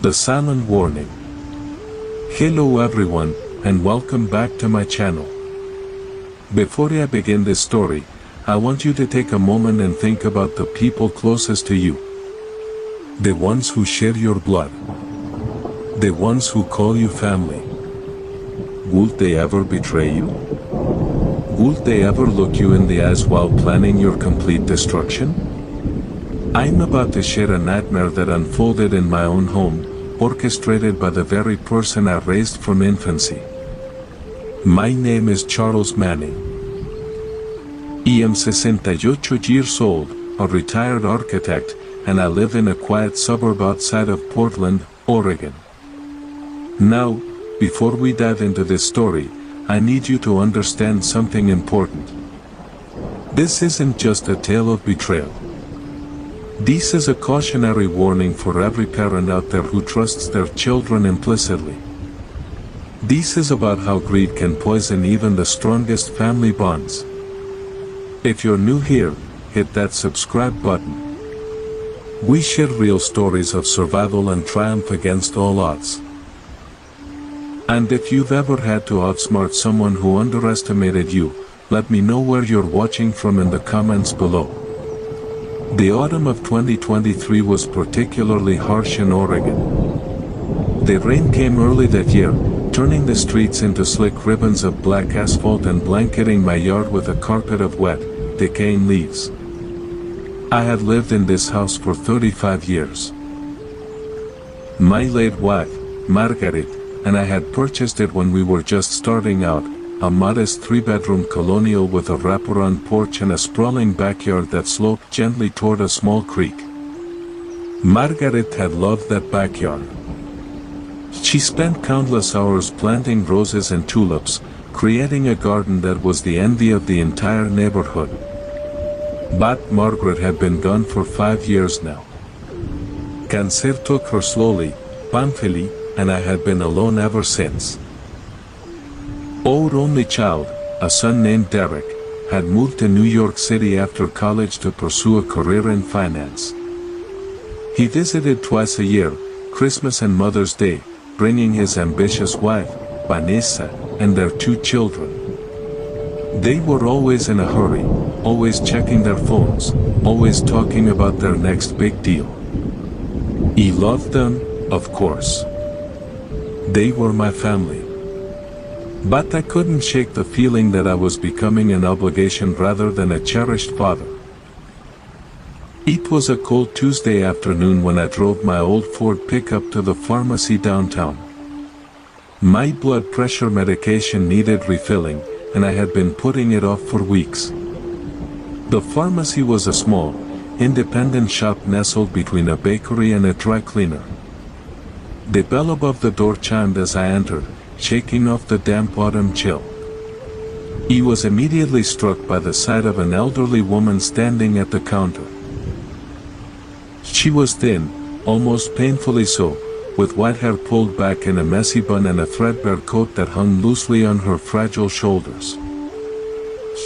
The silent warning. Hello everyone, and welcome back to my channel. Before I begin this story, I want you to take a moment and think about the people closest to you. The ones who share your blood. The ones who call you family. Would they ever betray you? Would they ever look you in the eyes while planning your complete destruction? I'm about to share a nightmare that unfolded in my own home, orchestrated by the very person I raised from infancy. My name is Charles Manning. I am 68 years old, a retired architect, and I live in a quiet suburb outside of Portland, Oregon. Now, before we dive into this story, I need you to understand something important. This isn't just a tale of betrayal. This is a cautionary warning for every parent out there who trusts their children implicitly. This is about how greed can poison even the strongest family bonds. If you're new here, hit that subscribe button. We share real stories of survival and triumph against all odds. And if you've ever had to outsmart someone who underestimated you, let me know where you're watching from in the comments below. The autumn of 2023 was particularly harsh in Oregon. The rain came early that year, turning the streets into slick ribbons of black asphalt and blanketing my yard with a carpet of wet, decaying leaves. I had lived in this house for 35 years. My late wife, Margaret, and I had purchased it when we were just starting out, a modest 3-bedroom colonial with a wraparound porch and a sprawling backyard that sloped gently toward a small creek. Margaret had loved that backyard. She spent countless hours planting roses and tulips, creating a garden that was the envy of the entire neighborhood. But Margaret had been gone for 5 years now. Cancer took her slowly, painfully, and I had been alone ever since. Our only child, a son named Derek, had moved to New York City after college to pursue a career in finance. He visited twice a year, Christmas and Mother's Day, bringing his ambitious wife, Vanessa, and their 2 children. They were always in a hurry, always checking their phones, always talking about their next big deal. He loved them, of course. They were my family. But I couldn't shake the feeling that I was becoming an obligation rather than a cherished father. It was a cold Tuesday afternoon when I drove my old Ford pickup to the pharmacy downtown. My blood pressure medication needed refilling, and I had been putting it off for weeks. The pharmacy was a small, independent shop nestled between a bakery and a dry cleaner. The bell above the door chimed as I entered, shaking off the damp autumn chill. He was immediately struck by the sight of an elderly woman standing at the counter. She was thin, almost painfully so, with white hair pulled back in a messy bun and a threadbare coat that hung loosely on her fragile shoulders.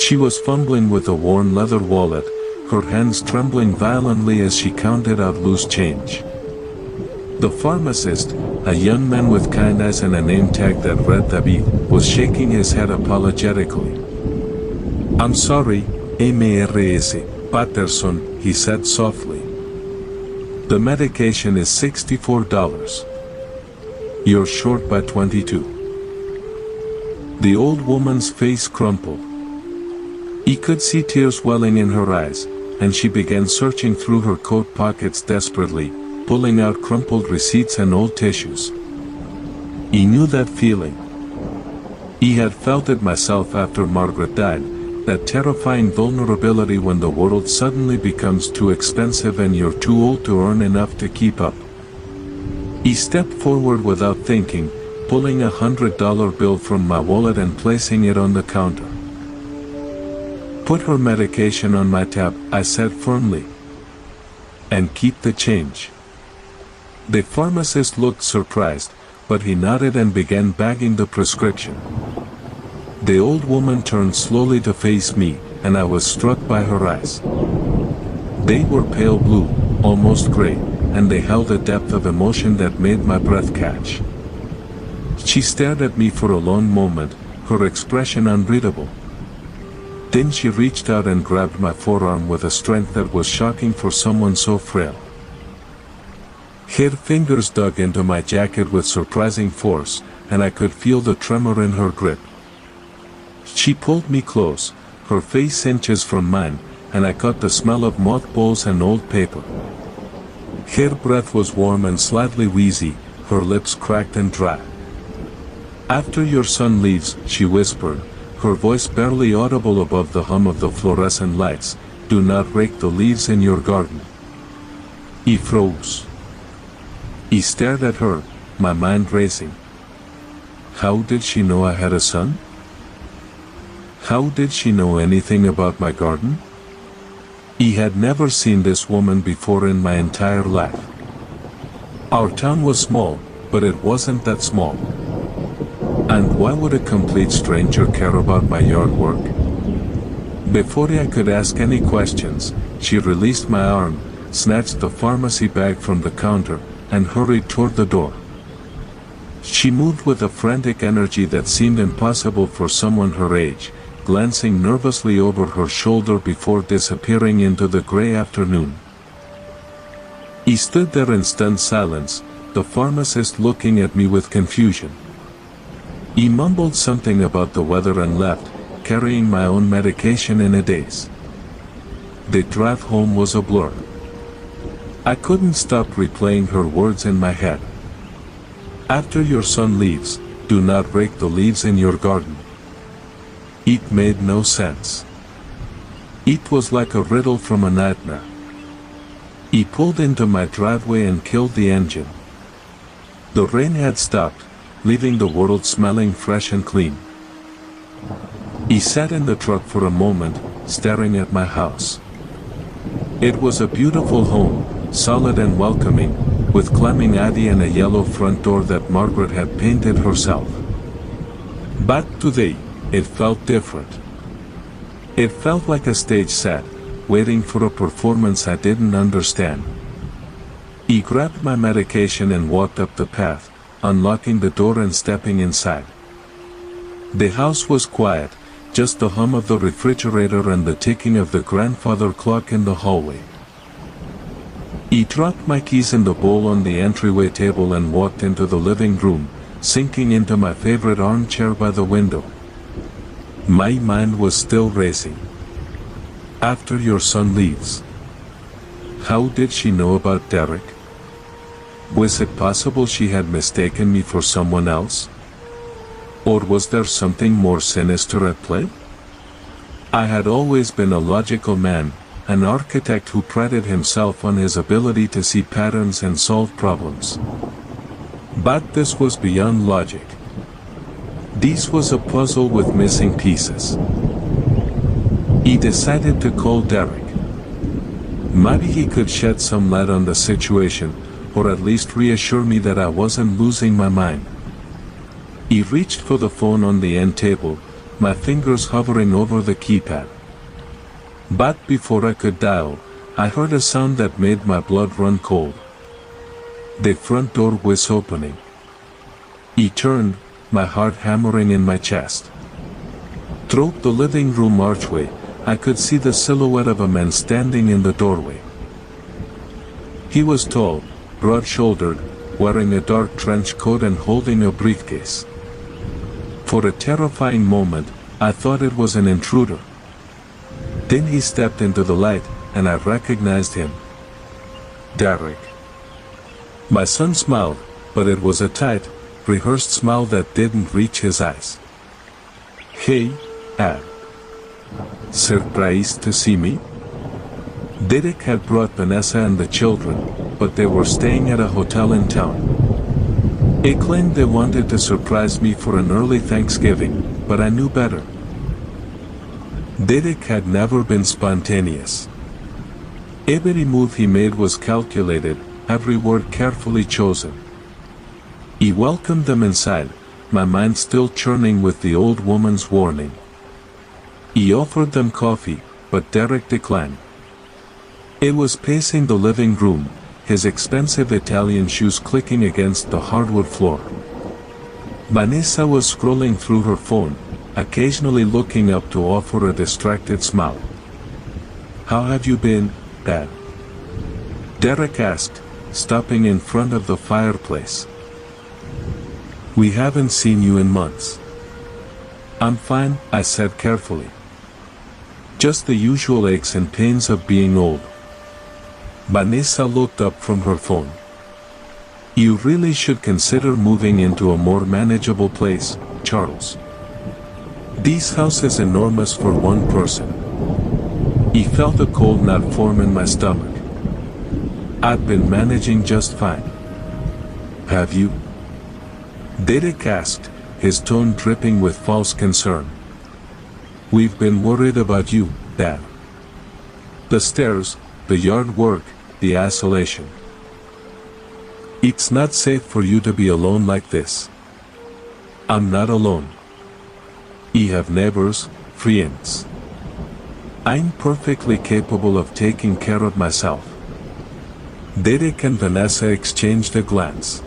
She was fumbling with a worn leather wallet, her hands trembling violently as she counted out loose change. The pharmacist, a young man with kind eyes and a name tag that read David, was shaking his head apologetically. "I'm sorry, Ms. Patterson," he said softly. "The medication is $64. You're short by 22. The old woman's face crumpled. He could see tears welling in her eyes, and she began searching through her coat pockets desperately, pulling out crumpled receipts and old tissues. He knew that feeling. He had felt it myself after Margaret died, that terrifying vulnerability when the world suddenly becomes too expensive and you're too old to earn enough to keep up. He stepped forward without thinking, pulling a $100 bill from my wallet and placing it on the counter. "Put her medication on my tab," I said firmly. "And keep the change." The pharmacist looked surprised, but he nodded and began bagging the prescription. The old woman turned slowly to face me, and I was struck by her eyes. They were pale blue, almost gray, and they held a depth of emotion that made my breath catch. She stared at me for a long moment, her expression unreadable. Then she reached out and grabbed my forearm with a strength that was shocking for someone so frail. Her fingers dug into my jacket with surprising force, and I could feel the tremor in her grip. She pulled me close, her face inches from mine, and I caught the smell of mothballs and old paper. Her breath was warm and slightly wheezy, her lips cracked and dry. "After your son leaves," she whispered, her voice barely audible above the hum of the fluorescent lights, "do not rake the leaves in your garden." He froze. He stared at her, my mind racing. How did she know I had a son? How did she know anything about my garden? He had never seen this woman before in my entire life. Our town was small, but it wasn't that small. And why would a complete stranger care about my yard work? Before I could ask any questions, she released my arm, snatched the pharmacy bag from the counter, and hurried toward the door. She moved with a frantic energy that seemed impossible for someone her age, glancing nervously over her shoulder before disappearing into the gray afternoon. He stood there in stunned silence, the pharmacist looking at me with confusion. He mumbled something about the weather and left, carrying my own medication in a daze. The drive home was a blur. I couldn't stop replaying her words in my head. "After your son leaves, do not rake the leaves in your garden." It made no sense. It was like a riddle from a nightmare. He pulled into my driveway and killed the engine. The rain had stopped, leaving the world smelling fresh and clean. He sat in the truck for a moment, staring at my house. It was a beautiful home, solid and welcoming, with climbing ivy and a yellow front door that Margaret had painted herself. But today, it felt different. It felt like a stage set, waiting for a performance I didn't understand. He grabbed my medication and walked up the path, unlocking the door and stepping inside. The house was quiet, just the hum of the refrigerator and the ticking of the grandfather clock in the hallway. He dropped my keys in the bowl on the entryway table and walked into the living room, sinking into my favorite armchair by the window. My mind was still racing. "After your son leaves." How did she know about Derek? Was it possible she had mistaken me for someone else? Or was there something more sinister at play? I had always been a logical man, an architect who prided himself on his ability to see patterns and solve problems. But this was beyond logic. This was a puzzle with missing pieces. He decided to call Derek. Maybe he could shed some light on the situation, or at least reassure me that I wasn't losing my mind. He reached for the phone on the end table, my fingers hovering over the keypad. But before I could dial, I heard a sound that made my blood run cold. The front door was opening. He turned, my heart hammering in my chest. Through the living room archway, I could see the silhouette of a man standing in the doorway. He was tall, broad-shouldered, wearing a dark trench coat and holding a briefcase. For a terrifying moment, I thought it was an intruder. Then he stepped into the light, and I recognized him. Derek. My son smiled, but it was a tight, rehearsed smile that didn't reach his eyes. "Hey, Ab. Surprised to see me?" Derek had brought Vanessa and the children, but they were staying at a hotel in town. He claimed they wanted to surprise me for an early Thanksgiving, but I knew better. Derek had never been spontaneous. Every move he made was calculated, every word carefully chosen. He welcomed them inside, my mind still churning with the old woman's warning. He offered them coffee, but Derek declined. He was pacing the living room, his expensive Italian shoes clicking against the hardwood floor. Vanessa was scrolling through her phone, occasionally looking up to offer a distracted smile. "How have you been, Dad?" Derek asked, stopping in front of the fireplace. "We haven't seen you in months." "I'm fine," I said carefully. "Just the usual aches and pains of being old." Vanessa looked up from her phone. "You really should consider moving into a more manageable place, Charles. This house is enormous for one person." He felt a cold knot form in my stomach. "I've been managing just fine." "Have you?" Derek asked, his tone dripping with false concern. "We've been worried about you, Dad. The stairs, the yard work, the isolation. It's not safe for you to be alone like this." "I'm not alone. I have neighbors, friends. I'm perfectly capable of taking care of myself." Derek and Vanessa exchanged a glance.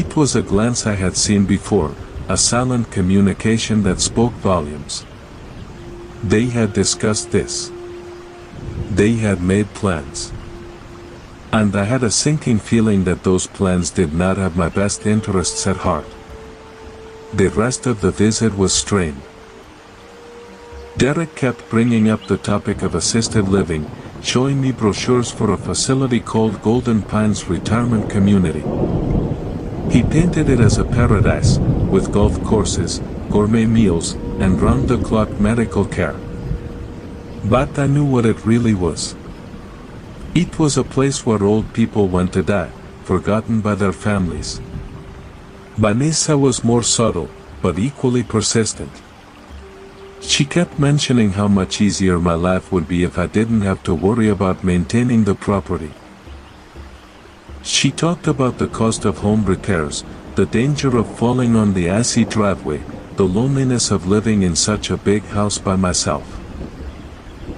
It was a glance I had seen before, a silent communication that spoke volumes. They had discussed this. They had made plans. And I had a sinking feeling that those plans did not have my best interests at heart. The rest of the visit was strained. Derek kept bringing up the topic of assisted living, showing me brochures for a facility called Golden Pines Retirement Community. He painted it as a paradise, with golf courses, gourmet meals, and round-the-clock medical care. But I knew what it really was. It was a place where old people went to die, forgotten by their families. Vanessa was more subtle, but equally persistent. She kept mentioning how much easier my life would be if I didn't have to worry about maintaining the property. She talked about the cost of home repairs, the danger of falling on the icy driveway, the loneliness of living in such a big house by myself.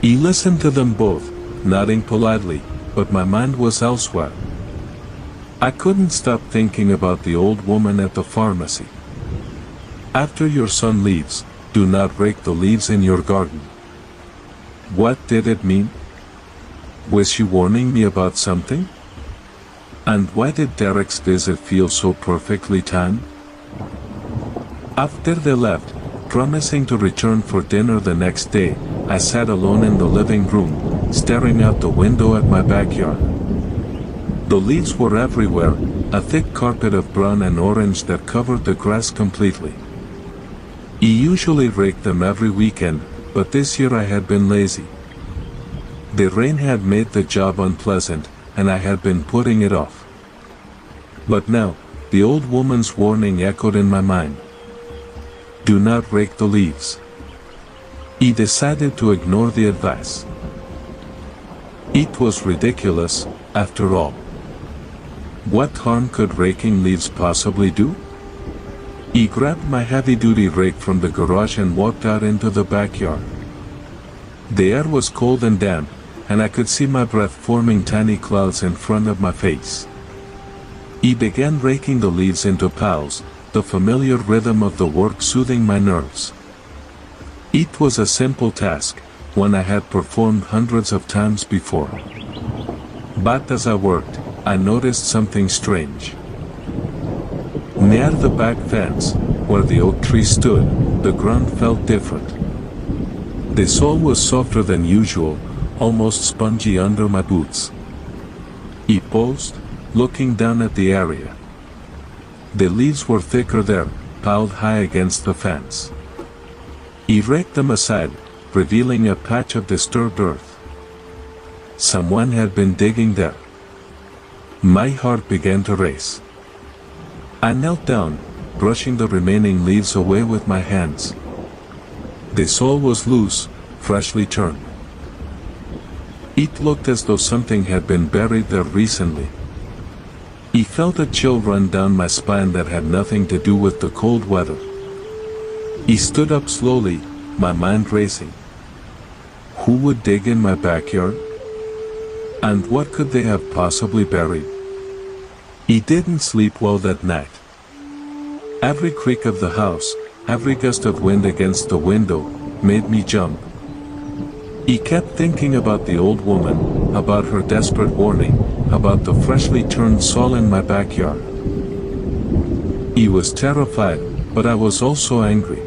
I listened to them both, nodding politely, but my mind was elsewhere. I couldn't stop thinking about the old woman at the pharmacy. "After your son leaves, do not rake the leaves in your garden." What did it mean? Was she warning me about something? And why did Derek's visit feel so perfectly timed? After they left, promising to return for dinner the next day, I sat alone in the living room, staring out the window at my backyard. The leaves were everywhere, a thick carpet of brown and orange that covered the grass completely. I usually rake them every weekend, but this year I had been lazy. The rain had made the job unpleasant, and I had been putting it off. But now, the old woman's warning echoed in my mind. Do not rake the leaves. I decided to ignore the advice. It was ridiculous, after all. What harm could raking leaves possibly do? I grabbed my heavy-duty rake from the garage and walked out into the backyard. The air was cold and damp, and I could see my breath forming tiny clouds in front of my face. I began raking the leaves into piles, the familiar rhythm of the work soothing my nerves. It was a simple task, one I had performed hundreds of times before. But as I worked, I noticed something strange. Near the back fence, where the oak tree stood, the ground felt different. The soil was softer than usual, almost spongy under my boots. I paused, looking down at the area. The leaves were thicker there, piled high against the fence. I raked them aside, revealing a patch of disturbed earth. Someone had been digging there. My heart began to race. I knelt down, brushing the remaining leaves away with my hands. The soil was loose, freshly turned. It looked as though something had been buried there recently. I felt a chill run down my spine that had nothing to do with the cold weather. I stood up slowly, my mind racing. Who would dig in my backyard? And what could they have possibly buried? He didn't sleep well that night. Every creak of the house, every gust of wind against the window, made me jump. He kept thinking about the old woman, about her desperate warning, about the freshly turned soil in my backyard. He was terrified, but I was also angry.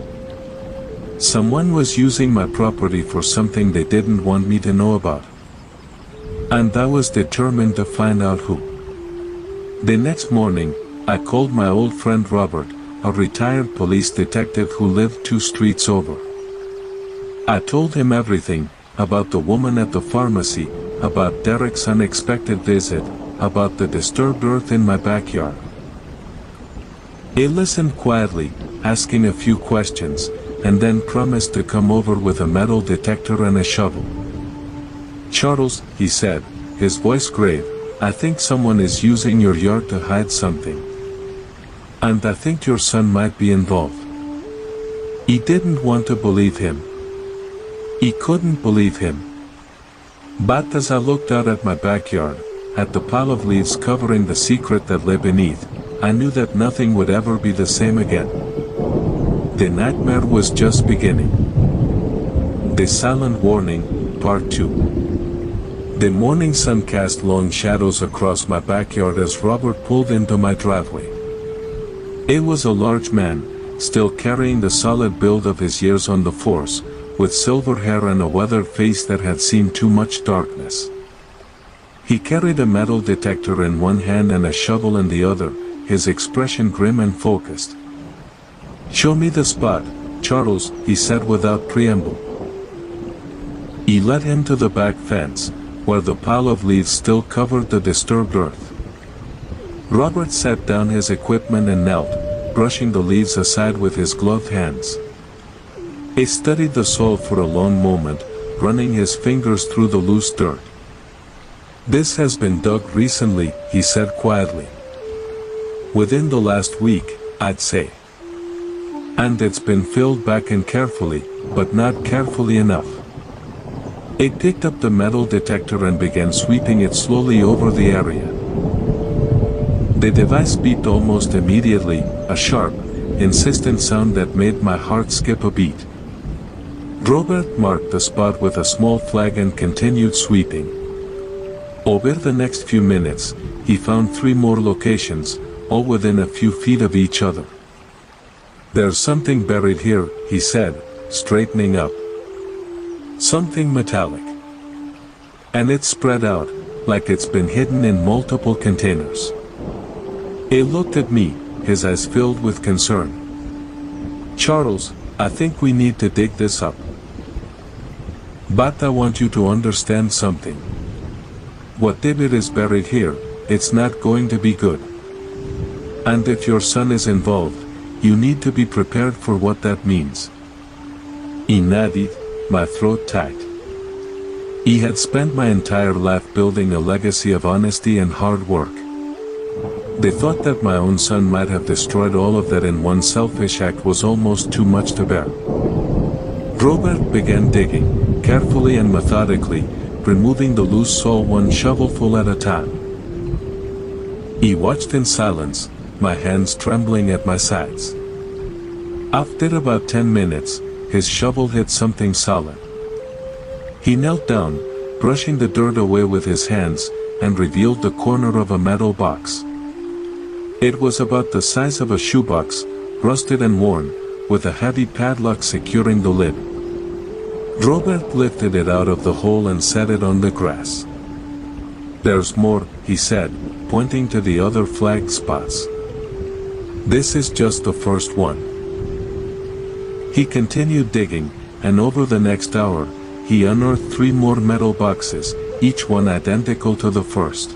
Someone was using my property for something they didn't want me to know about. And I was determined to find out who. The next morning, I called my old friend Robert, a retired police detective who lived 2 streets over. I told him everything, about the woman at the pharmacy, about Derek's unexpected visit, about the disturbed earth in my backyard. He listened quietly, asking a few questions, and then promised to come over with a metal detector and a shovel. "Charles," he said, his voice grave, "I think someone is using your yard to hide something. And I think your son might be involved." He didn't want to believe him. He couldn't believe him. But as I looked out at my backyard, at the pile of leaves covering the secret that lay beneath, I knew that nothing would ever be the same again. The nightmare was just beginning. The Silent Warning, Part 2. The morning sun cast long shadows across my backyard as Robert pulled into my driveway. He was a large man, still carrying the solid build of his years on the force, with silver hair and a weathered face that had seen too much darkness. He carried a metal detector in one hand and a shovel in the other, his expression grim and focused. "Show me the spot, Charles," he said without preamble. He led him to the back fence, where the pile of leaves still covered the disturbed earth. Robert set down his equipment and knelt, brushing the leaves aside with his gloved hands. He studied the soil for a long moment, running his fingers through the loose dirt. "This has been dug recently," he said quietly. "Within the last week, I'd say. And it's been filled back in carefully, but not carefully enough." He picked up the metal detector and began sweeping it slowly over the area. The device beeped almost immediately, a sharp, insistent sound that made my heart skip a beat. Robert marked the spot with a small flag and continued sweeping. Over the next few minutes, he found 3 more locations, all within a few feet of each other. "There's something buried here," he said, straightening up. "Something metallic. And it's spread out, like it's been hidden in multiple containers." He looked at me, his eyes filled with concern. "Charles, I think we need to dig this up. But I want you to understand something. Whatever is buried here, it's not going to be good. And if your son is involved, you need to be prepared for what that means." He nodded, my throat tight. He had spent my entire life building a legacy of honesty and hard work. The thought that my own son might have destroyed all of that in one selfish act was almost too much to bear. Robert began digging, carefully and methodically, removing the loose soil one shovelful at a time. He watched in silence, my hands trembling at my sides. After about 10 minutes, his shovel hit something solid. He knelt down, brushing the dirt away with his hands, and revealed the corner of a metal box. It was about the size of a shoebox, rusted and worn, with a heavy padlock securing the lid. Robert lifted it out of the hole and set it on the grass. "There's more," he said, pointing to the other flagged spots. "This is just the first one." He continued digging, and over the next hour, he unearthed 3 more metal boxes, each one identical to the first.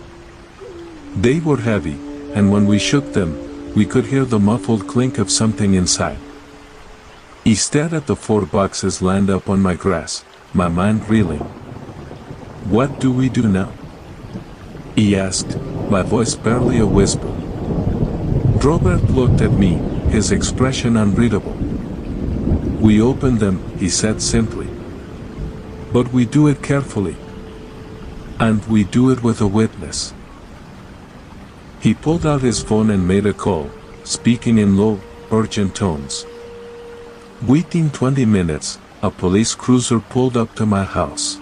They were heavy, and when we shook them, we could hear the muffled clink of something inside. He stared at the 4 boxes lined up on my grass, my mind reeling. "What do we do now?" he asked, my voice barely a whisper. Robert looked at me, his expression unreadable. "We open them," he said simply. "But we do it carefully. And we do it with a witness. He pulled out his phone and made a call, speaking in low, urgent tones. Within 20 minutes, a police cruiser pulled up to my house.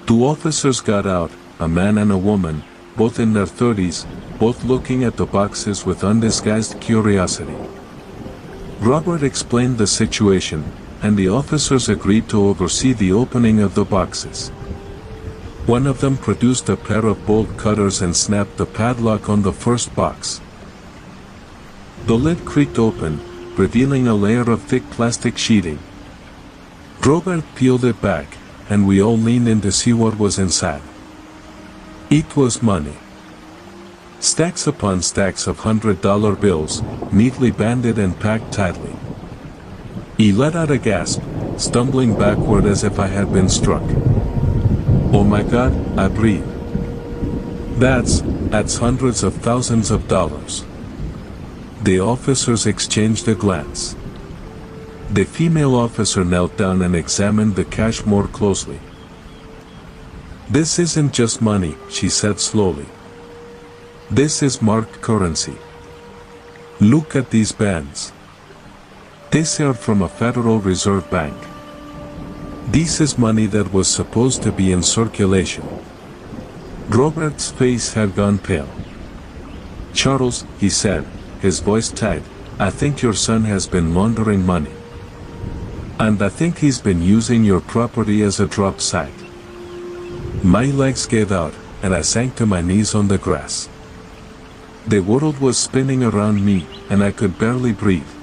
Two officers got out, a man and a woman, both in their 30s, both looking at the boxes with undisguised curiosity. Robert explained the situation, and the officers agreed to oversee the opening of the boxes. One of them produced a pair of bolt cutters and snapped the padlock on the first box. The lid creaked open, revealing a layer of thick plastic sheeting. Robert peeled it back, and we all leaned in to see what was inside. It was money. Stacks upon stacks of $100 bills, neatly banded and packed tightly. He let out a gasp, stumbling backward as if I had been struck. "Oh my God," I breathed. That's hundreds of thousands of dollars." The officers exchanged a glance. The female officer knelt down and examined the cash more closely. "This isn't just money," she said slowly. "This is marked currency. Look at these bands. These are from a Federal Reserve Bank. This is money that was supposed to be in circulation." Robert's face had gone pale. "Charles," he said, his voice tight, "I think your son has been laundering money. And I think he's been using your property as a drop site." My legs gave out, and I sank to my knees on the grass. The world was spinning around me, and I could barely breathe.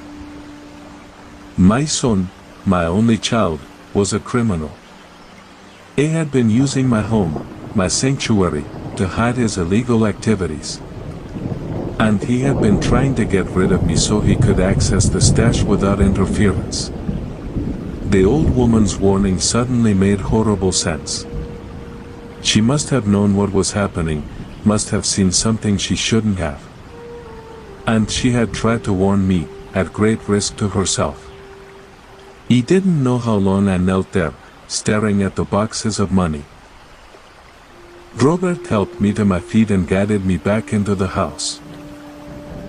My son, my only child, was a criminal. He had been using my home, my sanctuary, to hide his illegal activities. And he had been trying to get rid of me so he could access the stash without interference. The old woman's warning suddenly made horrible sense. She must have known what was happening, must have seen something she shouldn't have. And she had tried to warn me, at great risk to herself. He didn't know how long I knelt there, staring at the boxes of money. Robert helped me to my feet and guided me back into the house.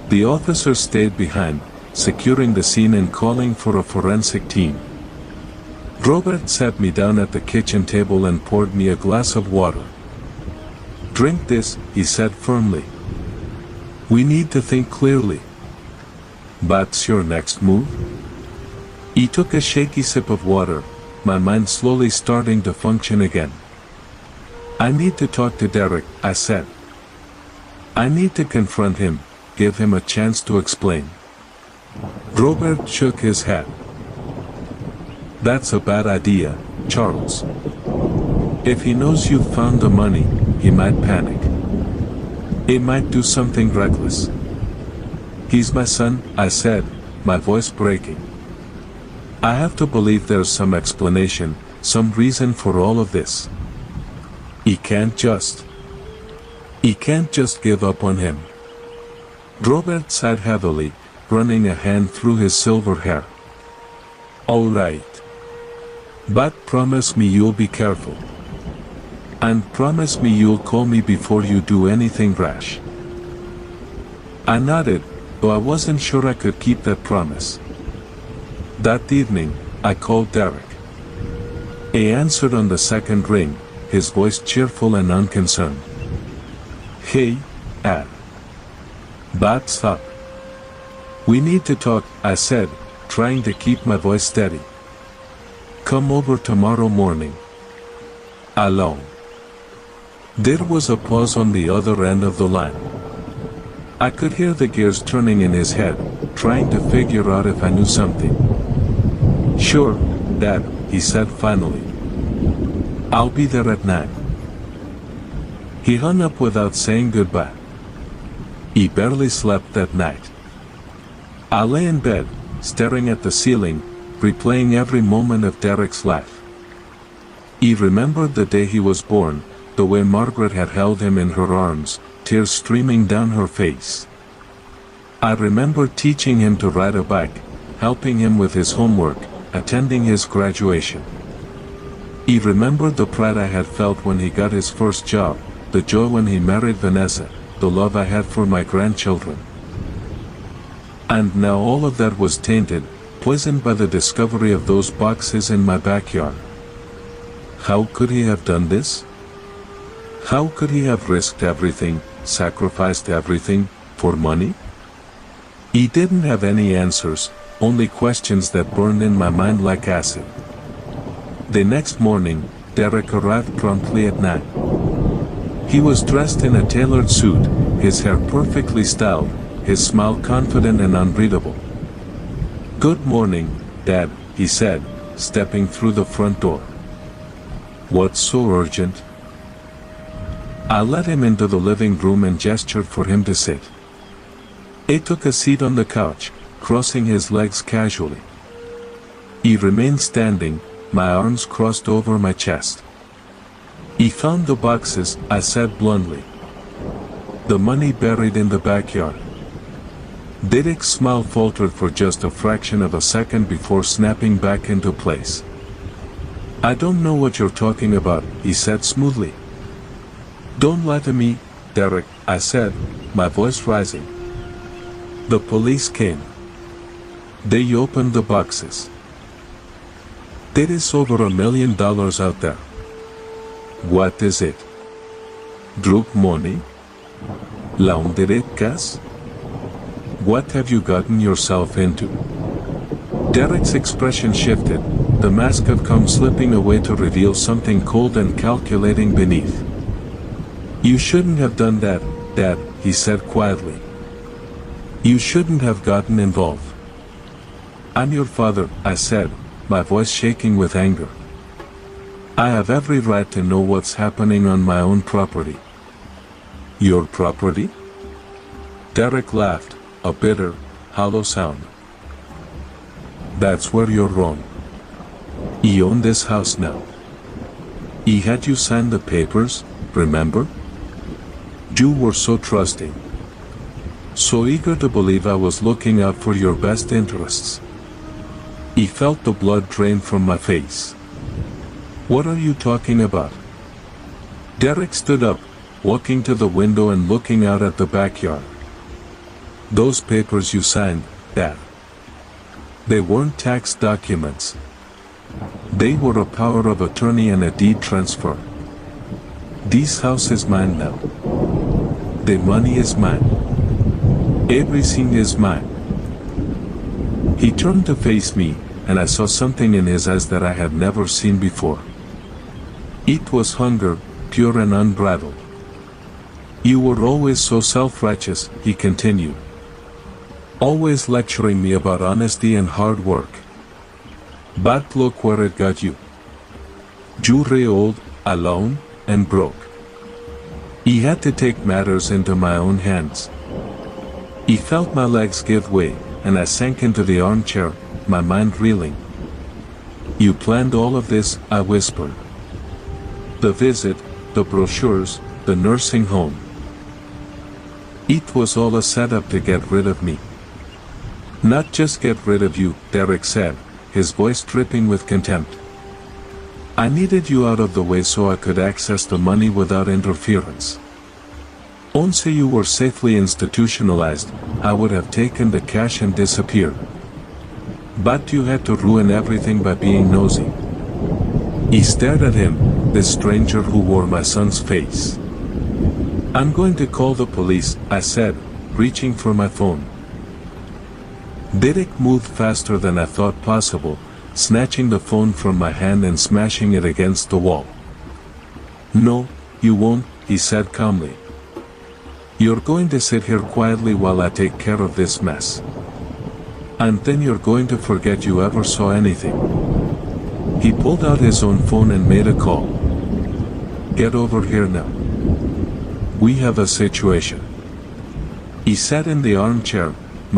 The officers stayed behind, securing the scene and calling for a forensic team. Robert sat me down at the kitchen table and poured me a glass of water. "Drink this," he said firmly. "We need to think clearly." "What's your next move?" He took a shaky sip of water, my mind slowly starting to function again. "I need to talk to Derek," I said. "I need to confront him, give him a chance to explain." Robert shook his head. "That's a bad idea, Charles. If he knows you've found the money, he might panic. He might do something reckless." "He's my son," I said, my voice breaking. "I have to believe there's some explanation, some reason for all of this. He can't just give up on him." Robert sighed heavily, running a hand through his silver hair. "All right. But promise me you'll be careful. And promise me you'll call me before you do anything rash." I nodded, though I wasn't sure I could keep that promise. That evening, I called Derek. He answered on the second ring, his voice cheerful and unconcerned. "Hey, Al. What's up?" "We need to talk," I said, trying to keep my voice steady. "Come over tomorrow morning." "Alone." There was a pause on the other end of the line. I could hear the gears turning in his head, trying to figure out if I knew something. "Sure, Dad," he said finally. "I'll be there at 9. He hung up without saying goodbye. He barely slept that night. I lay in bed, staring at the ceiling, replaying every moment of Derek's life. He remembered the day he was born, the way Margaret had held him in her arms, tears streaming down her face. I remembered teaching him to ride a bike, helping him with his homework, attending his graduation. He remembered the pride I had felt when he got his first job, the joy when he married Vanessa, the love I had for my grandchildren. And now all of that was tainted, poisoned by the discovery of those boxes in my backyard. How could he have done this? How could he have risked everything, sacrificed everything, for money? He didn't have any answers, only questions that burned in my mind like acid. The next morning, Derek arrived promptly at 9. He was dressed in a tailored suit, his hair perfectly styled, his smile confident and unreadable. "Good morning, Dad," he said, stepping through the front door. "What's so urgent?" I led him into the living room and gestured for him to sit. He took a seat on the couch, crossing his legs casually. He remained standing, my arms crossed over my chest. "He found the boxes," I said bluntly. "The money buried in the backyard." Derek's smile faltered for just a fraction of a second before snapping back into place. "I don't know what you're talking about," he said smoothly. "Don't lie to me, Derek," I said, my voice rising. "The police came. They opened the boxes. There is over $1 million out there." "What is it? Drug money? Laundry gas? What have you gotten yourself into?" Derek's expression shifted, the mask had come slipping away to reveal something cold and calculating beneath. "You shouldn't have done that, Dad," he said quietly. "You shouldn't have gotten involved." "I'm your father," I said, my voice shaking with anger. "I have every right to know what's happening on my own property." "Your property?" Derek laughed, a bitter, hollow sound. "That's where you're wrong. He owned this house now. He had you sign the papers, remember? You were so trusting. So eager to believe I was looking out for your best interests." He felt the blood drain from my face. "What are you talking about?" Derek stood up, walking to the window and looking out at the backyard. "Those papers you signed, Dad. They weren't tax documents. They were a power of attorney and a deed transfer. This house is mine now. The money is mine. Everything is mine." He turned to face me, and I saw something in his eyes that I had never seen before. It was hunger, pure and unbridled. "You were always so self-righteous," he continued. "Always lecturing me about honesty and hard work. But look where it got you. You're old, alone, and broke." He had to take matters into my own hands. He felt my legs give way, and I sank into the armchair, my mind reeling. "You planned all of this," I whispered. "The visit, the brochures, the nursing home. It was all a setup to get rid of me." "Not just get rid of you," Derek said, his voice dripping with contempt. "I needed you out of the way so I could access the money without interference. Once you were safely institutionalized, I would have taken the cash and disappeared. But you had to ruin everything by being nosy." He stared at him, this stranger who wore my son's face. "I'm going to call the police," I said, reaching for my phone. Derek moved faster than I thought possible, snatching the phone from my hand and smashing it against the wall. "No, you won't," he said calmly. "You're going to sit here quietly while I take care of this mess. And then you're going to forget you ever saw anything." He pulled out his own phone and made a call. "Get over here now. We have a situation." He sat in the armchair,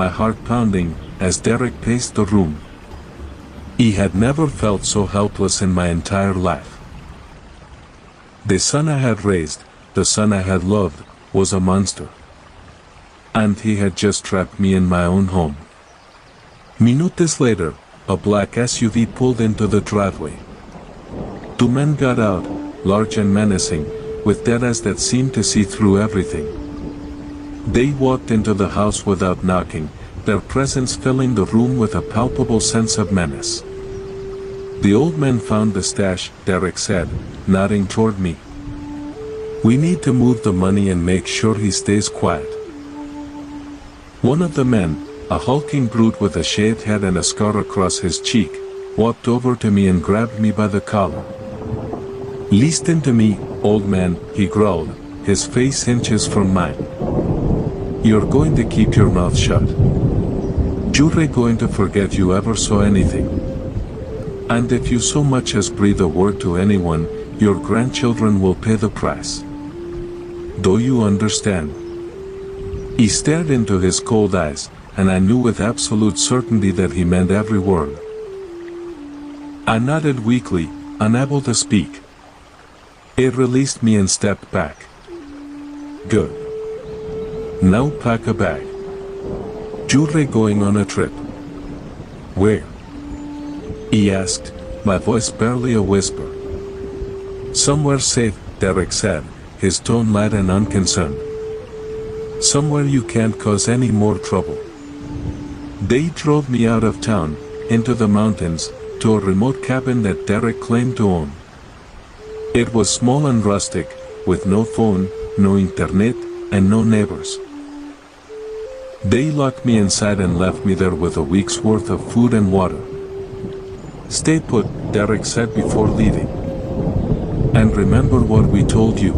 my heart pounding, as Derek paced the room. He had never felt so helpless in my entire life. The son I had raised, the son I had loved, was a monster. And he had just trapped me in my own home. Minutes later, a black SUV pulled into the driveway. Two men got out, large and menacing, with dead eyes that seemed to see through everything. They walked into the house without knocking, their presence filling the room with a palpable sense of menace. The old man found the stash, Derek said, nodding toward me. We need to move the money and make sure he stays quiet. One of the men, a hulking brute with a shaved head and a scar across his cheek, walked over to me and grabbed me by the collar. Listen to me, old man, he growled, his face inches from mine. You're going to keep your mouth shut. You're going to forget you ever saw anything. And if you so much as breathe a word to anyone, your grandchildren will pay the price. Do you understand? He stared into his cold eyes, and I knew with absolute certainty that he meant every word. I nodded weakly, unable to speak. It released me and stepped back. Good. Now pack a bag. You're going on a trip. Where? He asked, my voice barely a whisper. Somewhere safe, Derek said, his tone light and unconcerned. Somewhere you can't cause any more trouble. They drove me out of town, into the mountains, to a remote cabin that Derek claimed to own. It was small and rustic, with no phone, no internet, and no neighbors. They locked me inside and left me there with a week's worth of food and water. Stay put, Derek said before leaving. And remember what we told you.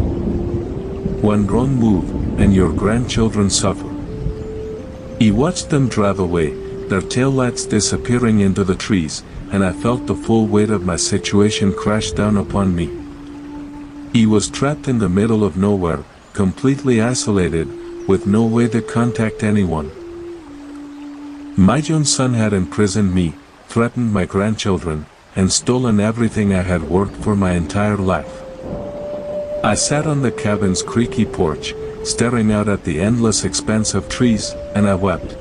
One wrong move, and your grandchildren suffer. He watched them drive away, their taillights disappearing into the trees, and I felt the full weight of my situation crash down upon me. He was trapped in the middle of nowhere, completely isolated, with no way to contact anyone. My young son had imprisoned me, threatened my grandchildren, and stolen everything I had worked for my entire life. I sat on the cabin's creaky porch, staring out at the endless expanse of trees, and I wept.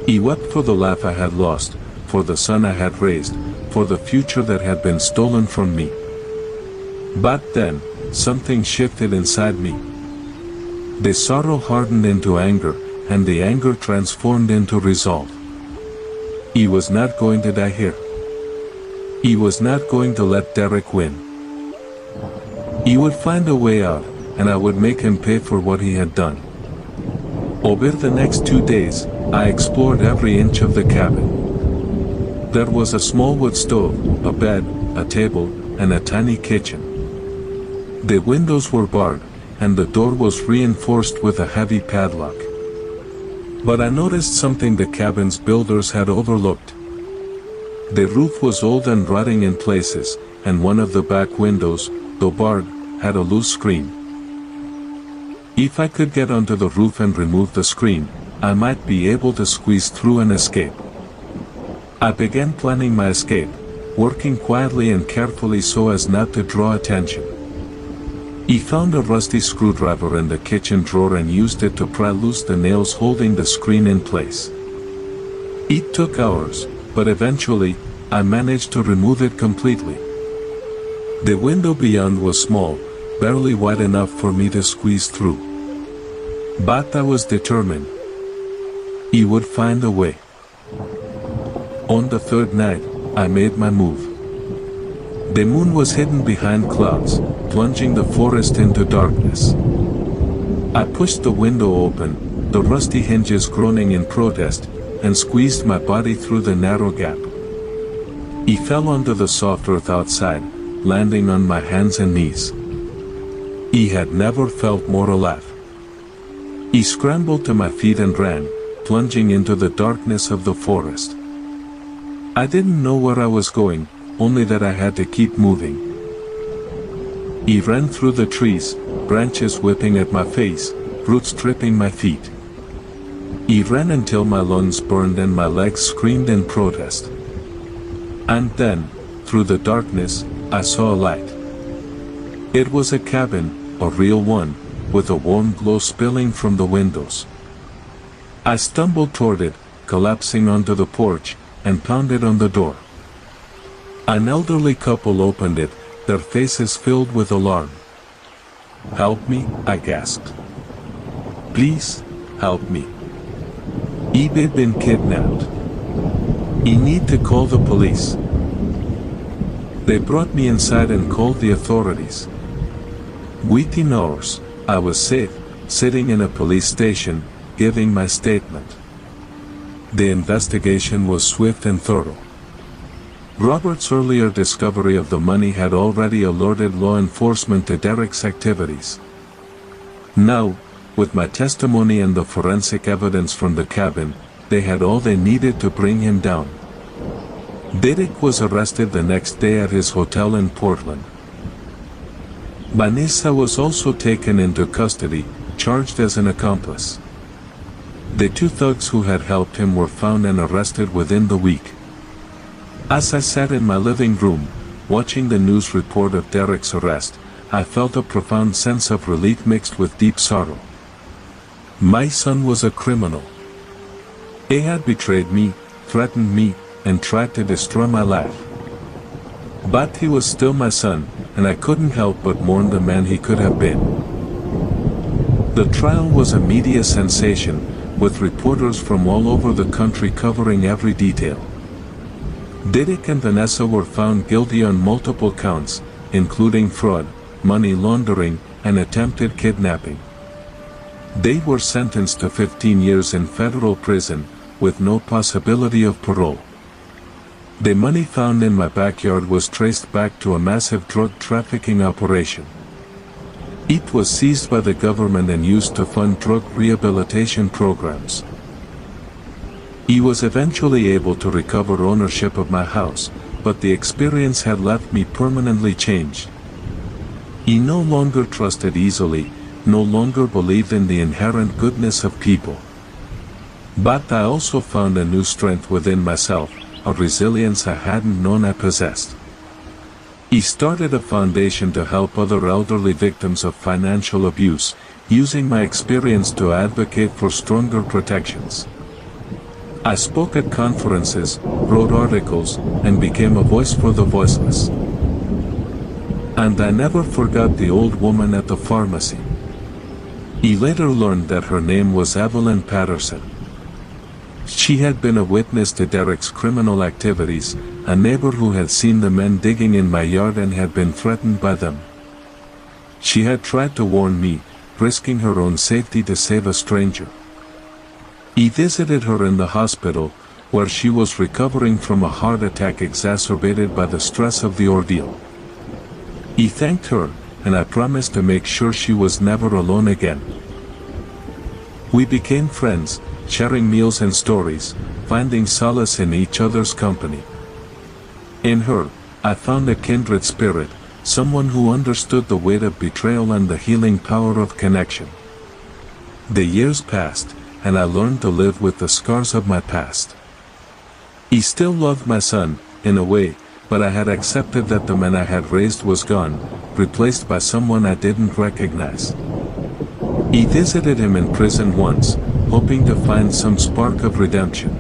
He wept for the life I had lost, for the son I had raised, for the future that had been stolen from me. But then, something shifted inside me. The sorrow hardened into anger, and the anger transformed into resolve. He was not going to die here. He was not going to let Derek win. He would find a way out, and I would make him pay for what he had done. Over the next 2 days, I explored every inch of the cabin. There was a small wood stove, a bed, a table, and a tiny kitchen. The windows were barred, and the door was reinforced with a heavy padlock. But I noticed something the cabin's builders had overlooked. The roof was old and rotting in places, and one of the back windows, though barred, had a loose screen. If I could get onto the roof and remove the screen, I might be able to squeeze through and escape. I began planning my escape, working quietly and carefully so as not to draw attention. He found a rusty screwdriver in the kitchen drawer and used it to pry loose the nails holding the screen in place. It took hours, but eventually, I managed to remove it completely. The window beyond was small, barely wide enough for me to squeeze through. But I was determined. He would find a way. On the third night, I made my move. The moon was hidden behind clouds, plunging the forest into darkness. I pushed the window open, the rusty hinges groaning in protest, and squeezed my body through the narrow gap. He fell onto the soft earth outside, landing on my hands and knees. He had never felt more alive. He scrambled to my feet and ran, plunging into the darkness of the forest. I didn't know where I was going, only that I had to keep moving. He ran through the trees, branches whipping at my face, roots tripping my feet. He ran until my lungs burned and my legs screamed in protest. And then, through the darkness, I saw a light. It was a cabin, a real one, with a warm glow spilling from the windows. I stumbled toward it, collapsing onto the porch, and pounded on the door. An elderly couple opened it, their faces filled with alarm. "Help me," I gasped. "Please, help me. I've been kidnapped. I need to call the police." They brought me inside and called the authorities. Within hours, I was safe, sitting in a police station, giving my statement. The investigation was swift and thorough. Robert's earlier discovery of the money had already alerted law enforcement to Derek's activities. Now, with my testimony and the forensic evidence from the cabin, they had all they needed to bring him down. Derek was arrested the next day at his hotel in Portland. Vanessa was also taken into custody, charged as an accomplice. The two thugs who had helped him were found and arrested within the week. As I sat in my living room, watching the news report of Derek's arrest, I felt a profound sense of relief mixed with deep sorrow. My son was a criminal. He had betrayed me, threatened me, and tried to destroy my life. But he was still my son, and I couldn't help but mourn the man he could have been. The trial was a media sensation, with reporters from all over the country covering every detail. Derek and Vanessa were found guilty on multiple counts, including fraud, money laundering, and attempted kidnapping. They were sentenced to 15 years in federal prison, with no possibility of parole. The money found in my backyard was traced back to a massive drug trafficking operation. It was seized by the government and used to fund drug rehabilitation programs. He was eventually able to recover ownership of my house, but the experience had left me permanently changed. He no longer trusted easily, no longer believed in the inherent goodness of people. But I also found a new strength within myself, a resilience I hadn't known I possessed. He started a foundation to help other elderly victims of financial abuse, using my experience to advocate for stronger protections. I spoke at conferences, wrote articles, and became a voice for the voiceless. And I never forgot the old woman at the pharmacy. He later learned that her name was Evelyn Patterson. She had been a witness to Derek's criminal activities, a neighbor who had seen the men digging in my yard and had been threatened by them. She had tried to warn me, risking her own safety to save a stranger. He visited her in the hospital, where she was recovering from a heart attack exacerbated by the stress of the ordeal. He thanked her, and I promised to make sure she was never alone again. We became friends, sharing meals and stories, finding solace in each other's company. In her, I found a kindred spirit, someone who understood the weight of betrayal and the healing power of connection. The years passed, and I learned to live with the scars of my past. He still loved my son, in a way, but I had accepted that the man I had raised was gone, replaced by someone I didn't recognize. He visited him in prison once, hoping to find some spark of redemption.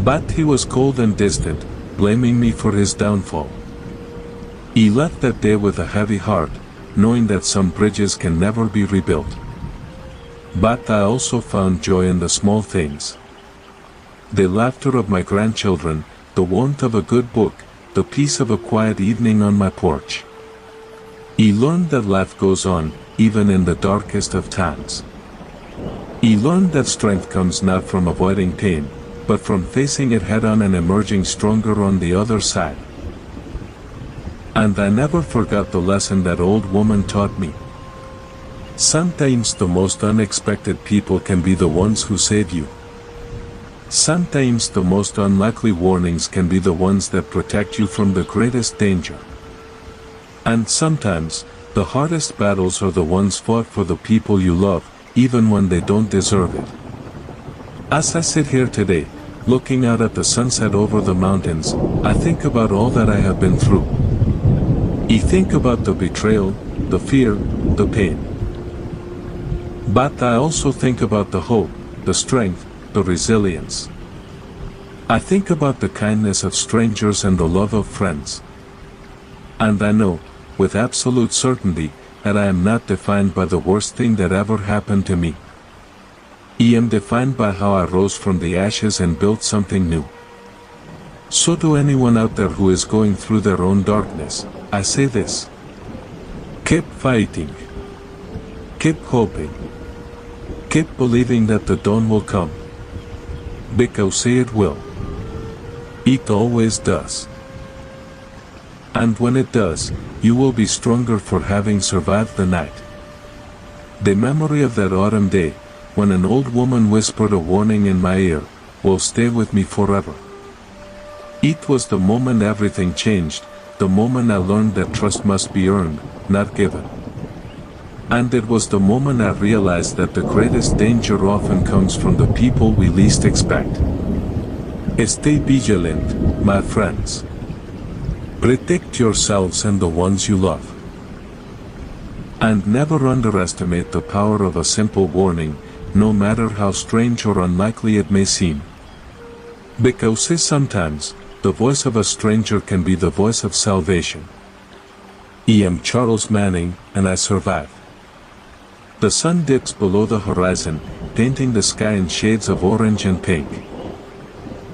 But he was cold and distant, blaming me for his downfall. He left that day with a heavy heart, knowing that some bridges can never be rebuilt. But I also found joy in the small things. The laughter of my grandchildren, the warmth of a good book, the peace of a quiet evening on my porch. He learned that life goes on, even in the darkest of times. He learned that strength comes not from avoiding pain, but from facing it head-on and emerging stronger on the other side. And I never forgot the lesson that old woman taught me. Sometimes the most unexpected people can be the ones who save you. Sometimes the most unlikely warnings can be the ones that protect you from the greatest danger. And sometimes, the hardest battles are the ones fought for the people you love, even when they don't deserve it. As I sit here today, looking out at the sunset over the mountains, I think about all that I have been through. I think about the betrayal, the fear, the pain. But I also think about the hope, the strength, the resilience. I think about the kindness of strangers and the love of friends. And I know, with absolute certainty, that I am not defined by the worst thing that ever happened to me. I am defined by how I rose from the ashes and built something new. So to anyone out there who is going through their own darkness, I say this. Keep fighting. Keep hoping. Keep believing that the dawn will come. Because it will. It always does. And when it does, you will be stronger for having survived the night. The memory of that autumn day, when an old woman whispered a warning in my ear, will stay with me forever. It was the moment everything changed, the moment I learned that trust must be earned, not given. And it was the moment I realized that the greatest danger often comes from the people we least expect. Stay vigilant, my friends. Protect yourselves and the ones you love. And never underestimate the power of a simple warning, no matter how strange or unlikely it may seem. Because sometimes, the voice of a stranger can be the voice of salvation. I am Charles Manning, and I survived. The sun dips below the horizon, painting the sky in shades of orange and pink.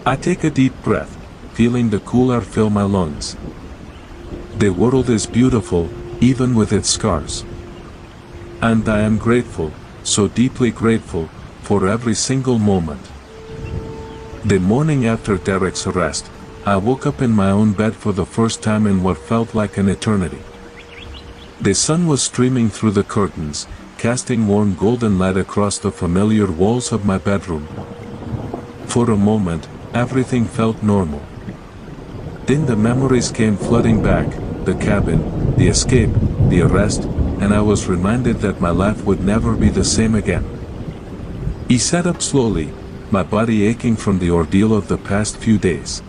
I take a deep breath, feeling the cool air fill my lungs. The world is beautiful, even with its scars. And I am grateful, so deeply grateful, for every single moment. The morning after Derek's arrest, I woke up in my own bed for the first time in what felt like an eternity. The sun was streaming through the curtains, casting warm golden light across the familiar walls of my bedroom. For a moment, everything felt normal. Then the memories came flooding back, the cabin, the escape, the arrest, and I was reminded that my life would never be the same again. I sat up slowly, my body aching from the ordeal of the past few days.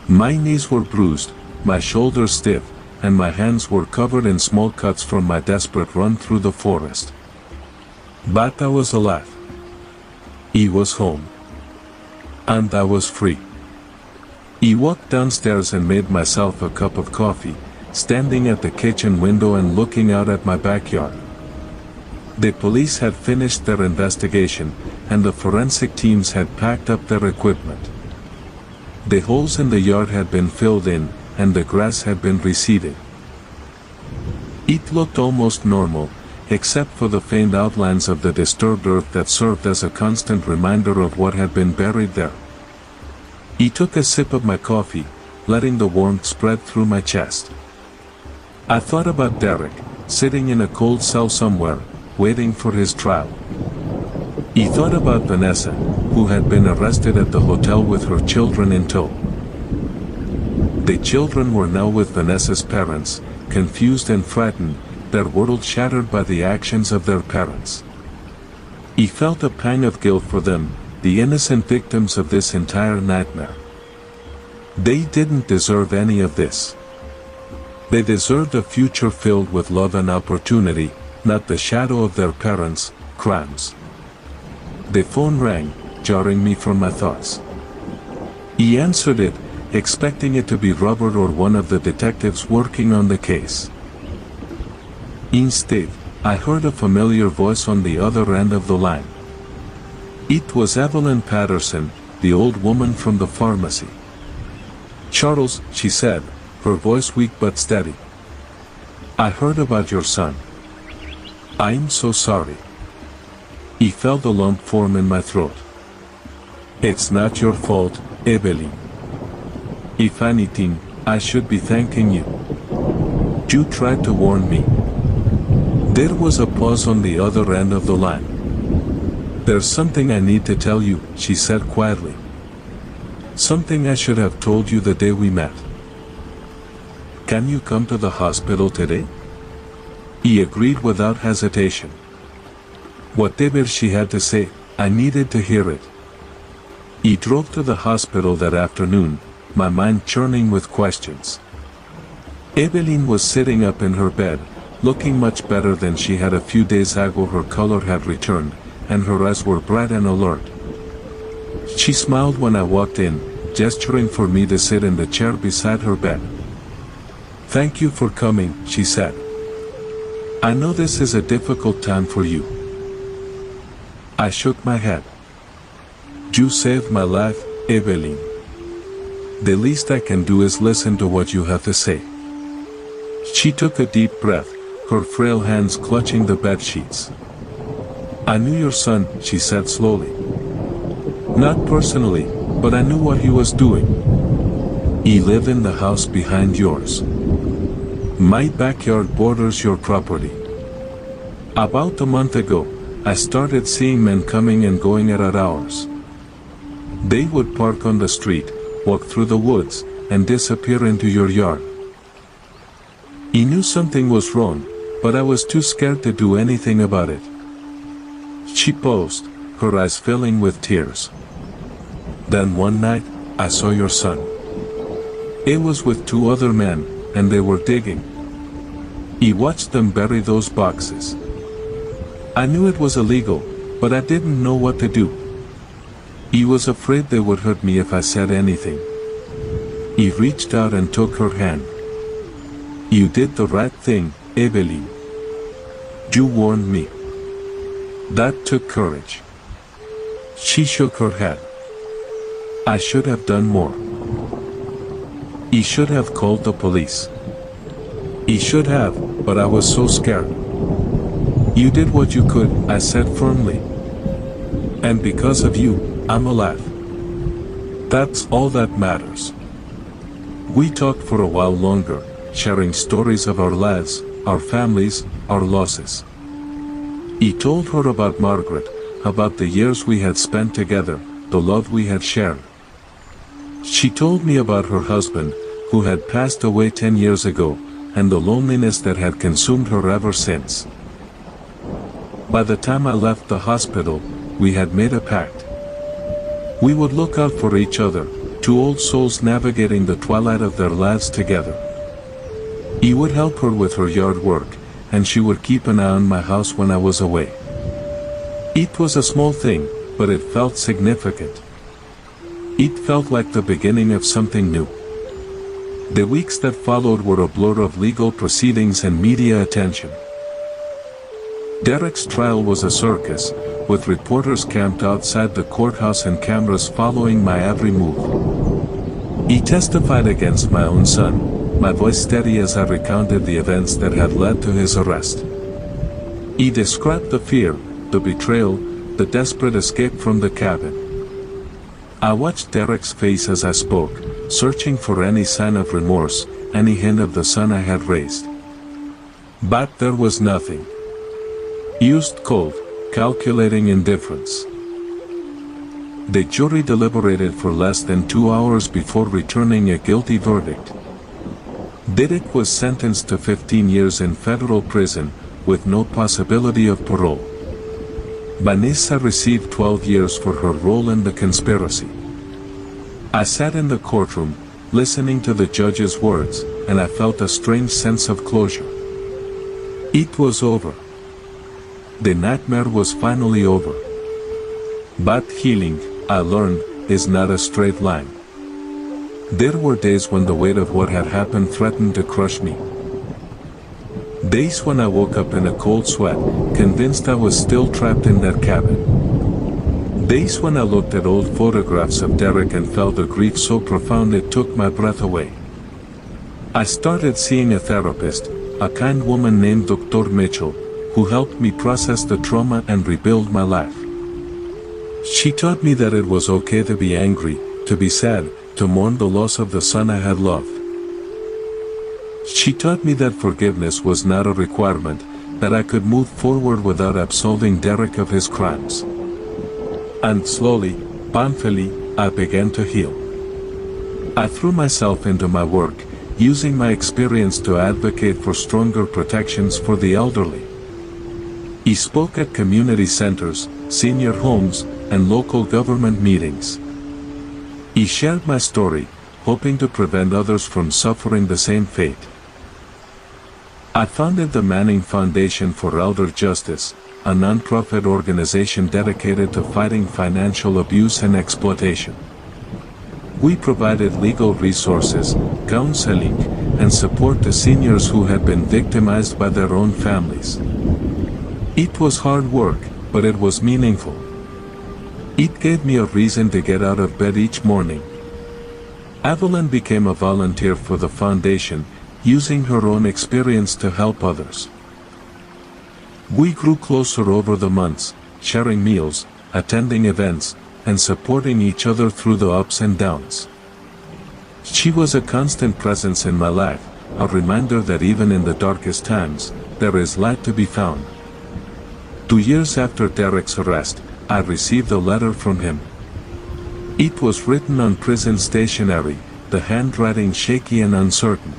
My knees were bruised, my shoulders stiff, and my hands were covered in small cuts from my desperate run through the forest. But I was alive. I was home. And I was free. I walked downstairs and made myself a cup of coffee, standing at the kitchen window and looking out at my backyard. The police had finished their investigation, and the forensic teams had packed up their equipment. The holes in the yard had been filled in, and the grass had been reseeded. It looked almost normal, except for the faint outlines of the disturbed earth that served as a constant reminder of what had been buried there. I took a sip of my coffee, letting the warmth spread through my chest. I thought about Derek, sitting in a cold cell somewhere, waiting for his trial. I thought about Vanessa, who had been arrested at the hotel with her children in tow. The children were now with Vanessa's parents, confused and frightened, their world shattered by the actions of their parents. I felt a pang of guilt for them, the innocent victims of this entire nightmare. They didn't deserve any of this. They deserved a future filled with love and opportunity, not the shadow of their parents' crimes. The phone rang, jarring me from my thoughts. I answered it, expecting it to be Robert or one of the detectives working on the case. Instead, I heard a familiar voice on the other end of the line. It was Evelyn Patterson, the old woman from the pharmacy. "Charles," she said, her voice weak but steady. "I heard about your son. I'm so sorry." I felt a lump form in my throat. "It's not your fault, Evelyn. If anything, I should be thanking you. You tried to warn me." There was a pause on the other end of the line. "There's something I need to tell you," she said quietly. "Something I should have told you the day we met. Can you come to the hospital today?" He agreed without hesitation. Whatever she had to say, I needed to hear it. He drove to the hospital that afternoon, my mind churning with questions. Evelyn was sitting up in her bed, looking much better than she had a few days ago. Her color had returned, and her eyes were bright and alert. She smiled when I walked in, gesturing for me to sit in the chair beside her bed. Thank you for coming, she said. I know this is a difficult time for you. I shook my head. You saved my life, Evelyn. The least I can do is listen to what you have to say. She took a deep breath, her frail hands clutching the bed sheets. I knew your son, she said slowly. Not personally, but I knew what he was doing. He lived in the house behind yours. My backyard borders your property. About a month ago, I started seeing men coming and going at odd hours. They would park on the street, walk through the woods, and disappear into your yard. He knew something was wrong, but I was too scared to do anything about it. She paused, her eyes filling with tears. Then one night, I saw your son. It was with 2 other men, and they were digging. He watched them bury those boxes. I knew it was illegal, but I didn't know what to do. He was afraid they would hurt me if I said anything. He reached out and took her hand. You did the right thing, Evelyn. You warned me. That took courage. She shook her head. I should have done more. He should have called the police. He should have, but I was so scared. You did what you could, I said firmly. And because of you, I'm alive. That's all that matters. We talked for a while longer, sharing stories of our lives, our families, our losses. He told her about Margaret, about the years we had spent together, the love we had shared. She told me about her husband, who had passed away 10 years ago, and the loneliness that had consumed her ever since. By the time I left the hospital, we had made a pact. We would look out for each other, 2 old souls navigating the twilight of their lives together. He would help her with her yard work, and she would keep an eye on my house when I was away. It was a small thing, but it felt significant. It felt like the beginning of something new. The weeks that followed were a blur of legal proceedings and media attention. Derek's trial was a circus, with reporters camped outside the courthouse and cameras following my every move. He testified against my own son, my voice steady as I recounted the events that had led to his arrest. He described the fear, the betrayal, the desperate escape from the cabin. I watched Derek's face as I spoke, searching for any sign of remorse, any hint of the son I had raised. But there was nothing. Used cold, calculating indifference. The jury deliberated for less than 2 hours before returning a guilty verdict. Derek was sentenced to 15 years in federal prison, with no possibility of parole. Vanessa received 12 years for her role in the conspiracy. I sat in the courtroom, listening to the judge's words, and I felt a strange sense of closure. It was over. The nightmare was finally over. But healing, I learned, is not a straight line. There were days when the weight of what had happened threatened to crush me. Days when I woke up in a cold sweat, convinced I was still trapped in that cabin. Days when I looked at old photographs of Derek and felt a grief so profound it took my breath away. I started seeing a therapist, a kind woman named Dr. Mitchell, who helped me process the trauma and rebuild my life. She taught me that it was okay to be angry, to be sad, to mourn the loss of the son I had loved. She taught me that forgiveness was not a requirement, that I could move forward without absolving Derek of his crimes. And slowly, painfully, I began to heal. I threw myself into my work, using my experience to advocate for stronger protections for the elderly. He spoke at community centers, senior homes, and local government meetings. He shared my story, hoping to prevent others from suffering the same fate. I founded the Manning Foundation for Elder Justice, a non-profit organization dedicated to fighting financial abuse and exploitation. We provided legal resources, counseling, and support the seniors who had been victimized by their own families. It was hard work, but it was meaningful. It gave me a reason to get out of bed each morning. Evelyn became a volunteer for the foundation, using her own experience to help others. We grew closer over the months, sharing meals, attending events, and supporting each other through the ups and downs. She was a constant presence in my life, a reminder that even in the darkest times, there is light to be found. 2 years after Derek's arrest, I received a letter from him. It was written on prison stationery, the handwriting shaky and uncertain.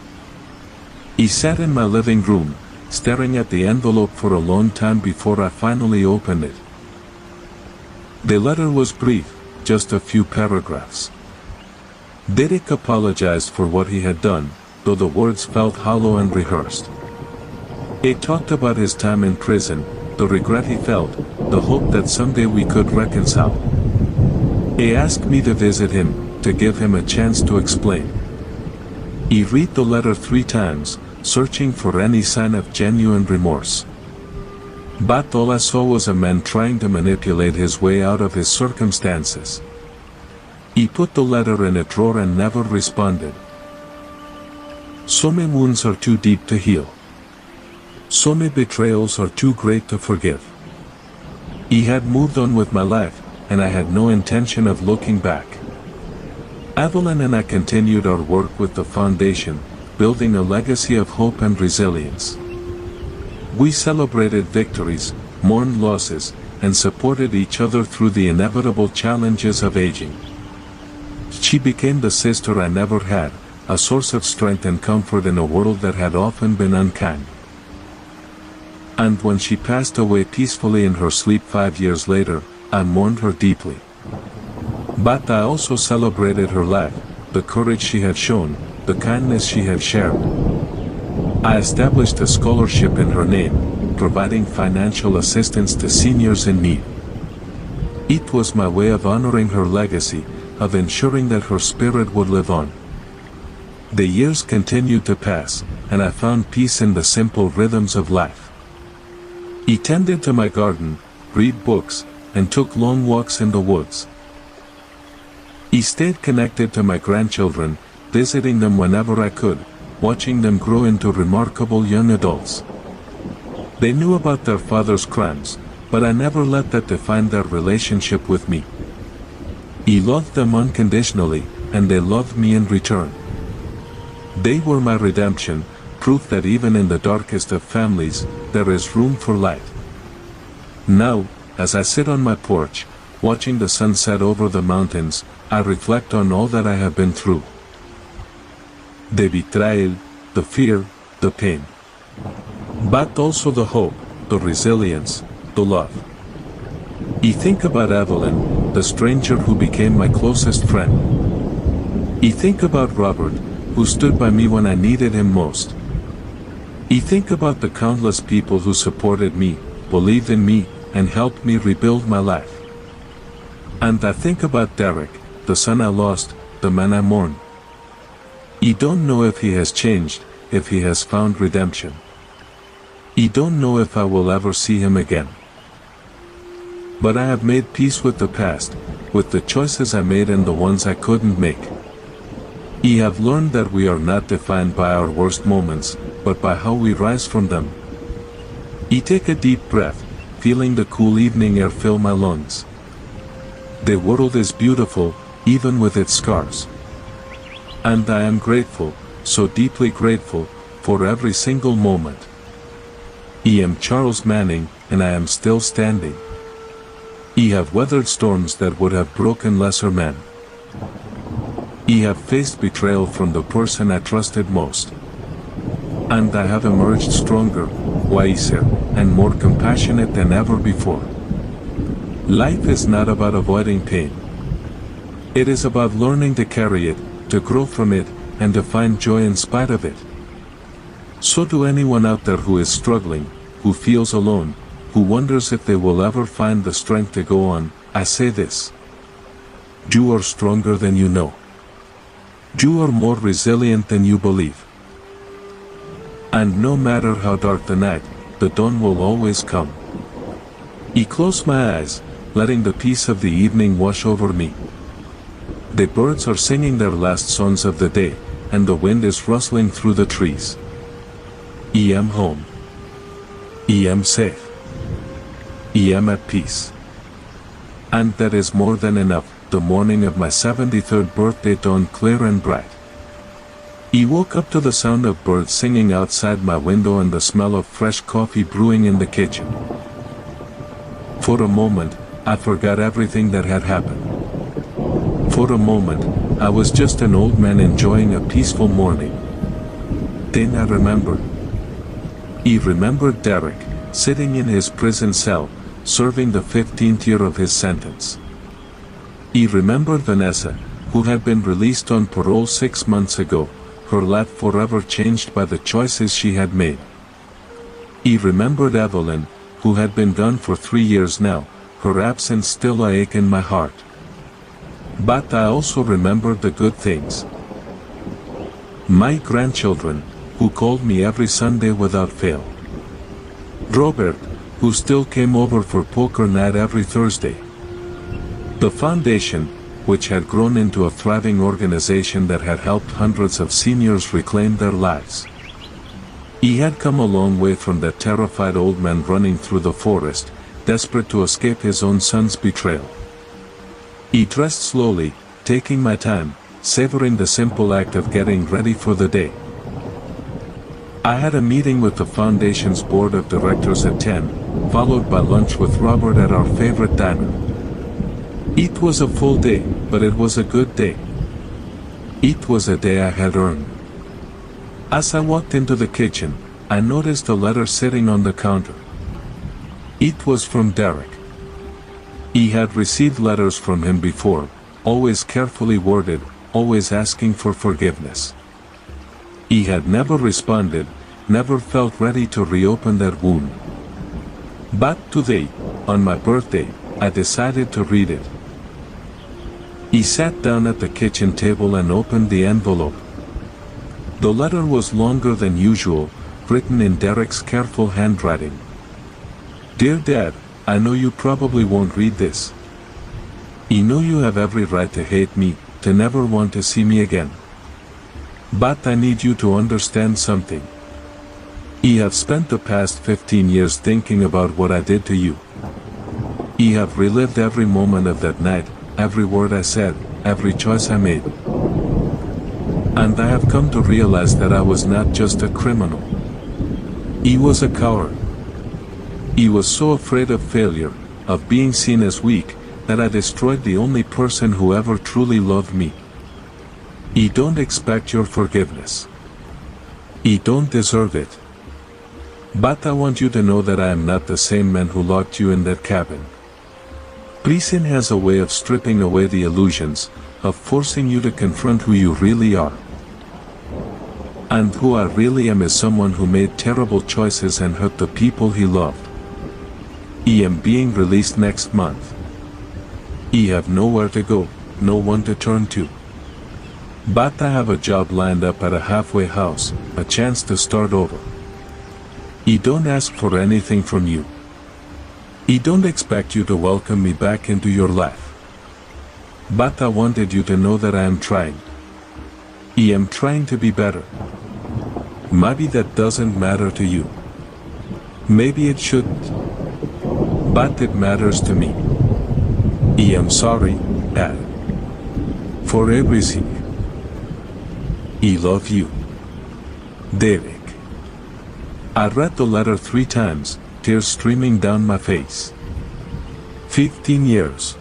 He sat in my living room, staring at the envelope for a long time before I finally opened it. The letter was brief, just a few paragraphs. Derek apologized for what he had done, though the words felt hollow and rehearsed. He talked about his time in prison, the regret he felt, the hope that someday we could reconcile. He asked me to visit him, to give him a chance to explain. He read the letter 3 times, searching for any sign of genuine remorse. But all I saw was a man trying to manipulate his way out of his circumstances. He put the letter in a drawer and never responded. Some wounds are too deep to heal. Some betrayals are too great to forgive. He had moved on with my life, and I had no intention of looking back. Evelyn and I continued our work with the foundation, building a legacy of hope and resilience. We celebrated victories, mourned losses, and supported each other through the inevitable challenges of aging. She became the sister I never had, a source of strength and comfort in a world that had often been unkind. And when she passed away peacefully in her sleep 5 years later, I mourned her deeply. But I also celebrated her life, the courage she had shown, the kindness she had shared. I established a scholarship in her name, providing financial assistance to seniors in need. It was my way of honoring her legacy, of ensuring that her spirit would live on. The years continued to pass, and I found peace in the simple rhythms of life. He tended to my garden, read books, and took long walks in the woods. He stayed connected to my grandchildren, visiting them whenever I could, watching them grow into remarkable young adults. They knew about their father's crimes, but I never let that define their relationship with me. He loved them unconditionally, and they loved me in return. They were my redemption, proof that even in the darkest of families, there is room for light. Now, as I sit on my porch, watching the sun set over the mountains, I reflect on all that I have been through. The betrayal, the fear, the pain. But also the hope, the resilience, the love. I think about Evelyn, the stranger who became my closest friend. I think about Robert, who stood by me when I needed him most. I think about the countless people who supported me, believed in me, and helped me rebuild my life. And I think about Derek, the son I lost, the man I mourn. I don't know if he has changed, if he has found redemption. I don't know if I will ever see him again. But I have made peace with the past, with the choices I made and the ones I couldn't make. I have learned that we are not defined by our worst moments, but by how we rise from them. I take a deep breath, feeling the cool evening air fill my lungs. The world is beautiful, even with its scars. And I am grateful, so deeply grateful, for every single moment. I am Charles Manning, and I am still standing. I have weathered storms that would have broken lesser men. I have faced betrayal from the person I trusted most. And I have emerged stronger, wiser, and more compassionate than ever before. Life is not about avoiding pain. It is about learning to carry it, to grow from it, and to find joy in spite of it. So to anyone out there who is struggling, who feels alone, who wonders if they will ever find the strength to go on, I say this. You are stronger than you know. You are more resilient than you believe. And no matter how dark the night, the dawn will always come. I close my eyes, letting the peace of the evening wash over me. The birds are singing their last songs of the day, and the wind is rustling through the trees. I am home. I am safe. I am at peace. And that is more than enough. The morning of my 73rd birthday dawned clear and bright. I woke up to the sound of birds singing outside my window and the smell of fresh coffee brewing in the kitchen. For a moment, I forgot everything that had happened. For a moment, I was just an old man enjoying a peaceful morning. Then I remembered. I remembered Derek, sitting in his prison cell, serving the 15th year of his sentence. I remembered Vanessa, who had been released on parole 6 months ago, her life forever changed by the choices she had made. I remembered Evelyn, who had been gone for 3 years now, her absence still a ache in my heart. But I also remembered the good things. My grandchildren, who called me every Sunday without fail. Robert, who still came over for poker night every Thursday. The foundation, which had grown into a thriving organization that had helped hundreds of seniors reclaim their lives. He had come a long way from that terrified old man running through the forest, desperate to escape his own son's betrayal. He dressed slowly, taking my time, savoring the simple act of getting ready for the day. I had a meeting with the foundation's board of directors at 10, followed by lunch with Robert at our favorite diner. It was a full day, but it was a good day. It was a day I had earned. As I walked into the kitchen, I noticed a letter sitting on the counter. It was from Derek. He had received letters from him before, always carefully worded, always asking for forgiveness. He had never responded, never felt ready to reopen that wound. But today, on my birthday, I decided to read it. He sat down at the kitchen table and opened the envelope. The letter was longer than usual, written in Derek's careful handwriting. Dear Dad, I know you probably won't read this. I know you have every right to hate me, to never want to see me again. But I need you to understand something. I have spent the past 15 years thinking about what I did to you. I have relived every moment of that night, every word I said, every choice I made. And I have come to realize that I was not just a criminal. I was a coward. I was so afraid of failure, of being seen as weak, that I destroyed the only person who ever truly loved me. I don't expect your forgiveness. I don't deserve it. But I want you to know that I am not the same man who locked you in that cabin. Prison has a way of stripping away the illusions, of forcing you to confront who you really are. And who I really am is someone who made terrible choices and hurt the people he loved. I am being released next month. I have nowhere to go, no one to turn to. But I have a job lined up at a halfway house, a chance to start over. I don't ask for anything from you. I don't expect you to welcome me back into your life. But I wanted you to know that I am trying. I am trying to be better. Maybe that doesn't matter to you. Maybe it shouldn't. But it matters to me. I am sorry, Dad. For everything. I love you. Derek. I read the letter 3 times, tears streaming down my face. 15 years.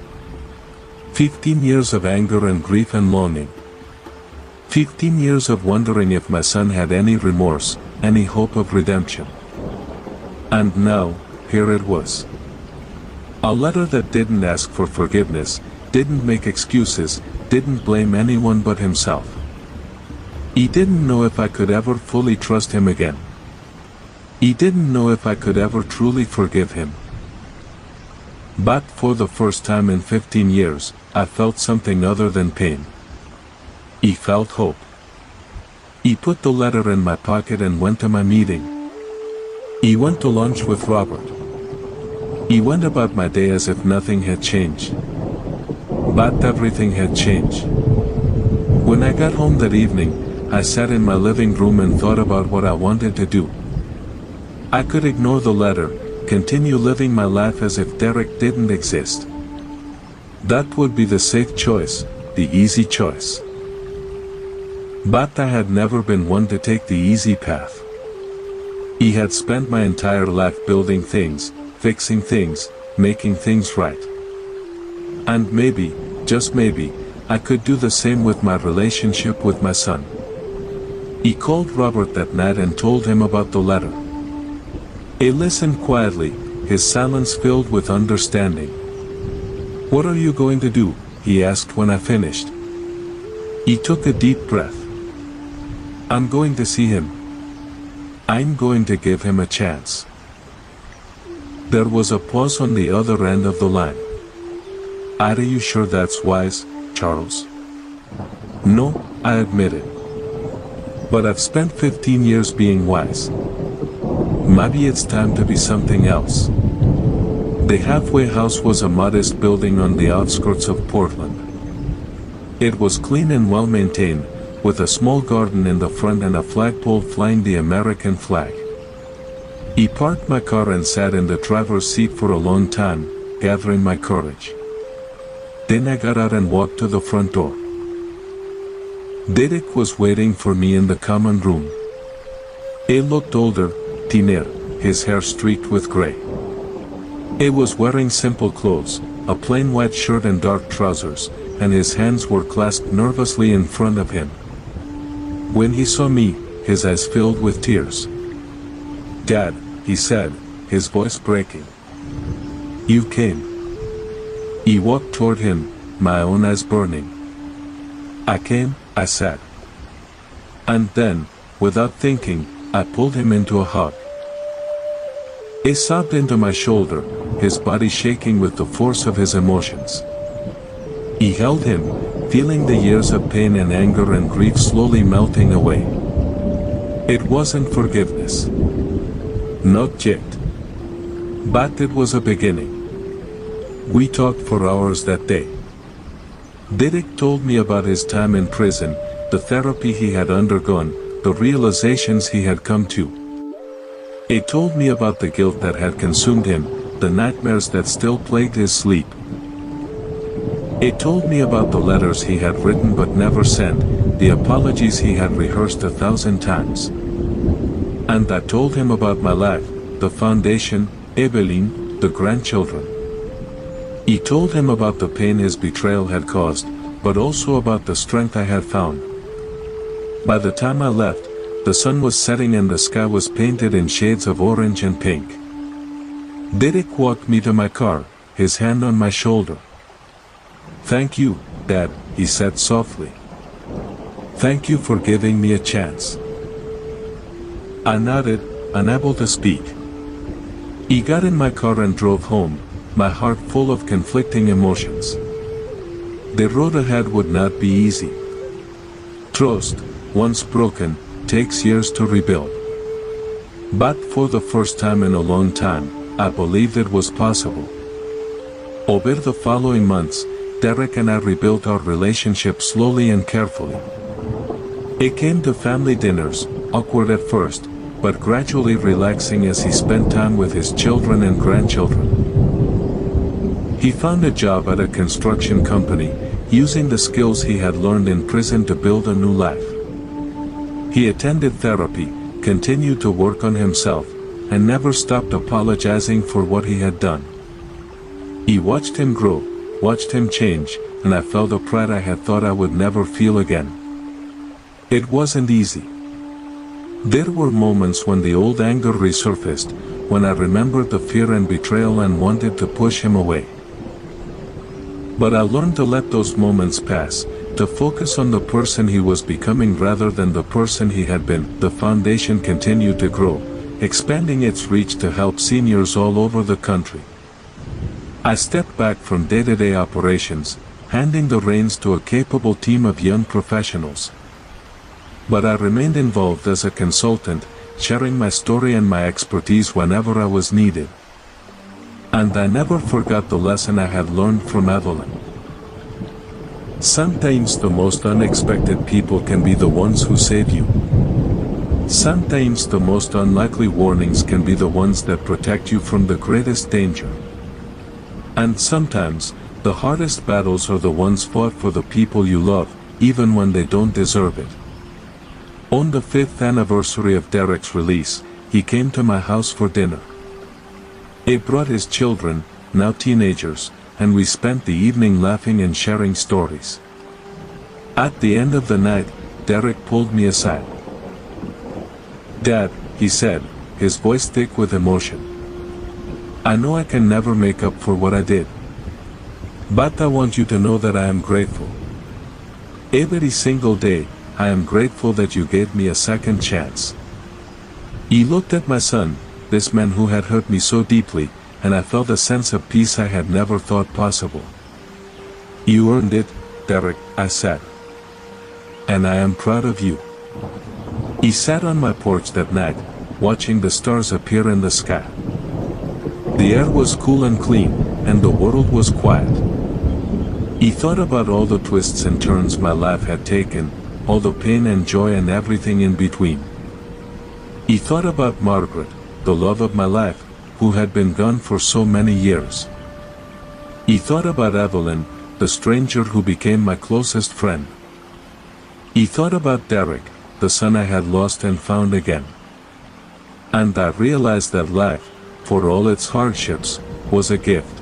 15 years of anger and grief and longing. 15 years of wondering if my son had any remorse, any hope of redemption. And now, here it was. A letter that didn't ask for forgiveness, didn't make excuses, didn't blame anyone but himself. He didn't know if I could ever fully trust him again. He didn't know if I could ever truly forgive him. But for the first time in 15 years, I felt something other than pain. He felt hope. He put the letter in my pocket and went to my meeting. He went to lunch with Robert. He went about my day as if nothing had changed. But everything had changed. When I got home that evening, I sat in my living room and thought about what I wanted to do. I could ignore the letter, continue living my life as if Derek didn't exist. That would be the safe choice, the easy choice. But I had never been one to take the easy path. He had spent my entire life building things, fixing things, making things right. And maybe, just maybe, I could do the same with my relationship with my son. He called Robert that night and told him about the letter. He listened quietly, his silence filled with understanding. "What are you going to do?" he asked when I finished. He took a deep breath. "I'm going to see him. I'm going to give him a chance." There was a pause on the other end of the line. "Are you sure that's wise, Charles?" "No," I admitted. "But I've spent 15 years being wise. Maybe it's time to be something else." The halfway house was a modest building on the outskirts of Portland. It was clean and well maintained, with a small garden in the front and a flagpole flying the American flag. He parked my car and sat in the driver's seat for a long time, gathering my courage. Then I got out and walked to the front door. Derek was waiting for me in the common room. He looked older, thinner, his hair streaked with gray. He was wearing simple clothes, a plain white shirt and dark trousers, and his hands were clasped nervously in front of him. When he saw me, his eyes filled with tears. "Dad," he said, his voice breaking. "You came." He walked toward him, my own eyes burning. "I came," I said. And then, without thinking, I pulled him into a hug. He sobbed into my shoulder, his body shaking with the force of his emotions. He held him, feeling the years of pain and anger and grief slowly melting away. It wasn't forgiveness. Not yet. But it was a beginning. We talked for hours that day. Derek told me about his time in prison, the therapy he had undergone, the realizations he had come to. He told me about the guilt that had consumed him, the nightmares that still plagued his sleep. He told me about the letters he had written but never sent, the apologies he had rehearsed 1,000 times. And I told him about my life, the foundation, Evelyn, the grandchildren. He told him about the pain his betrayal had caused, but also about the strength I had found. By the time I left, the sun was setting and the sky was painted in shades of orange and pink. Derek walked me to my car, his hand on my shoulder. "Thank you, Dad," he said softly. "Thank you for giving me a chance." I nodded, unable to speak. He got in my car and drove home, my heart full of conflicting emotions. The road ahead would not be easy. Trust, once broken, takes years to rebuild. But for the first time in a long time, I believed it was possible. Over the following months, Derek and I rebuilt our relationship slowly and carefully. It came to family dinners, awkward at first, but gradually relaxing as he spent time with his children and grandchildren. He found a job at a construction company, using the skills he had learned in prison to build a new life. He attended therapy, continued to work on himself, and never stopped apologizing for what he had done. He watched him grow, watched him change, and I felt a pride I had thought I would never feel again. It wasn't easy. There were moments when the old anger resurfaced, when I remembered the fear and betrayal and wanted to push him away. But I learned to let those moments pass, to focus on the person he was becoming rather than the person he had been. The foundation continued to grow, expanding its reach to help seniors all over the country. I stepped back from day-to-day operations, handing the reins to a capable team of young professionals. But I remained involved as a consultant, sharing my story and my expertise whenever I was needed. And I never forgot the lesson I had learned from Evelyn. Sometimes the most unexpected people can be the ones who save you. Sometimes the most unlikely warnings can be the ones that protect you from the greatest danger. And sometimes, the hardest battles are the ones fought for the people you love, even when they don't deserve it. On the 5th anniversary of Derek's release, he came to my house for dinner. He brought his children, now teenagers, and we spent the evening laughing and sharing stories. At the end of the night, Derek pulled me aside. "Dad," he said, his voice thick with emotion. "I know I can never make up for what I did. But I want you to know that I am grateful. Every single day, I am grateful that you gave me a second chance." He looked at my son, this man who had hurt me so deeply, and I felt a sense of peace I had never thought possible. "You earned it, Derek," I said. "And I am proud of you." He sat on my porch that night, watching the stars appear in the sky. The air was cool and clean, and the world was quiet. He thought about all the twists and turns my life had taken, all the pain and joy and everything in between. He thought about Margaret, the love of my life, who had been gone for so many years. He thought about Evelyn, the stranger who became my closest friend. He thought about Derek, the son I had lost and found again. And I realized that life, for all its hardships, was a gift.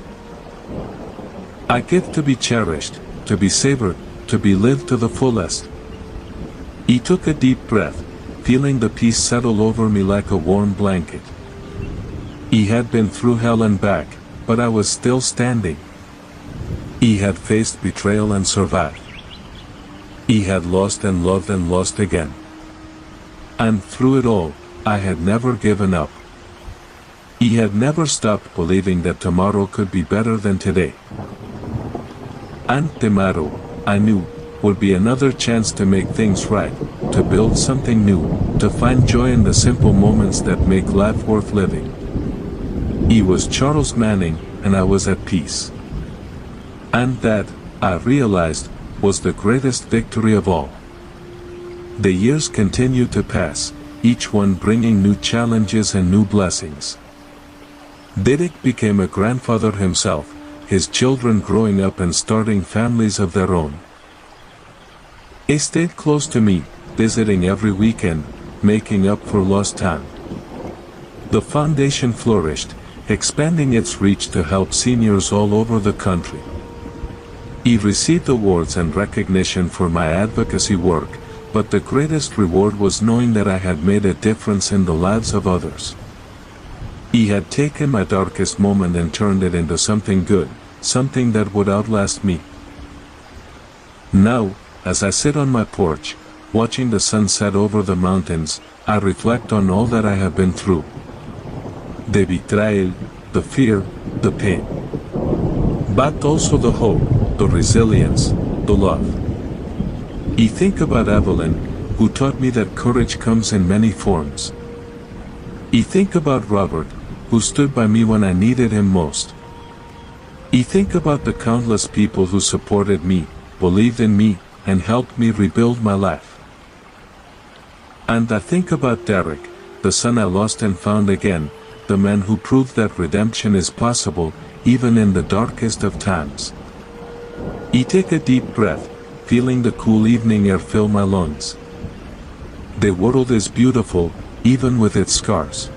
A gift to be cherished, to be savored, to be lived to the fullest. He took a deep breath, feeling the peace settle over me like a warm blanket. He had been through hell and back, but I was still standing. He had faced betrayal and survived. He had lost and loved and lost again. And through it all, I had never given up. He had never stopped believing that tomorrow could be better than today. And tomorrow, I knew, would be another chance to make things right, to build something new, to find joy in the simple moments that make life worth living. He was Charles Manning, and I was at peace. And that, I realized, was the greatest victory of all. The years continued to pass, each one bringing new challenges and new blessings. Derek became a grandfather himself, his children growing up and starting families of their own. He stayed close to me, visiting every weekend, making up for lost time. The foundation flourished, expanding its reach to help seniors all over the country. He received awards and recognition for my advocacy work, but the greatest reward was knowing that I had made a difference in the lives of others. He had taken my darkest moment and turned it into something good, something that would outlast me. Now, as I sit on my porch, watching the sunset over the mountains, I reflect on all that I have been through. The betrayal, the fear, the pain. But also the hope, the resilience, the love. I think about Evelyn, who taught me that courage comes in many forms. I think about Robert, who stood by me when I needed him most. I think about the countless people who supported me, believed in me, and helped me rebuild my life. And I think about Derek, the son I lost and found again, the man who proved that redemption is possible, even in the darkest of times. I take a deep breath, feeling the cool evening air fill my lungs. The world is beautiful, even with its scars.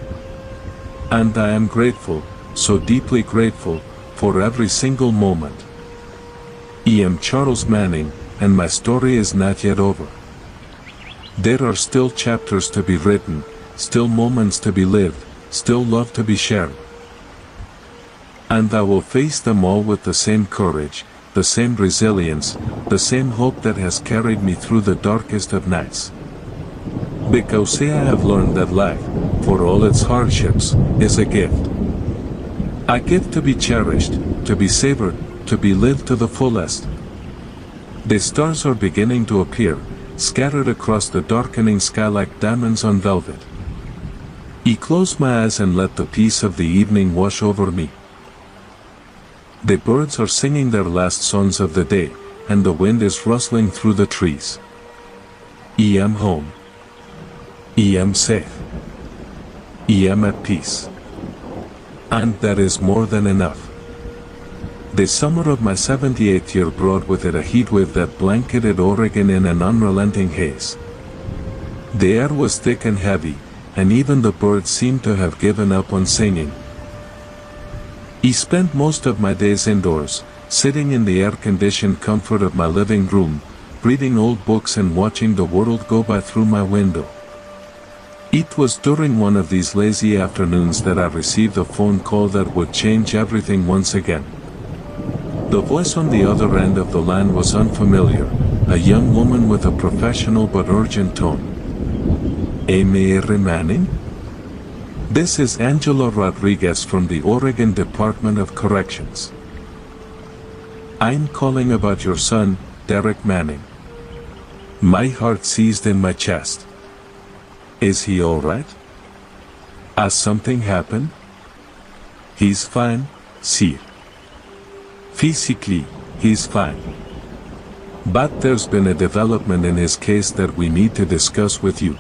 And I am grateful, so deeply grateful, for every single moment. I am Charles Manning, and my story is not yet over. There are still chapters to be written, still moments to be lived, still love to be shared. And I will face them all with the same courage, the same resilience, the same hope that has carried me through the darkest of nights. Because I have learned that life, for all its hardships, is a gift. A gift to be cherished, to be savored, to be lived to the fullest. The stars are beginning to appear, scattered across the darkening sky like diamonds on velvet. I closed my eyes and let the peace of the evening wash over me. The birds are singing their last songs of the day, and the wind is rustling through the trees. I am home. I am safe. I am at peace. And that is more than enough. The summer of my 78th year brought with it a heatwave that blanketed Oregon in an unrelenting haze. The air was thick and heavy, and even the birds seemed to have given up on singing. I spent most of my days indoors, sitting in the air-conditioned comfort of my living room, reading old books and watching the world go by through my window. It was during one of these lazy afternoons that I received a phone call that would change everything once again. The voice on the other end of the line was unfamiliar, a young woman with a professional but urgent tone. Mr. Manning? This is Angela Rodriguez from the Oregon Department of Corrections. I'm calling about your son, Derek Manning. My heart seized in my chest. Is he alright? Has something happened? He's fine, sir. Physically, he's fine. But there's been a development in his case that we need to discuss with you.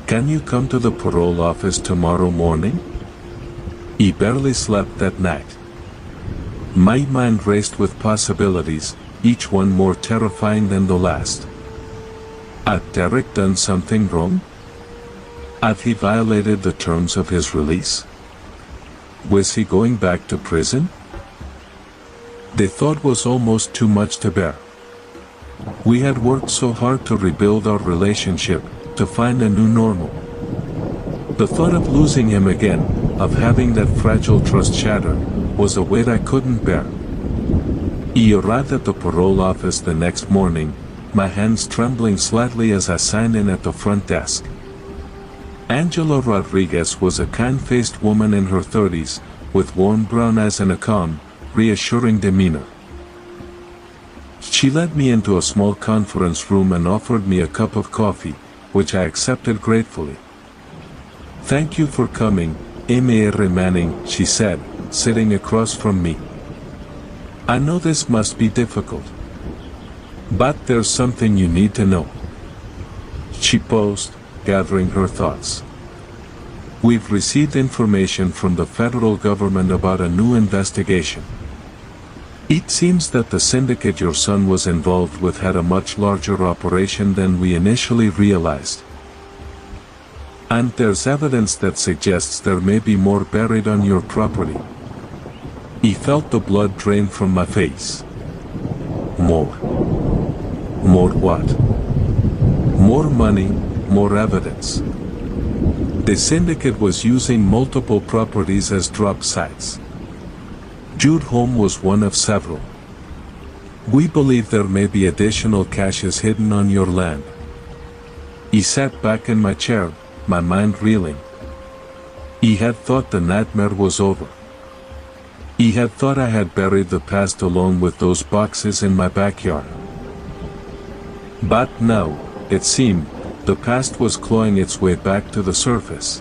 Can you come to the parole office tomorrow morning? I barely slept that night. My mind raced with possibilities, each one more terrifying than the last. Had Derek done something wrong? Had he violated the terms of his release? Was he going back to prison? The thought was almost too much to bear. We had worked so hard to rebuild our relationship, to find a new normal. The thought of losing him again, of having that fragile trust shattered, was a weight I couldn't bear. I arrived at the parole office the next morning, my hands trembling slightly as I signed in at the front desk. Angela Rodriguez was a kind-faced woman in her 30s, with warm brown eyes and a calm, reassuring demeanor. She led me into a small conference room and offered me a cup of coffee, which I accepted gratefully. Thank you for coming, Mr. Manning, she said, sitting across from me. I know this must be difficult. But there's something you need to know. She paused, gathering her thoughts. We've received information from the federal government about a new investigation. It seems that the syndicate your son was involved with had a much larger operation than we initially realized. And there's evidence that suggests there may be more buried on your property. I felt the blood drain from my face. More. More what? More money, more evidence. The syndicate was using multiple properties as drop sites. Jude Home was one of several. We believe there may be additional caches hidden on your land. I sat back in my chair, my mind reeling. I had thought the nightmare was over. I had thought I had buried the past along with those boxes in my backyard. But now, it seemed, the past was clawing its way back to the surface.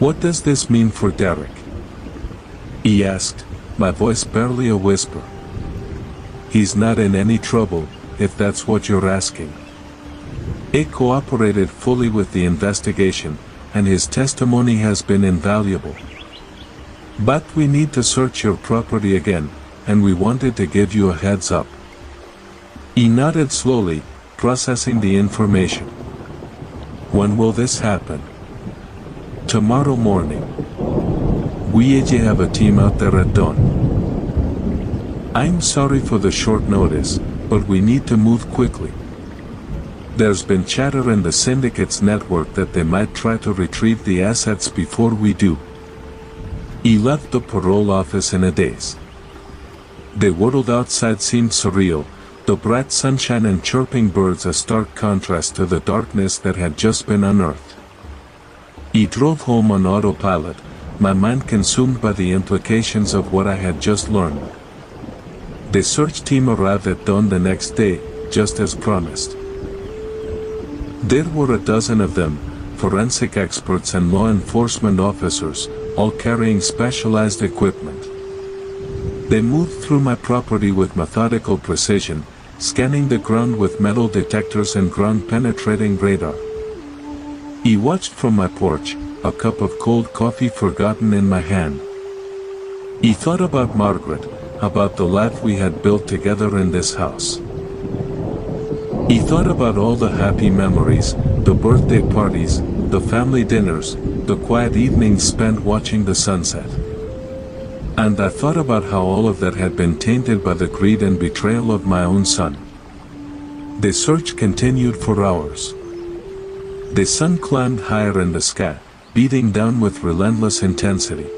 What does this mean for Derek? I asked, my voice barely a whisper. He's not in any trouble, if that's what you're asking. He cooperated fully with the investigation, and his testimony has been invaluable. But we need to search your property again, and we wanted to give you a heads up. He nodded slowly, processing the information. When will this happen? Tomorrow morning. We have a team out there at dawn. I'm sorry for the short notice, but we need to move quickly. There's been chatter in the syndicate's network that they might try to retrieve the assets before we do. He left the parole office in a daze. The world outside seemed surreal, the bright sunshine and chirping birds a stark contrast to the darkness that had just been unearthed. He drove home on autopilot, my mind consumed by the implications of what I had just learned. The search team arrived at dawn the next day, just as promised. There were a dozen of them, forensic experts and law enforcement officers, all carrying specialized equipment. They moved through my property with methodical precision, scanning the ground with metal detectors and ground-penetrating radar. I watched from my porch, a cup of cold coffee forgotten in my hand. I thought about Margaret, about the life we had built together in this house. I thought about all the happy memories, the birthday parties, the family dinners, the quiet evenings spent watching the sunset. And I thought about how all of that had been tainted by the greed and betrayal of my own son. The search continued for hours. The sun climbed higher in the sky, beating down with relentless intensity.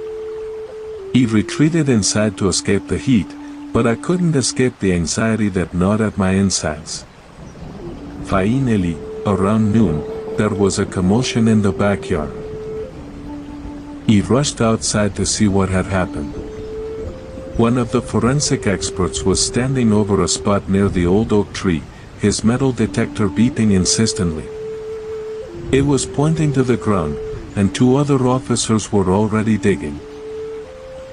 I retreated inside to escape the heat, but I couldn't escape the anxiety that gnawed at my insides. Finally, around noon, there was a commotion in the backyard. I rushed outside to see what had happened. One of the forensic experts was standing over a spot near the old oak tree, his metal detector beeping insistently. It was pointing to the ground, and two other officers were already digging.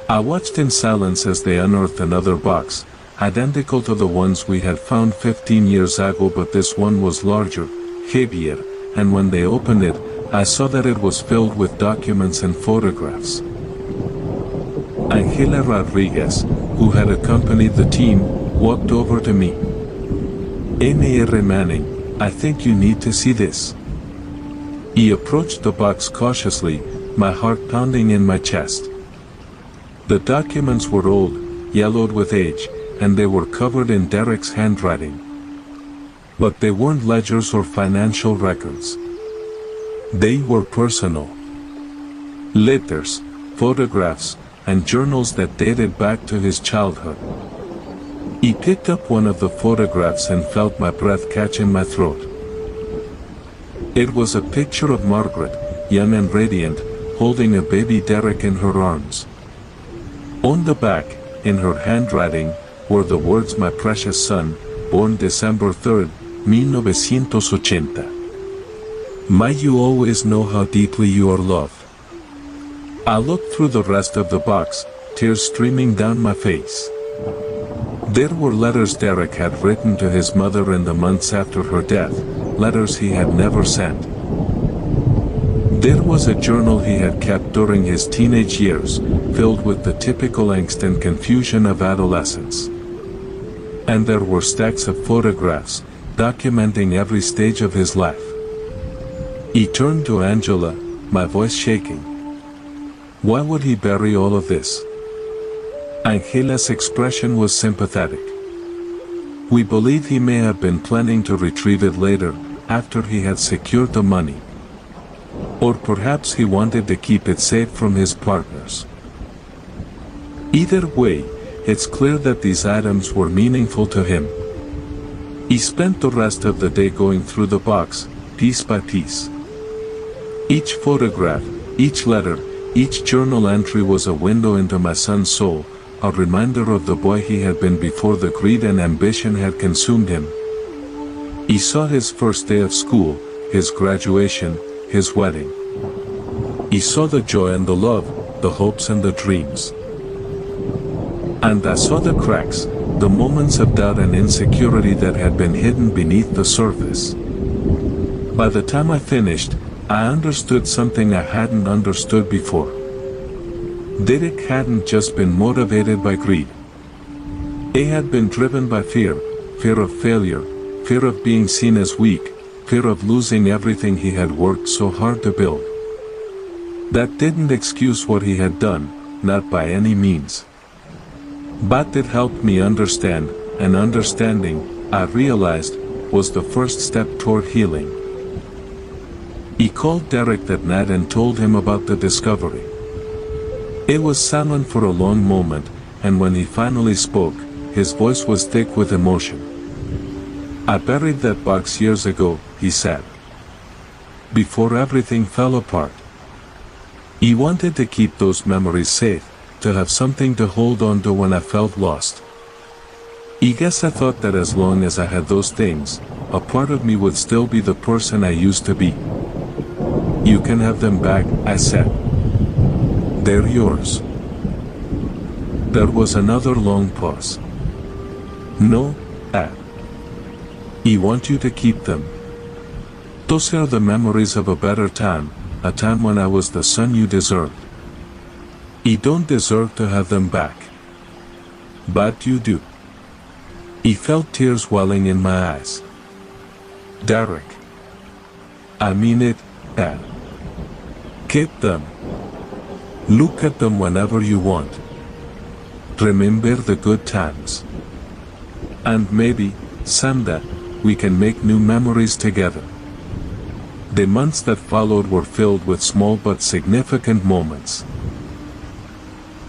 I watched in silence as they unearthed another box, identical to the ones we had found 15 years ago, but this one was larger, heavier, and when they opened it, I saw that it was filled with documents and photographs. Angela Rodriguez, who had accompanied the team, walked over to me. "Mr. Manning, I think you need to see this." He approached the box cautiously, my heart pounding in my chest. The documents were old, yellowed with age, and they were covered in Derek's handwriting. But they weren't ledgers or financial records. They were personal. Letters, photographs, and journals that dated back to his childhood. He picked up one of the photographs and felt my breath catch in my throat. It was a picture of Margaret, young and radiant, holding a baby Derek in her arms. On the back, in her handwriting, were the words "My precious son, born December 3, 1980. May you always know how deeply you are loved." I looked through the rest of the box, tears streaming down my face. There were letters Derek had written to his mother in the months after her death, letters he had never sent. There was a journal he had kept during his teenage years, filled with the typical angst and confusion of adolescence. And there were stacks of photographs, documenting every stage of his life. He turned to Angela, my voice shaking. Why would he bury all of this? Angela's expression was sympathetic. We believe he may have been planning to retrieve it later, after he had secured the money. Or perhaps he wanted to keep it safe from his partners. Either way, it's clear that these items were meaningful to him. He spent the rest of the day going through the box, piece by piece. Each photograph, each letter, each journal entry was a window into my son's soul, a reminder of the boy he had been before the greed and ambition had consumed him. He saw his first day of school, his graduation, his wedding. He saw the joy and the love, the hopes and the dreams. And I saw the cracks, the moments of doubt and insecurity that had been hidden beneath the surface. By the time I finished, I understood something I hadn't understood before. Derek hadn't just been motivated by greed. He had been driven by fear, fear of failure, fear of being seen as weak, fear of losing everything he had worked so hard to build. That didn't excuse what he had done, not by any means. But it helped me understand, and understanding, I realized, was the first step toward healing. He called Derek that night and told him about the discovery. It was silent for a long moment, and when he finally spoke, his voice was thick with emotion. "I buried that box years ago," he said. "Before everything fell apart." He wanted to keep those memories safe, to have something to hold on to when I felt lost. I guess I thought that as long as I had those things, a part of me would still be the person I used to be. You can have them back, I said. They're yours. There was another long pause. No, Dad. I want you to keep them. Those are the memories of a better time, a time when I was the son you deserved. I don't deserve to have them back. But you do. I felt tears welling in my eyes. Derek. I mean it, Dad. Keep them. Look at them whenever you want. Remember the good times. And maybe, someday, we can make new memories together. The months that followed were filled with small but significant moments.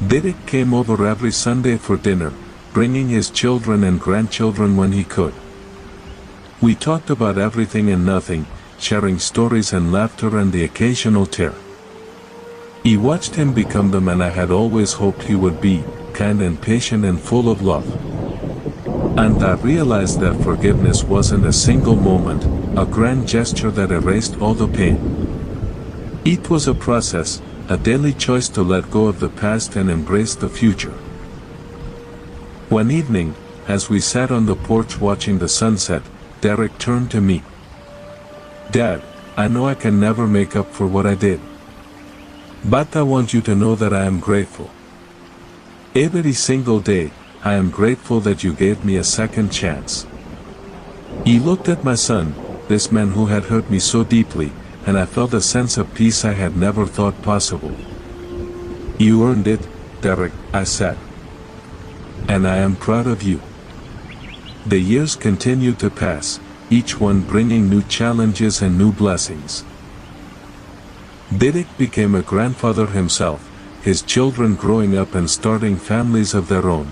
Derek came over every Sunday for dinner, bringing his children and grandchildren when he could. We talked about everything and nothing, sharing stories and laughter and the occasional tear. I watched him become the man I had always hoped he would be, kind and patient and full of love. And I realized that forgiveness wasn't a single moment, a grand gesture that erased all the pain. It was a process, a daily choice to let go of the past and embrace the future. One evening, as we sat on the porch watching the sunset, Derek turned to me. Dad, I know I can never make up for what I did. But I want you to know that I am grateful. Every single day, I am grateful that you gave me a second chance. He looked at my son, this man who had hurt me so deeply, and I felt a sense of peace I had never thought possible. You earned it, Derek, I said. And I am proud of you. The years continued to pass, each one bringing new challenges and new blessings. Derek became a grandfather himself, his children growing up and starting families of their own.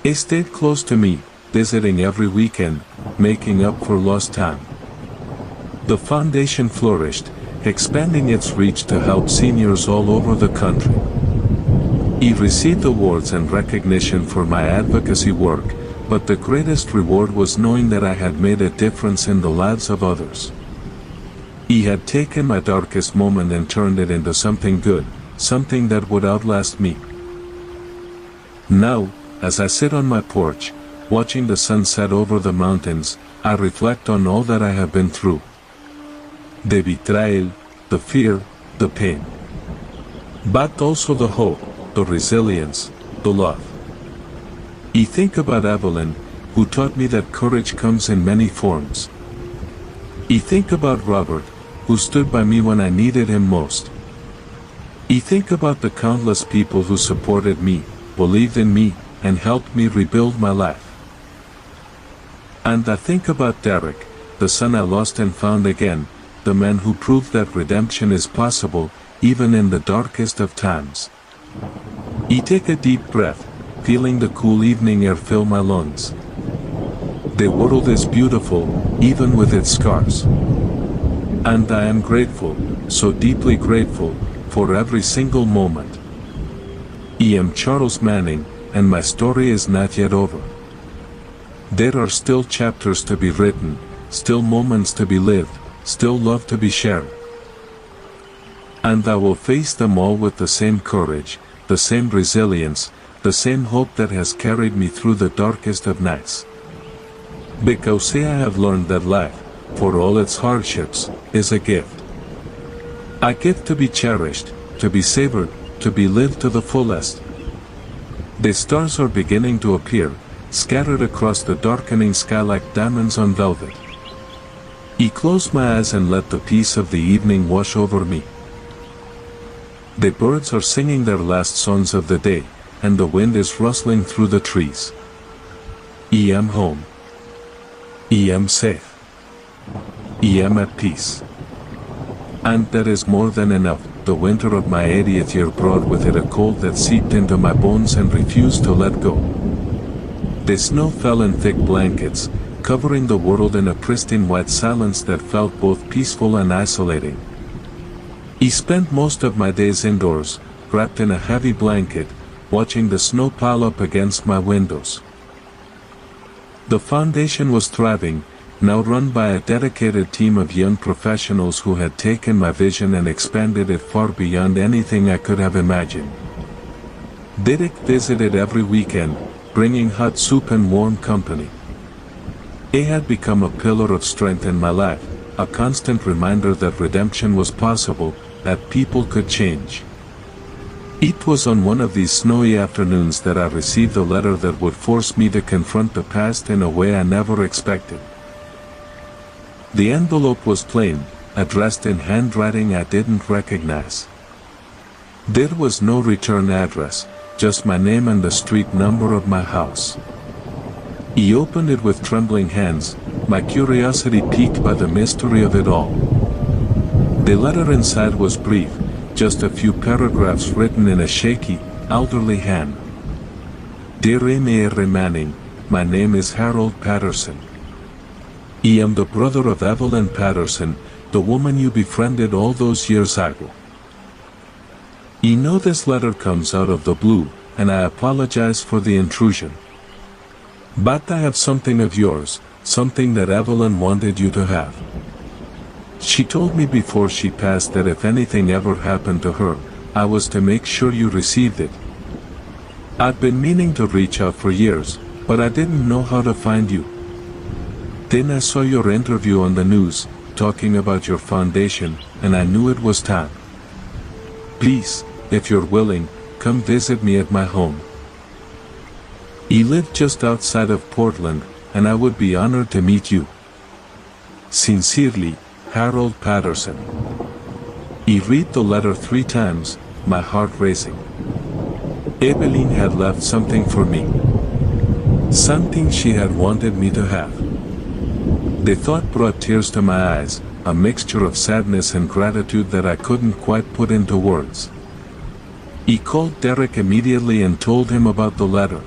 He stayed close to me, visiting every weekend, making up for lost time. The foundation flourished, expanding its reach to help seniors all over the country. He received awards and recognition for my advocacy work, but the greatest reward was knowing that I had made a difference in the lives of others. He had taken my darkest moment and turned it into something good, something that would outlast me. Now, as I sit on my porch, watching the sun set over the mountains, I reflect on all that I have been through. The betrayal, the fear, the pain. But also the hope, the resilience, the love. I think about Evelyn, who taught me that courage comes in many forms. I think about Robert, who stood by me when I needed him most. I think about the countless people who supported me, believed in me, and helped me rebuild my life. And I think about Derek, the son I lost and found again, the man who proved that redemption is possible, even in the darkest of times. I take a deep breath, feeling the cool evening air fill my lungs. The world is beautiful, even with its scars. And I am grateful, so deeply grateful, for every single moment. I am Charles Manning, and my story is not yet over. There are still chapters to be written, still moments to be lived, still love to be shared. And I will face them all with the same courage, the same resilience, the same hope that has carried me through the darkest of nights. Because I have learned that life, for all its hardships, is a gift. A gift to be cherished, to be savored, to be lived to the fullest. The stars are beginning to appear, scattered across the darkening sky like diamonds on velvet. I close my eyes and let the peace of the evening wash over me. The birds are singing their last songs of the day, and the wind is rustling through the trees. I am home. I am safe. I am at peace. And that is more than enough. The winter of my 80th year brought with it a cold that seeped into my bones and refused to let go. The snow fell in thick blankets, covering the world in a pristine white silence that felt both peaceful and isolating. I spent most of my days indoors, wrapped in a heavy blanket, watching the snow pile up against my windows. The foundation was thriving, now run by a dedicated team of young professionals who had taken my vision and expanded it far beyond anything I could have imagined. Derek visited every weekend, bringing hot soup and warm company. He had become a pillar of strength in my life, a constant reminder that redemption was possible, that people could change. It was on one of these snowy afternoons that I received a letter that would force me to confront the past in a way I never expected. The envelope was plain, addressed in handwriting I didn't recognize. There was no return address, just my name and the street number of my house. He opened it with trembling hands, my curiosity piqued by the mystery of it all. The letter inside was brief, just a few paragraphs written in a shaky, elderly hand. Dear Mr. Manning, my name is Harold Patterson. I am the brother of Evelyn Patterson, the woman you befriended all those years ago. I know this letter comes out of the blue, and I apologize for the intrusion. But I have something of yours, something that Evelyn wanted you to have. She told me before she passed that if anything ever happened to her, I was to make sure you received it. I've been meaning to reach out for years, but I didn't know how to find you. Then I saw your interview on the news, talking about your foundation, and I knew it was time. Please, if you're willing, come visit me at my home. He lived just outside of Portland, and I would be honored to meet you. Sincerely, Harold Patterson. He read the letter 3 times, my heart racing. Evelyn had left something for me. Something she had wanted me to have. The thought brought tears to my eyes, a mixture of sadness and gratitude that I couldn't quite put into words. He called Derek immediately and told him about the letter.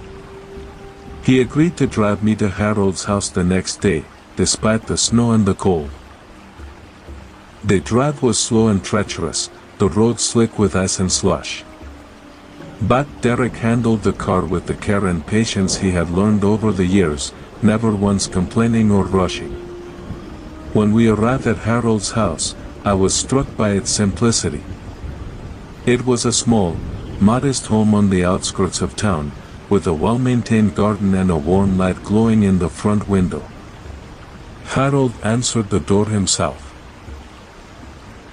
He agreed to drive me to Harold's house the next day, despite the snow and the cold. The drive was slow and treacherous, the road slick with ice and slush. But Derek handled the car with the care and patience he had learned over the years, never once complaining or rushing. When we arrived at Harold's house, I was struck by its simplicity. It was a small, modest home on the outskirts of town, with a well-maintained garden and a warm light glowing in the front window. Harold answered the door himself.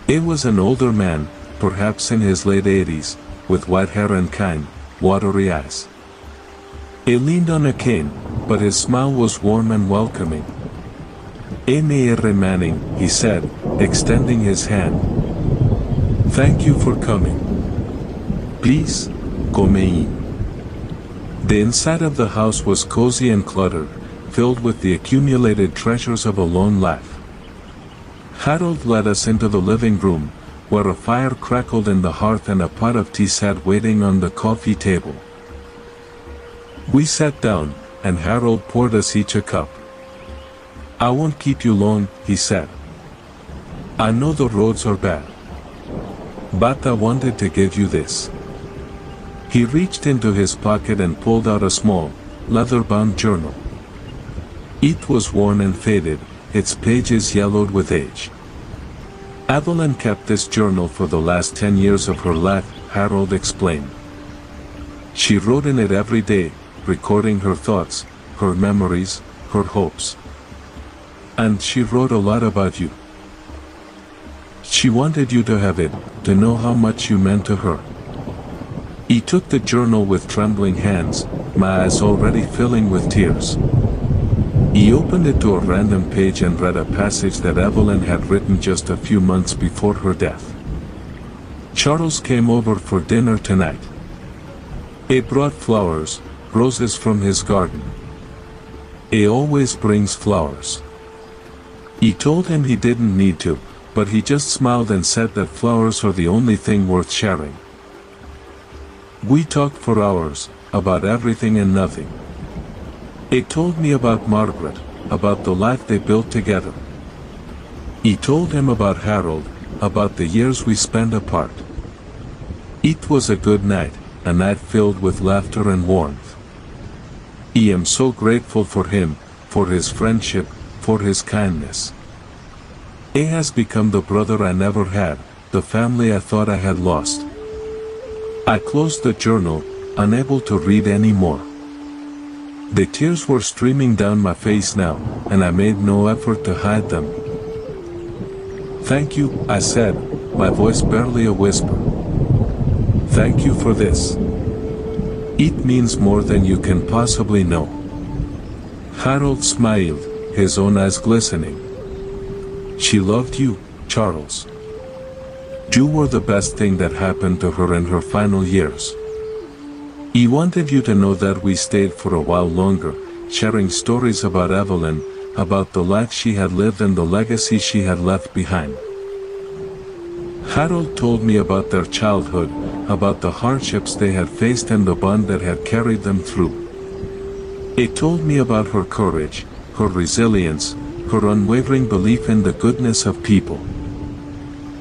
He was an older man, perhaps in his late 80s, with white hair and kind, watery eyes. He leaned on a cane, but his smile was warm and welcoming. Mr. Manning, he said, extending his hand. Thank you for coming. Please, come in. The inside of the house was cozy and cluttered, filled with the accumulated treasures of a lone life. Harold led us into the living room, where a fire crackled in the hearth and a pot of tea sat waiting on the coffee table. We sat down, and Harold poured us each a cup. I won't keep you long, he said. I know the roads are bad. But I wanted to give you this. He reached into his pocket and pulled out a small, leather-bound journal. It was worn and faded, its pages yellowed with age. Evelyn kept this journal for the last 10 years of her life, Harold explained. She wrote in it every day, recording her thoughts, her memories, her hopes. And she wrote a lot about you. She wanted you to have it, to know how much you meant to her. He took the journal with trembling hands, my eyes already filling with tears. He opened it to a random page and read a passage that Evelyn had written just a few months before her death. Charles came over for dinner tonight. He brought flowers, roses from his garden. He always brings flowers. He told him he didn't need to, but he just smiled and said that flowers are the only thing worth sharing. We talked for hours, about everything and nothing. He told me about Margaret, about the life they built together. He told him about Harold, about the years we spent apart. It was a good night, a night filled with laughter and warmth. I am so grateful for him, for his friendship, for his kindness. A has become the brother I never had, the family I thought I had lost. I closed the journal, unable to read anymore. The tears were streaming down my face now, and I made no effort to hide them. "Thank you," I said, my voice barely a whisper. "Thank you for this. It means more than you can possibly know." Harold smiled, his own eyes glistening. "She loved you, Charles. You were the best thing that happened to her in her final years. He wanted you to know that we stayed for a while longer, sharing stories about Evelyn, about the life she had lived and the legacy she had left behind." Harold told me about their childhood, about the hardships they had faced and the bond that had carried them through. He told me about her courage, her resilience, her unwavering belief in the goodness of people.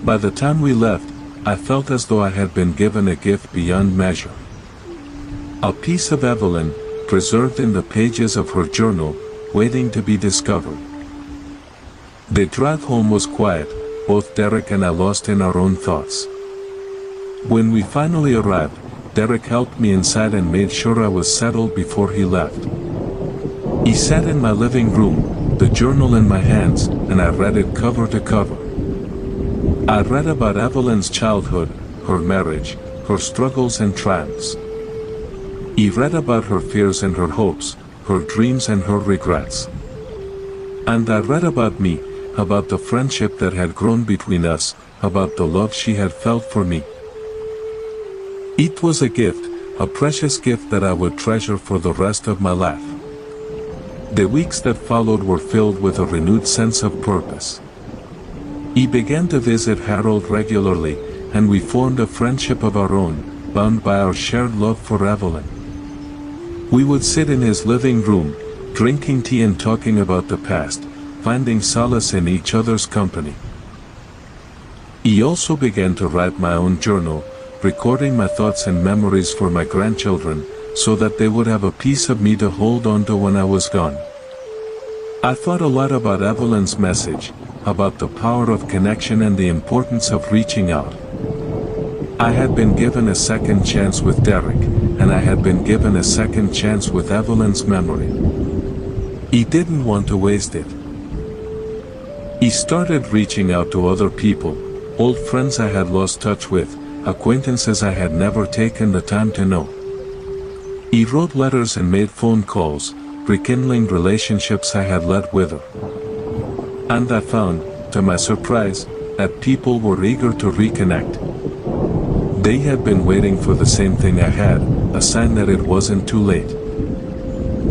By the time we left, I felt as though I had been given a gift beyond measure. A piece of Evelyn, preserved in the pages of her journal, waiting to be discovered. The drive home was quiet, both Derek and I lost in our own thoughts. When we finally arrived, Derek helped me inside and made sure I was settled before he left. He sat in my living room, the journal in my hands, and I read it cover to cover. I read about Evelyn's childhood, her marriage, her struggles and triumphs. He read about her fears and her hopes, her dreams and her regrets. And I read about me, about the friendship that had grown between us, about the love she had felt for me. It was a gift, a precious gift that I would treasure for the rest of my life. The weeks that followed were filled with a renewed sense of purpose. He began to visit Harold regularly, and we formed a friendship of our own, bound by our shared love for Evelyn. We would sit in his living room, drinking tea and talking about the past, finding solace in each other's company. He also began to write my own journal, recording my thoughts and memories for my grandchildren, so that they would have a piece of me to hold on to when I was gone. I thought a lot about Evelyn's message, about the power of connection and the importance of reaching out. I had been given a second chance with Derek, and I had been given a second chance with Evelyn's memory. He didn't want to waste it. He started reaching out to other people, old friends I had lost touch with, acquaintances I had never taken the time to know. He wrote letters and made phone calls, rekindling relationships I had let wither. And I found, to my surprise, that people were eager to reconnect. They had been waiting for the same thing I had, a sign that it wasn't too late.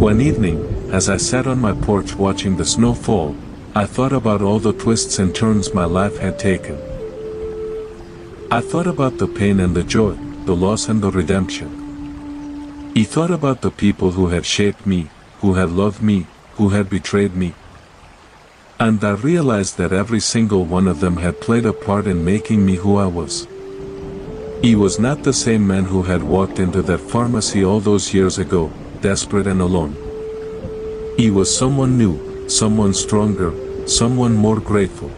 One evening, as I sat on my porch watching the snow fall, I thought about all the twists and turns my life had taken. I thought about the pain and the joy, the loss and the redemption. I thought about the people who had shaped me, who had loved me, who had betrayed me. And I realized that every single one of them had played a part in making me who I was. He was not the same man who had walked into that pharmacy all those years ago, desperate and alone. He was someone new, someone stronger, someone more grateful.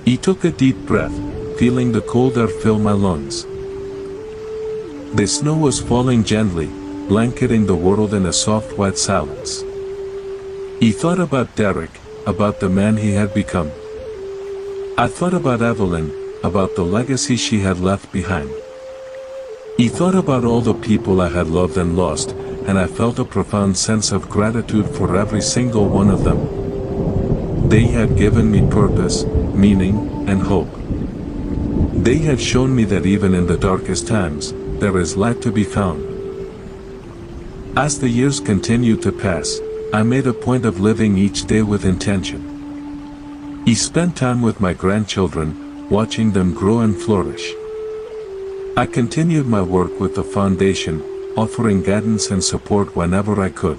He took a deep breath, feeling the cold air fill my lungs. The snow was falling gently, blanketing the world in a soft white silence. He thought about Derek, about the man he had become. I thought about Evelyn, about the legacy she had left behind. He thought about all the people I had loved and lost, and I felt a profound sense of gratitude for every single one of them. They had given me purpose, meaning, and hope. They had shown me that even in the darkest times, there is light to be found. As the years continued to pass, I made a point of living each day with intention. I spent time with my grandchildren, watching them grow and flourish. I continued my work with the foundation, offering guidance and support whenever I could.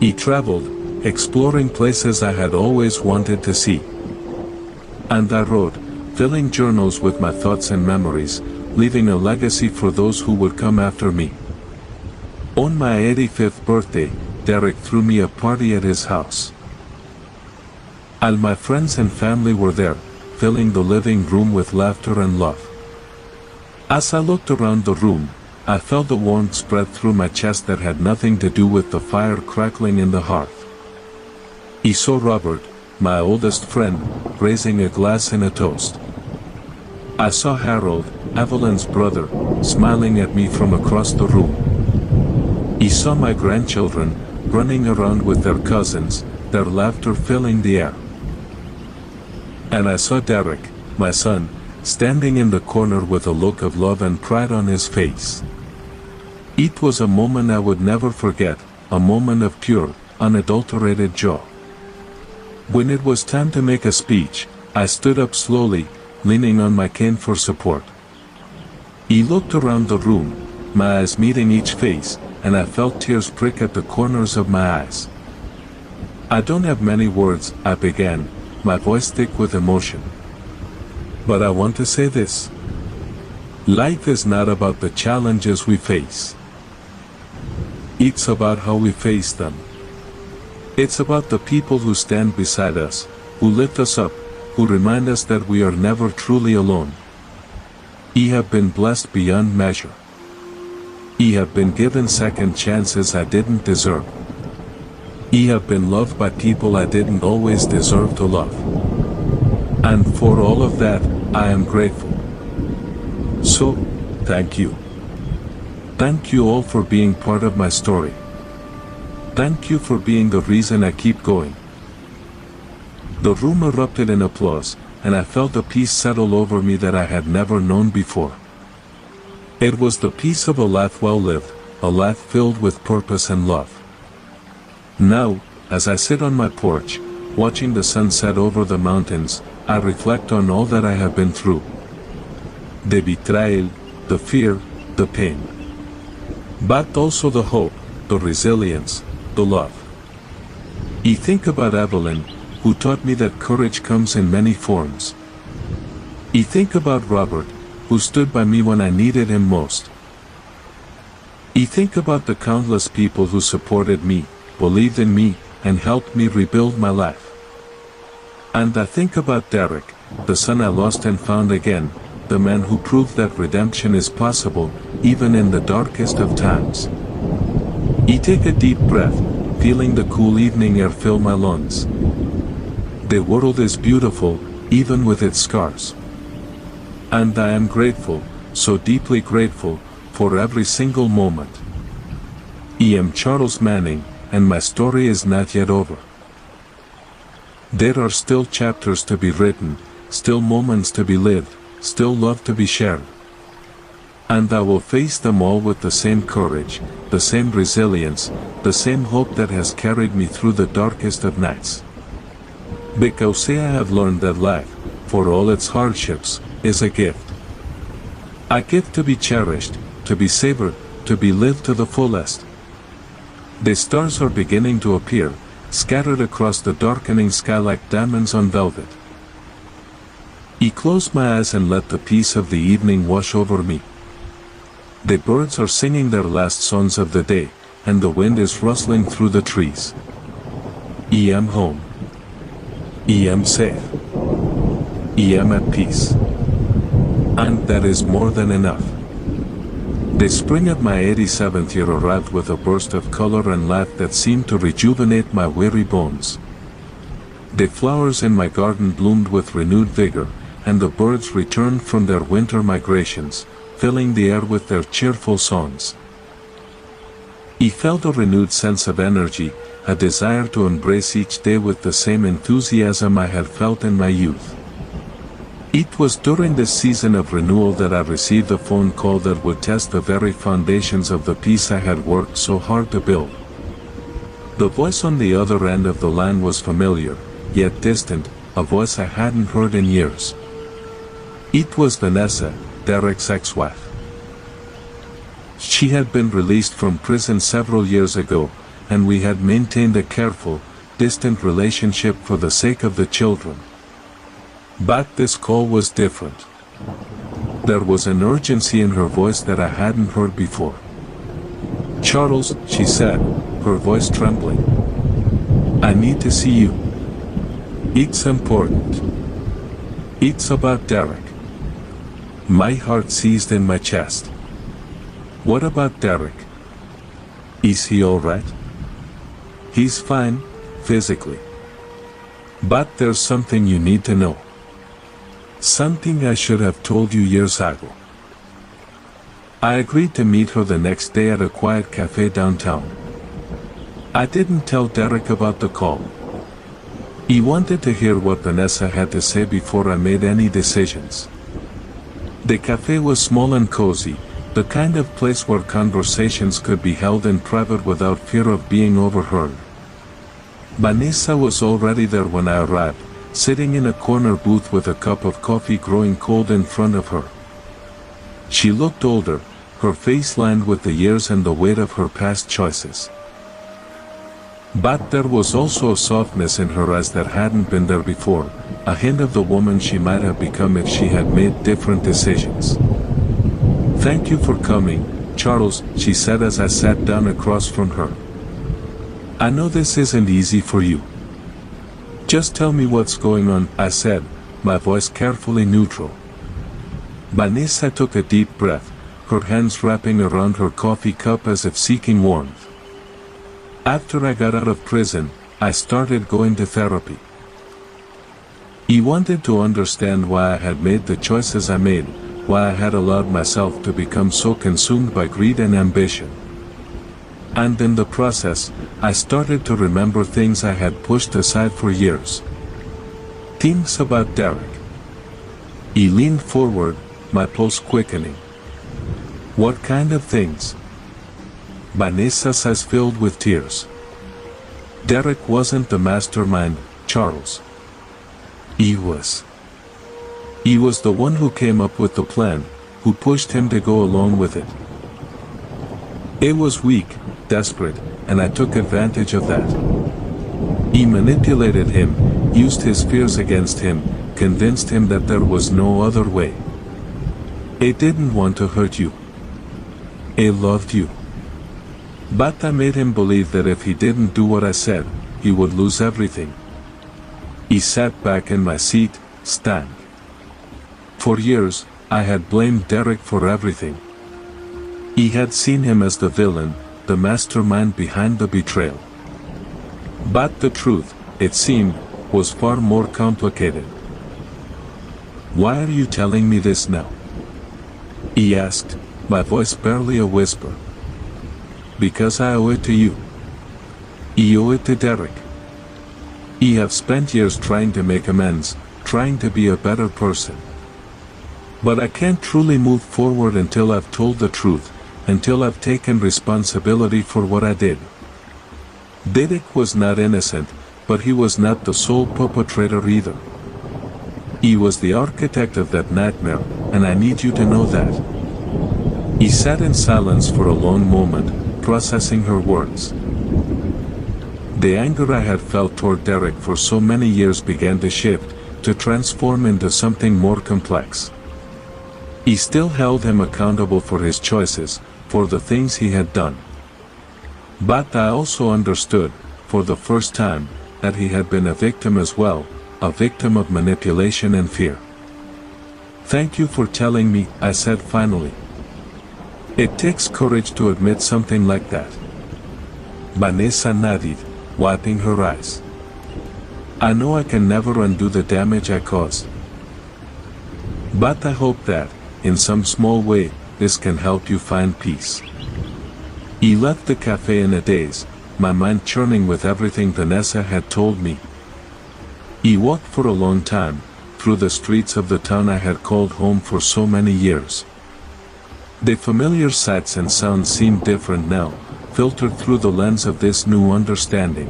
I traveled, exploring places I had always wanted to see. And I wrote, filling journals with my thoughts and memories, leaving a legacy for those who would come after me. On my 85th birthday, Derek threw me a party at his house. All my friends and family were there, filling the living room with laughter and love. As I looked around the room, I felt a warmth spread through my chest that had nothing to do with the fire crackling in the hearth. I saw Robert, my oldest friend, raising a glass in a toast. I saw Harold, Evelyn's brother, smiling at me from across the room. I saw my grandchildren, running around with their cousins, their laughter filling the air. And I saw Derek, my son, standing in the corner with a look of love and pride on his face. It was a moment I would never forget, a moment of pure, unadulterated joy. When it was time to make a speech, I stood up slowly, leaning on my cane for support. I looked around the room, my eyes meeting each face, and I felt tears prick at the corners of my eyes. I don't have many words, I began, my voice thick with emotion. But I want to say this. Life is not about the challenges we face. It's about how we face them. It's about the people who stand beside us, who lift us up, who remind us that we are never truly alone. I have been blessed beyond measure. I have been given second chances I didn't deserve. I have been loved by people I didn't always deserve to love. And for all of that, I am grateful. So, thank you. Thank you all for being part of my story. Thank you for being the reason I keep going. The room erupted in applause, and I felt a peace settle over me that I had never known before. It was the peace of a life well lived, a life filled with purpose and love. Now, as I sit on my porch, watching the sun set over the mountains, I reflect on all that I have been through. The betrayal, the fear, the pain. But also the hope, the resilience, the love. I think about Evelyn, who taught me that courage comes in many forms. I think about Robert, who stood by me when I needed him most. I think about the countless people who supported me, believed in me, and helped me rebuild my life. And I think about Derek, the son I lost and found again, the man who proved that redemption is possible, even in the darkest of times. I take a deep breath, feeling the cool evening air fill my lungs. The world is beautiful, even with its scars. And I am grateful, so deeply grateful, for every single moment. I am Charles Manning, and my story is not yet over. There are still chapters to be written, still moments to be lived, still love to be shared. And I will face them all with the same courage, the same resilience, the same hope that has carried me through the darkest of nights. Because I have learned that life, for all its hardships, is a gift. A gift to be cherished, to be savored, to be lived to the fullest. The stars are beginning to appear, scattered across the darkening sky like diamonds on velvet. I close my eyes and let the peace of the evening wash over me. The birds are singing their last songs of the day, and the wind is rustling through the trees. I am home. I am safe. I am at peace. And that is more than enough. The spring of my 87th year arrived with a burst of color and life that seemed to rejuvenate my weary bones. The flowers in my garden bloomed with renewed vigor, and the birds returned from their winter migrations, filling the air with their cheerful songs. I felt a renewed sense of energy, a desire to embrace each day with the same enthusiasm I had felt in my youth. It was during this season of renewal that I received a phone call that would test the very foundations of the peace I had worked so hard to build. The voice on the other end of the line was familiar, yet distant, a voice I hadn't heard in years. It was Vanessa, Derek's ex-wife. She had been released from prison several years ago, and we had maintained a careful, distant relationship for the sake of the children. But this call was different. There was an urgency in her voice that I hadn't heard before. Charles, she said, her voice trembling. I need to see you. It's important. It's about Derek. My heart seized in my chest. What about Derek? Is he alright? He's fine, physically. But there's something you need to know. Something I should have told you years ago. I agreed to meet her the next day at a quiet cafe downtown. I didn't tell Derek about the call. He wanted to hear what Vanessa had to say before I made any decisions. The cafe was small and cozy, the kind of place where conversations could be held in private without fear of being overheard. Vanessa was already there when I arrived, sitting in a corner booth with a cup of coffee growing cold in front of her. She looked older, her face lined with the years and the weight of her past choices. But there was also a softness in her eyes that hadn't been there before, a hint of the woman she might have become if she had made different decisions. Thank you for coming, Charles, she said as I sat down across from her. I know this isn't easy for you. Just tell me what's going on, I said, my voice carefully neutral. Vanessa took a deep breath, her hands wrapping around her coffee cup as if seeking warmth. After I got out of prison, I started going to therapy. He wanted to understand why I had made the choices I made, why I had allowed myself to become so consumed by greed and ambition. And in the process, I started to remember things I had pushed aside for years. Things about Derek. He leaned forward, my pulse quickening. What kind of things? Vanessa's eyes filled with tears. Derek wasn't the mastermind, Charles. He was. He was the one who came up with the plan, who pushed him to go along with it. It was weak, desperate, and I took advantage of that. He manipulated him, used his fears against him, convinced him that there was no other way. It didn't want to hurt you. It loved you. But I made him believe that if he didn't do what I said, he would lose everything. He sat back in my seat, stank. For years, I had blamed Derek for everything. He had seen him as the villain, the mastermind behind the betrayal. But the truth, it seemed, was far more complicated. Why are you telling me this now? He asked, my voice barely a whisper. Because I owe it to you. I owe it to Derek. I have spent years trying to make amends, trying to be a better person. But I can't truly move forward until I've told the truth, until I've taken responsibility for what I did. Derek was not innocent, but he was not the sole perpetrator either. He was the architect of that nightmare, and I need you to know that. He sat in silence for a long moment, processing her words. The anger I had felt toward Derek for so many years began to shift, to transform into something more complex. He still held him accountable for his choices, for the things he had done. But I also understood, for the first time, that he had been a victim as well, a victim of manipulation and fear. Thank you for telling me, I said finally. It takes courage to admit something like that. Vanessa nodded, wiping her eyes. I know I can never undo the damage I caused. But I hope that, in some small way, this can help you find peace. He left the cafe in a daze, my mind churning with everything Vanessa had told me. He walked for a long time, through the streets of the town I had called home for so many years. The familiar sights and sounds seemed different now, filtered through the lens of this new understanding.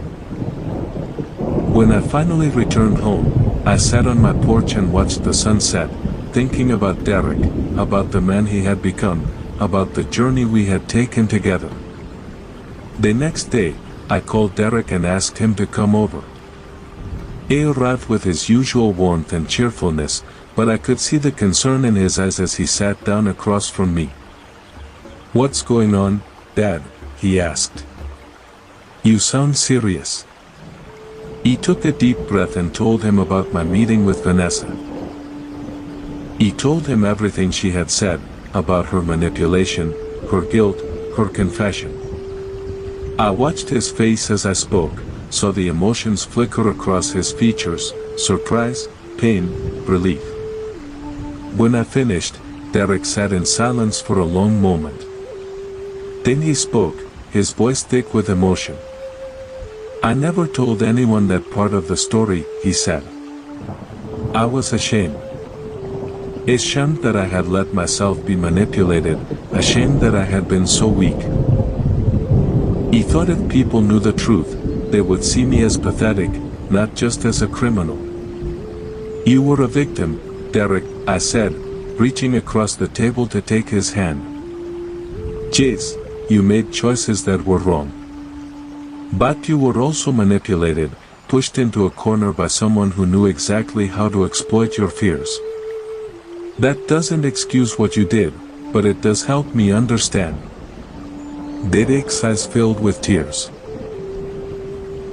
When I finally returned home, I sat on my porch and watched the sunset, thinking about Derek, about the man he had become, about the journey we had taken together. The next day, I called Derek and asked him to come over. He arrived with his usual warmth and cheerfulness, but I could see the concern in his eyes as he sat down across from me. What's going on, Dad? he asked. You sound serious. He took a deep breath and told him about my meeting with Vanessa. He told him everything she had said, about her manipulation, her guilt, her confession. I watched his face as I spoke, saw the emotions flicker across his features, surprise, pain, relief. When I finished, Derek sat in silence for a long moment. Then he spoke, his voice thick with emotion. I never told anyone that part of the story, he said. I was ashamed. Ashamed that I had let myself be manipulated, ashamed that I had been so weak. He thought if people knew the truth, they would see me as pathetic, not just as a criminal. You were a victim, Derek, I said, reaching across the table to take his hand. Jace, you made choices that were wrong. But you were also manipulated, pushed into a corner by someone who knew exactly how to exploit your fears. That doesn't excuse what you did, but it does help me understand. Derek's eyes filled with tears.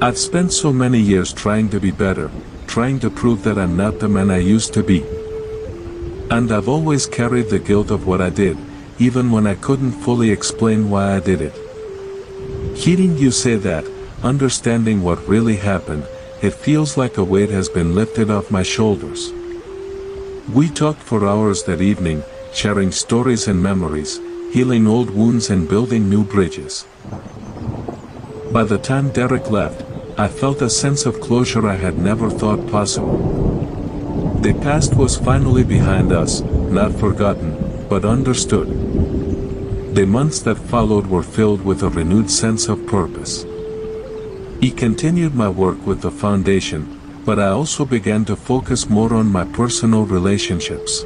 I've spent so many years trying to be better, trying to prove that I'm not the man I used to be. And I've always carried the guilt of what I did, even when I couldn't fully explain why I did it. Hearing you say that, understanding what really happened, it feels like a weight has been lifted off my shoulders. We talked for hours that evening, sharing stories and memories, healing old wounds and building new bridges. By the time Derek left, I felt a sense of closure I had never thought possible. The past was finally behind us, not forgotten, but understood. The months that followed were filled with a renewed sense of purpose. He continued my work with the foundation, but I also began to focus more on my personal relationships.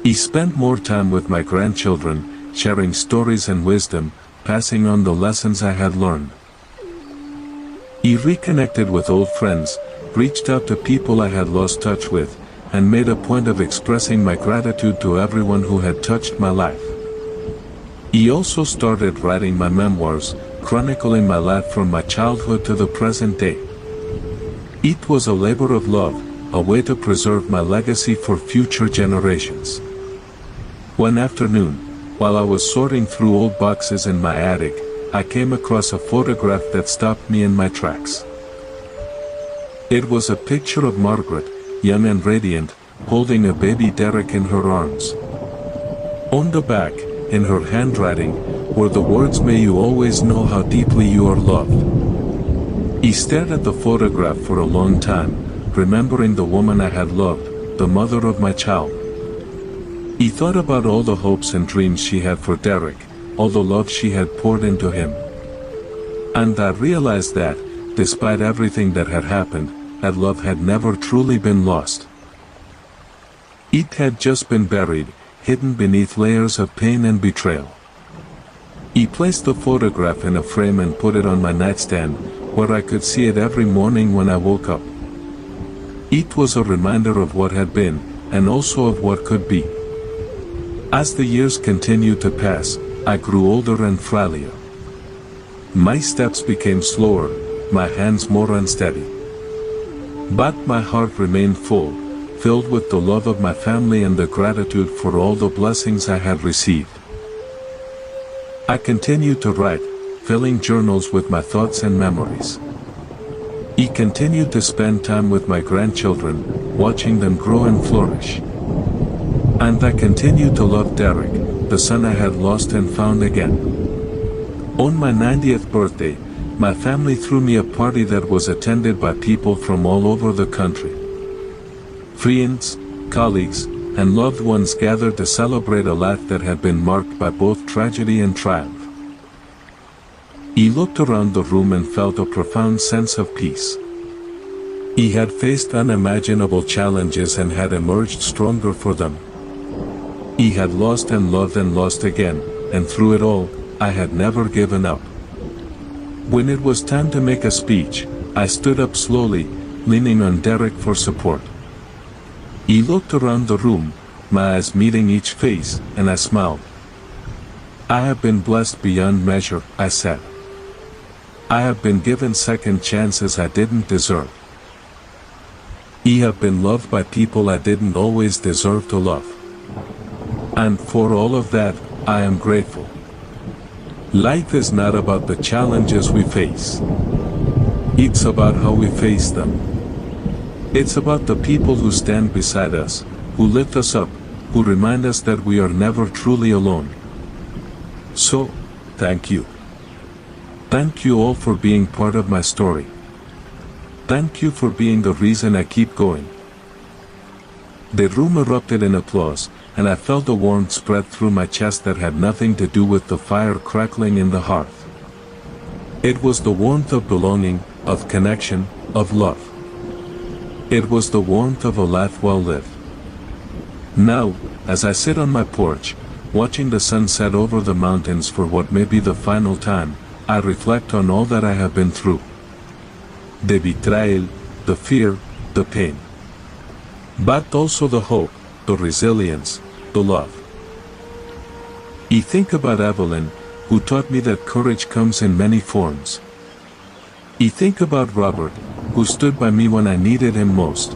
He spent more time with my grandchildren, sharing stories and wisdom, passing on the lessons I had learned. He reconnected with old friends, reached out to people I had lost touch with, and made a point of expressing my gratitude to everyone who had touched my life. He also started writing my memoirs, chronicling my life from my childhood to the present day. It was a labor of love, a way to preserve my legacy for future generations. One afternoon, while I was sorting through old boxes in my attic, I came across a photograph that stopped me in my tracks. It was a picture of Margaret, young and radiant, holding a baby Derek in her arms. On the back, in her handwriting, were the words, "May you always know how deeply you are loved." He stared at the photograph for a long time, remembering the woman I had loved, the mother of my child. He thought about all the hopes and dreams she had for Derek, all the love she had poured into him. And I realized that, despite everything that had happened, that love had never truly been lost. It had just been buried, hidden beneath layers of pain and betrayal. He placed the photograph in a frame and put it on my nightstand, where I could see it every morning when I woke up. It was a reminder of what had been, and also of what could be. As the years continued to pass, I grew older and frailer. My steps became slower, my hands more unsteady. But my heart remained full, filled with the love of my family and the gratitude for all the blessings I had received. I continued to write, filling journals with my thoughts and memories. He continued to spend time with my grandchildren, watching them grow and flourish. And I continued to love Derek, the son I had lost and found again. On my 90th birthday, my family threw me a party that was attended by people from all over the country. Friends, colleagues, and loved ones gathered to celebrate a life that had been marked by both tragedy and triumph. He looked around the room and felt a profound sense of peace. He had faced unimaginable challenges and had emerged stronger for them. He had lost and loved and lost again, and through it all, I had never given up. When it was time to make a speech, I stood up slowly, leaning on Derek for support. He looked around the room, my eyes meeting each face, and I smiled. I have been blessed beyond measure, I said. I have been given second chances I didn't deserve. I have been loved by people I didn't always deserve to love. And for all of that, I am grateful. Life is not about the challenges we face. It's about how we face them. It's about the people who stand beside us, who lift us up, who remind us that we are never truly alone. So, thank you. Thank you all for being part of my story. Thank you for being the reason I keep going. The room erupted in applause, and I felt a warmth spread through my chest that had nothing to do with the fire crackling in the hearth. It was the warmth of belonging, of connection, of love. It was the warmth of a life well lived. Now, as I sit on my porch, watching the sun set over the mountains for what may be the final time, I reflect on all that I have been through. The betrayal, the fear, the pain. But also the hope, the resilience, the love. I think about Evelyn, who taught me that courage comes in many forms. I think about Robert, who stood by me when I needed him most.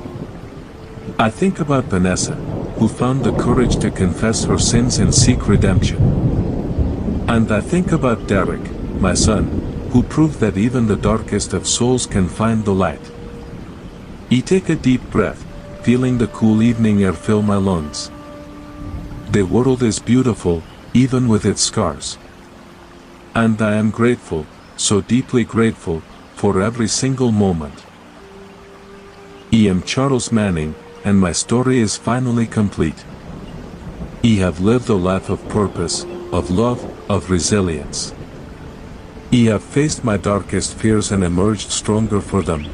I think about Vanessa, who found the courage to confess her sins and seek redemption. And I think about Derek, my son, who proved that even the darkest of souls can find the light. I take a deep breath, feeling the cool evening air fill my lungs. The world is beautiful, even with its scars. And I am grateful, so deeply grateful, for every single moment. I am Charles Manning, and my story is finally complete. I have lived a life of purpose, of love, of resilience. I have faced my darkest fears and emerged stronger for them.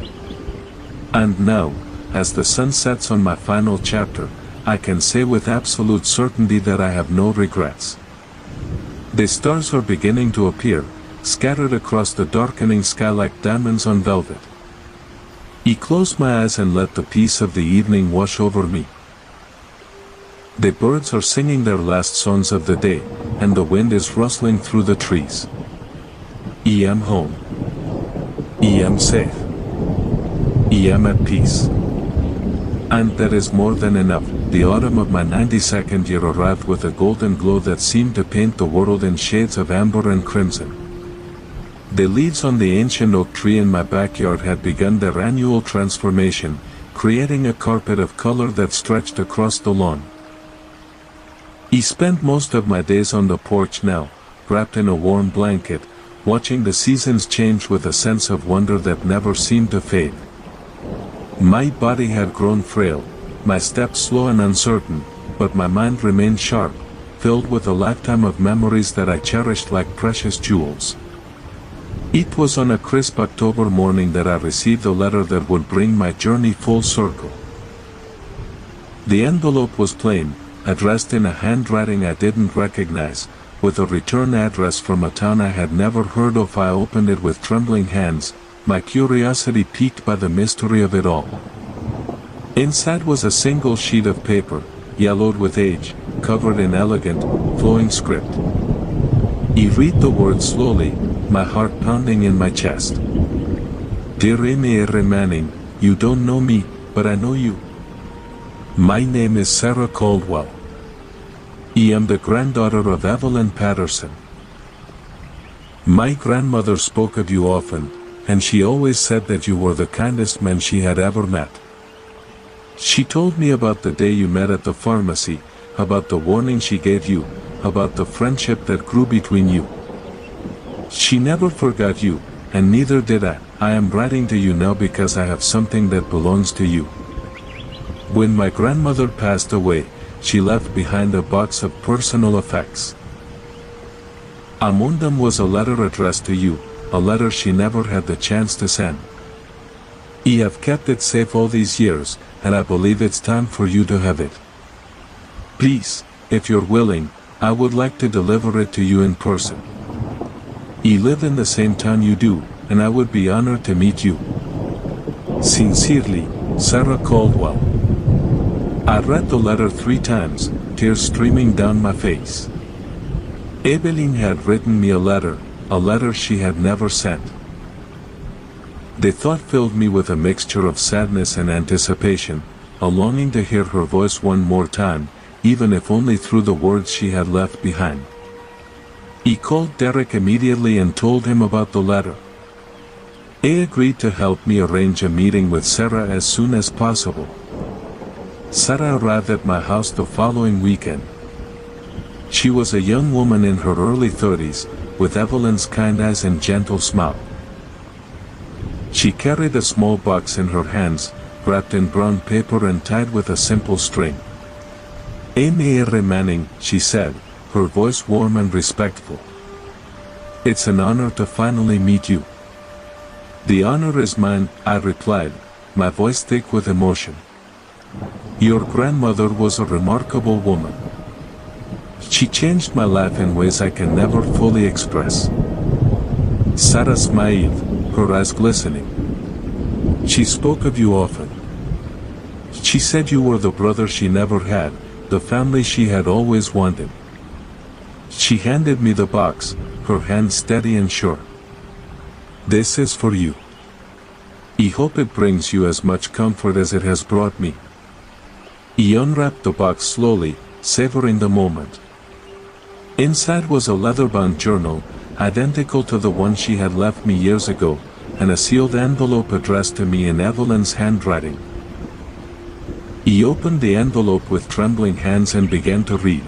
And now, as the sun sets on my final chapter, I can say with absolute certainty that I have no regrets. The stars are beginning to appear, scattered across the darkening sky like diamonds on velvet. I close my eyes and let the peace of the evening wash over me. The birds are singing their last songs of the day, and the wind is rustling through the trees. I am home. I am safe. I am at peace. And that is more than enough. The autumn of my 92nd year arrived with a golden glow that seemed to paint the world in shades of amber and crimson. The leaves on the ancient oak tree in my backyard had begun their annual transformation, creating a carpet of color that stretched across the lawn. I spent most of my days on the porch now, wrapped in a warm blanket, watching the seasons change with a sense of wonder that never seemed to fade. My body had grown frail, my steps slow and uncertain, but my mind remained sharp, filled with a lifetime of memories that I cherished like precious jewels. It was on a crisp October morning that I received a letter that would bring my journey full circle. The envelope was plain, addressed in a handwriting I didn't recognize, with a return address from a town I had never heard of. I opened it with trembling hands, my curiosity piqued by the mystery of it all. Inside was a single sheet of paper, yellowed with age, covered in elegant, flowing script. I read the words slowly, my heart pounding in my chest. Dear Amy Manning, you don't know me, but I know you. My name is Sarah Caldwell. I am the granddaughter of Evelyn Patterson. My grandmother spoke of you often, and she always said that you were the kindest man she had ever met. She told me about the day you met at the pharmacy, about the warning she gave you, about the friendship that grew between you. She never forgot you, and neither did I. I am writing to you now because I have something that belongs to you. When my grandmother passed away, she left behind a box of personal effects. Among them was a letter addressed to you, a letter she never had the chance to send. I have kept it safe all these years, and I believe it's time for you to have it. Please, if you're willing, I would like to deliver it to you in person. I live in the same town you do, and I would be honored to meet you. Sincerely, Sarah Caldwell. I read the letter 3 times, tears streaming down my face. Evelyn had written me a letter she had never sent. The thought filled me with a mixture of sadness and anticipation, a longing to hear her voice one more time, even if only through the words she had left behind. I called Derek immediately and told him about the letter. He agreed to help me arrange a meeting with Sarah as soon as possible. Sarah arrived at my house the following weekend. She was a young woman in her early 30s, with Evelyn's kind eyes and gentle smile. She carried a small box in her hands, wrapped in brown paper and tied with a simple string. "Mr. Manning," she said, her voice warm and respectful. "It's an honor to finally meet you." "The honor is mine," I replied, my voice thick with emotion. "Your grandmother was a remarkable woman. She changed my life in ways I can never fully express." Sarah smiled, her eyes glistening. "She spoke of you often. She said you were the brother she never had, the family she had always wanted." She handed me the box, her hand steady and sure. "This is for you. I hope it brings you as much comfort as it has brought me." I unwrapped the box slowly, savoring the moment. Inside was a leather-bound journal, identical to the one she had left me years ago, and a sealed envelope addressed to me in Evelyn's handwriting. I opened the envelope with trembling hands and began to read.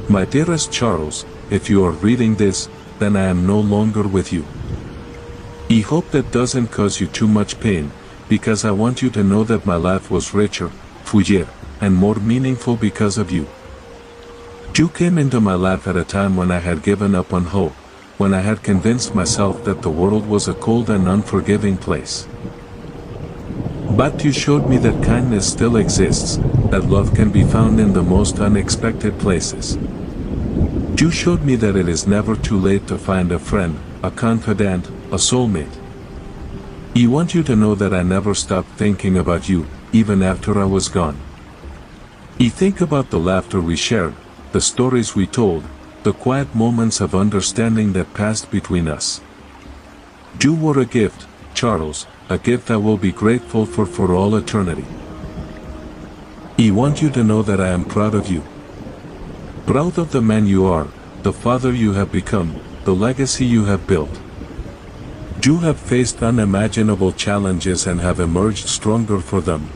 "My dearest Charles, if you are reading this, then I am no longer with you. I hope that doesn't cause you too much pain, because I want you to know that my life was richer, fuller, and more meaningful because of you. You came into my life at a time when I had given up on hope, when I had convinced myself that the world was a cold and unforgiving place. But you showed me that kindness still exists, that love can be found in the most unexpected places. You showed me that it is never too late to find a friend, a confidant, a soulmate. I want you to know that I never stopped thinking about you, even after I was gone. I think about the laughter we shared, the stories we told, the quiet moments of understanding that passed between us. You were a gift, Charles, a gift I will be grateful for all eternity. I want you to know that I am proud of you. Proud of the man you are, the father you have become, the legacy you have built. You have faced unimaginable challenges and have emerged stronger for them.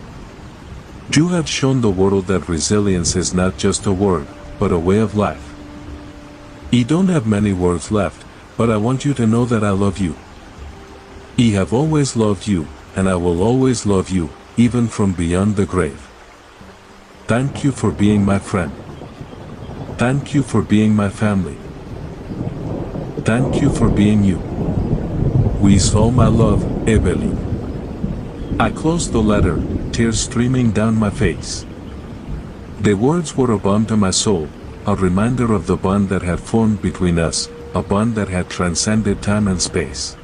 You have shown the world that resilience is not just a word, but a way of life. I don't have many words left, but I want you to know that I love you. I have always loved you, and I will always love you, even from beyond the grave. Thank you for being my friend. Thank you for being my family. Thank you for being you. With all my love, Evelyn." I closed the letter, tears streaming down my face. The words were a balm to my soul, a reminder of the bond that had formed between us, a bond that had transcended time and space.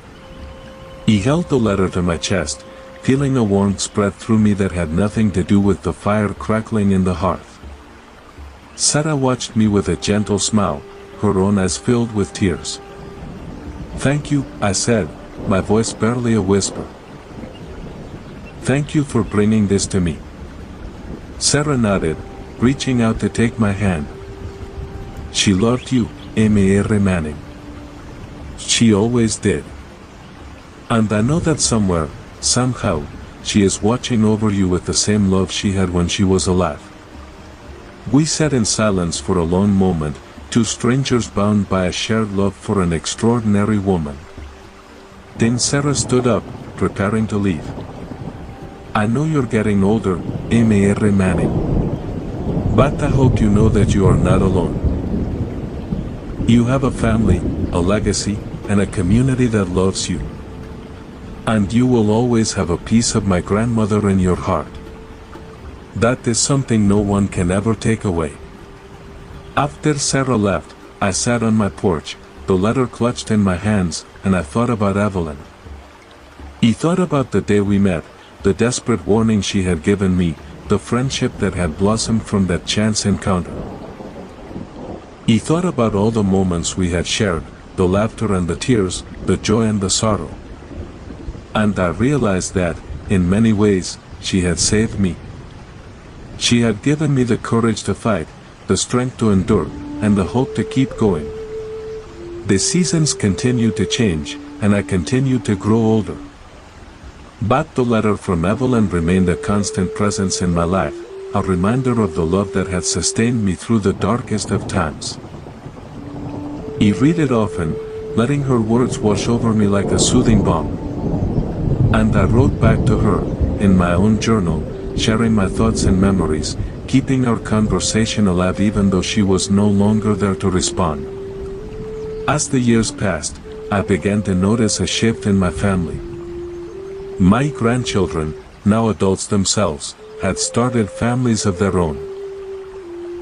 I held the letter to my chest, feeling a warmth spread through me that had nothing to do with the fire crackling in the hearth. Sarah watched me with a gentle smile, her own eyes filled with tears. "Thank you," I said, my voice barely a whisper. "Thank you for bringing this to me." Sarah nodded, reaching out to take my hand. "She loved you, Mr. Manning. She always did. And I know that somewhere, somehow, she is watching over you with the same love she had when she was alive." We sat in silence for a long moment, two strangers bound by a shared love for an extraordinary woman. Then Sarah stood up, preparing to leave. "I know you're getting older, Mr. Manning. But I hope you know that you are not alone. You have a family, a legacy, and a community that loves you. And you will always have a piece of my grandmother in your heart. That is something no one can ever take away." After Sarah left, I sat on my porch, the letter clutched in my hands, and I thought about Evelyn. I thought about the day we met, the desperate warning she had given me, the friendship that had blossomed from that chance encounter. He thought about all the moments we had shared, the laughter and the tears, the joy and the sorrow. And I realized that, in many ways, she had saved me. She had given me the courage to fight, the strength to endure, and the hope to keep going. The seasons continued to change, and I continued to grow older. But the letter from Evelyn remained a constant presence in my life, a reminder of the love that had sustained me through the darkest of times. I read it often, letting her words wash over me like a soothing balm. And I wrote back to her, in my own journal, sharing my thoughts and memories, keeping our conversation alive even though she was no longer there to respond. As the years passed, I began to notice a shift in my family. My grandchildren, now adults themselves, had started families of their own.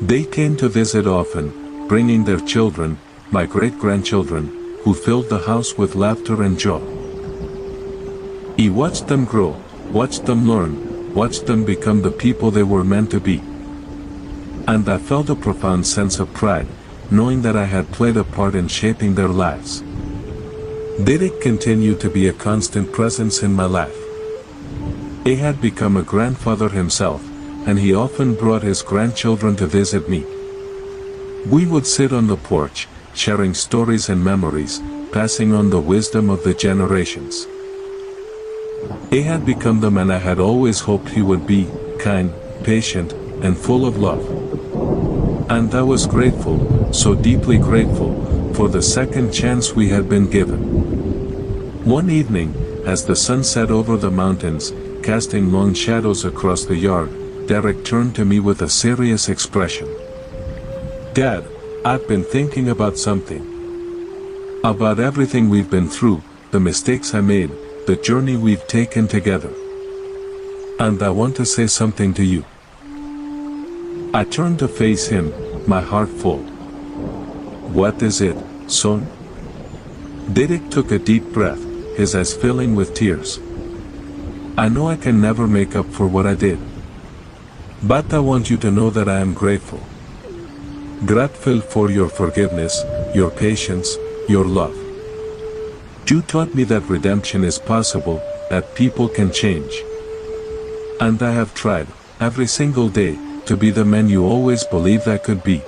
They came to visit often, bringing their children, my great-grandchildren, who filled the house with laughter and joy. I watched them grow, watched them learn, watched them become the people they were meant to be. And I felt a profound sense of pride, knowing that I had played a part in shaping their lives. Derek continued to be a constant presence in my life. He had become a grandfather himself, and he often brought his grandchildren to visit me. We would sit on the porch, sharing stories and memories, passing on the wisdom of the generations. He had become the man I had always hoped he would be, kind, patient, and full of love. And I was grateful, so deeply grateful, for the second chance we had been given. One evening, as the sun set over the mountains, casting long shadows across the yard, Derek turned to me with a serious expression. "Dad, I've been thinking about something. About everything we've been through, the mistakes I made, the journey we've taken together. And I want to say something to you." I turned to face him, my heart full. "What is it, son?" Derek took a deep breath, his eyes filling with tears. "I know I can never make up for what I did. But I want you to know that I am grateful. Grateful for your forgiveness, your patience, your love. You taught me that redemption is possible, that people can change. And I have tried, every single day, to be the man you always believed I could be.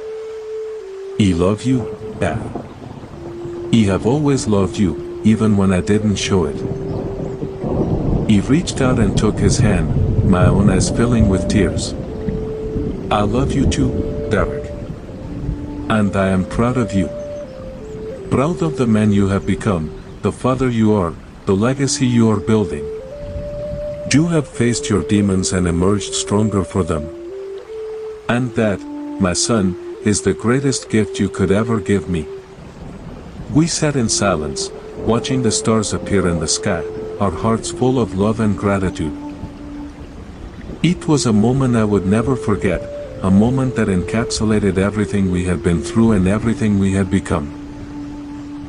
I love you, Dad. I have always loved you, even when I didn't show it." He reached out and took his hand, my own eyes filling with tears. "I love you too, Derek. And I am proud of you. Proud of the man you have become, the father you are, the legacy you are building. You have faced your demons and emerged stronger for them. And that, my son, is the greatest gift you could ever give me." We sat in silence, watching the stars appear in the sky, our hearts full of love and gratitude. It was a moment I would never forget, a moment that encapsulated everything we had been through and everything we had become.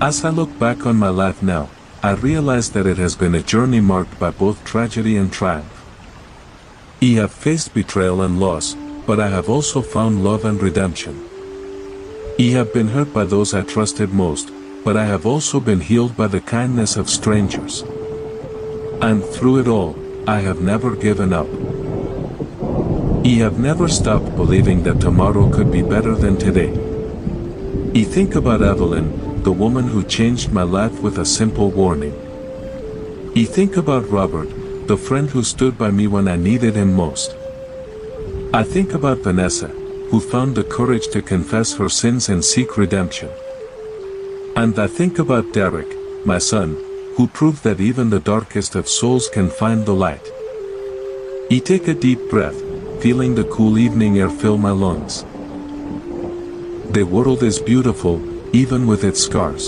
As I look back on my life now, I realize that it has been a journey marked by both tragedy and triumph. I have faced betrayal and loss, but I have also found love and redemption. I have been hurt by those I trusted most, but I have also been healed by the kindness of strangers. And through it all, I have never given up. I have never stopped believing that tomorrow could be better than today. I think about Evelyn, the woman who changed my life with a simple warning. I think about Robert, the friend who stood by me when I needed him most. I think about Vanessa, who found the courage to confess her sins and seek redemption. And I think about Derek, my son, who proved that even the darkest of souls can find the light. I take a deep breath, feeling the cool evening air fill my lungs. The world is beautiful, even with its scars.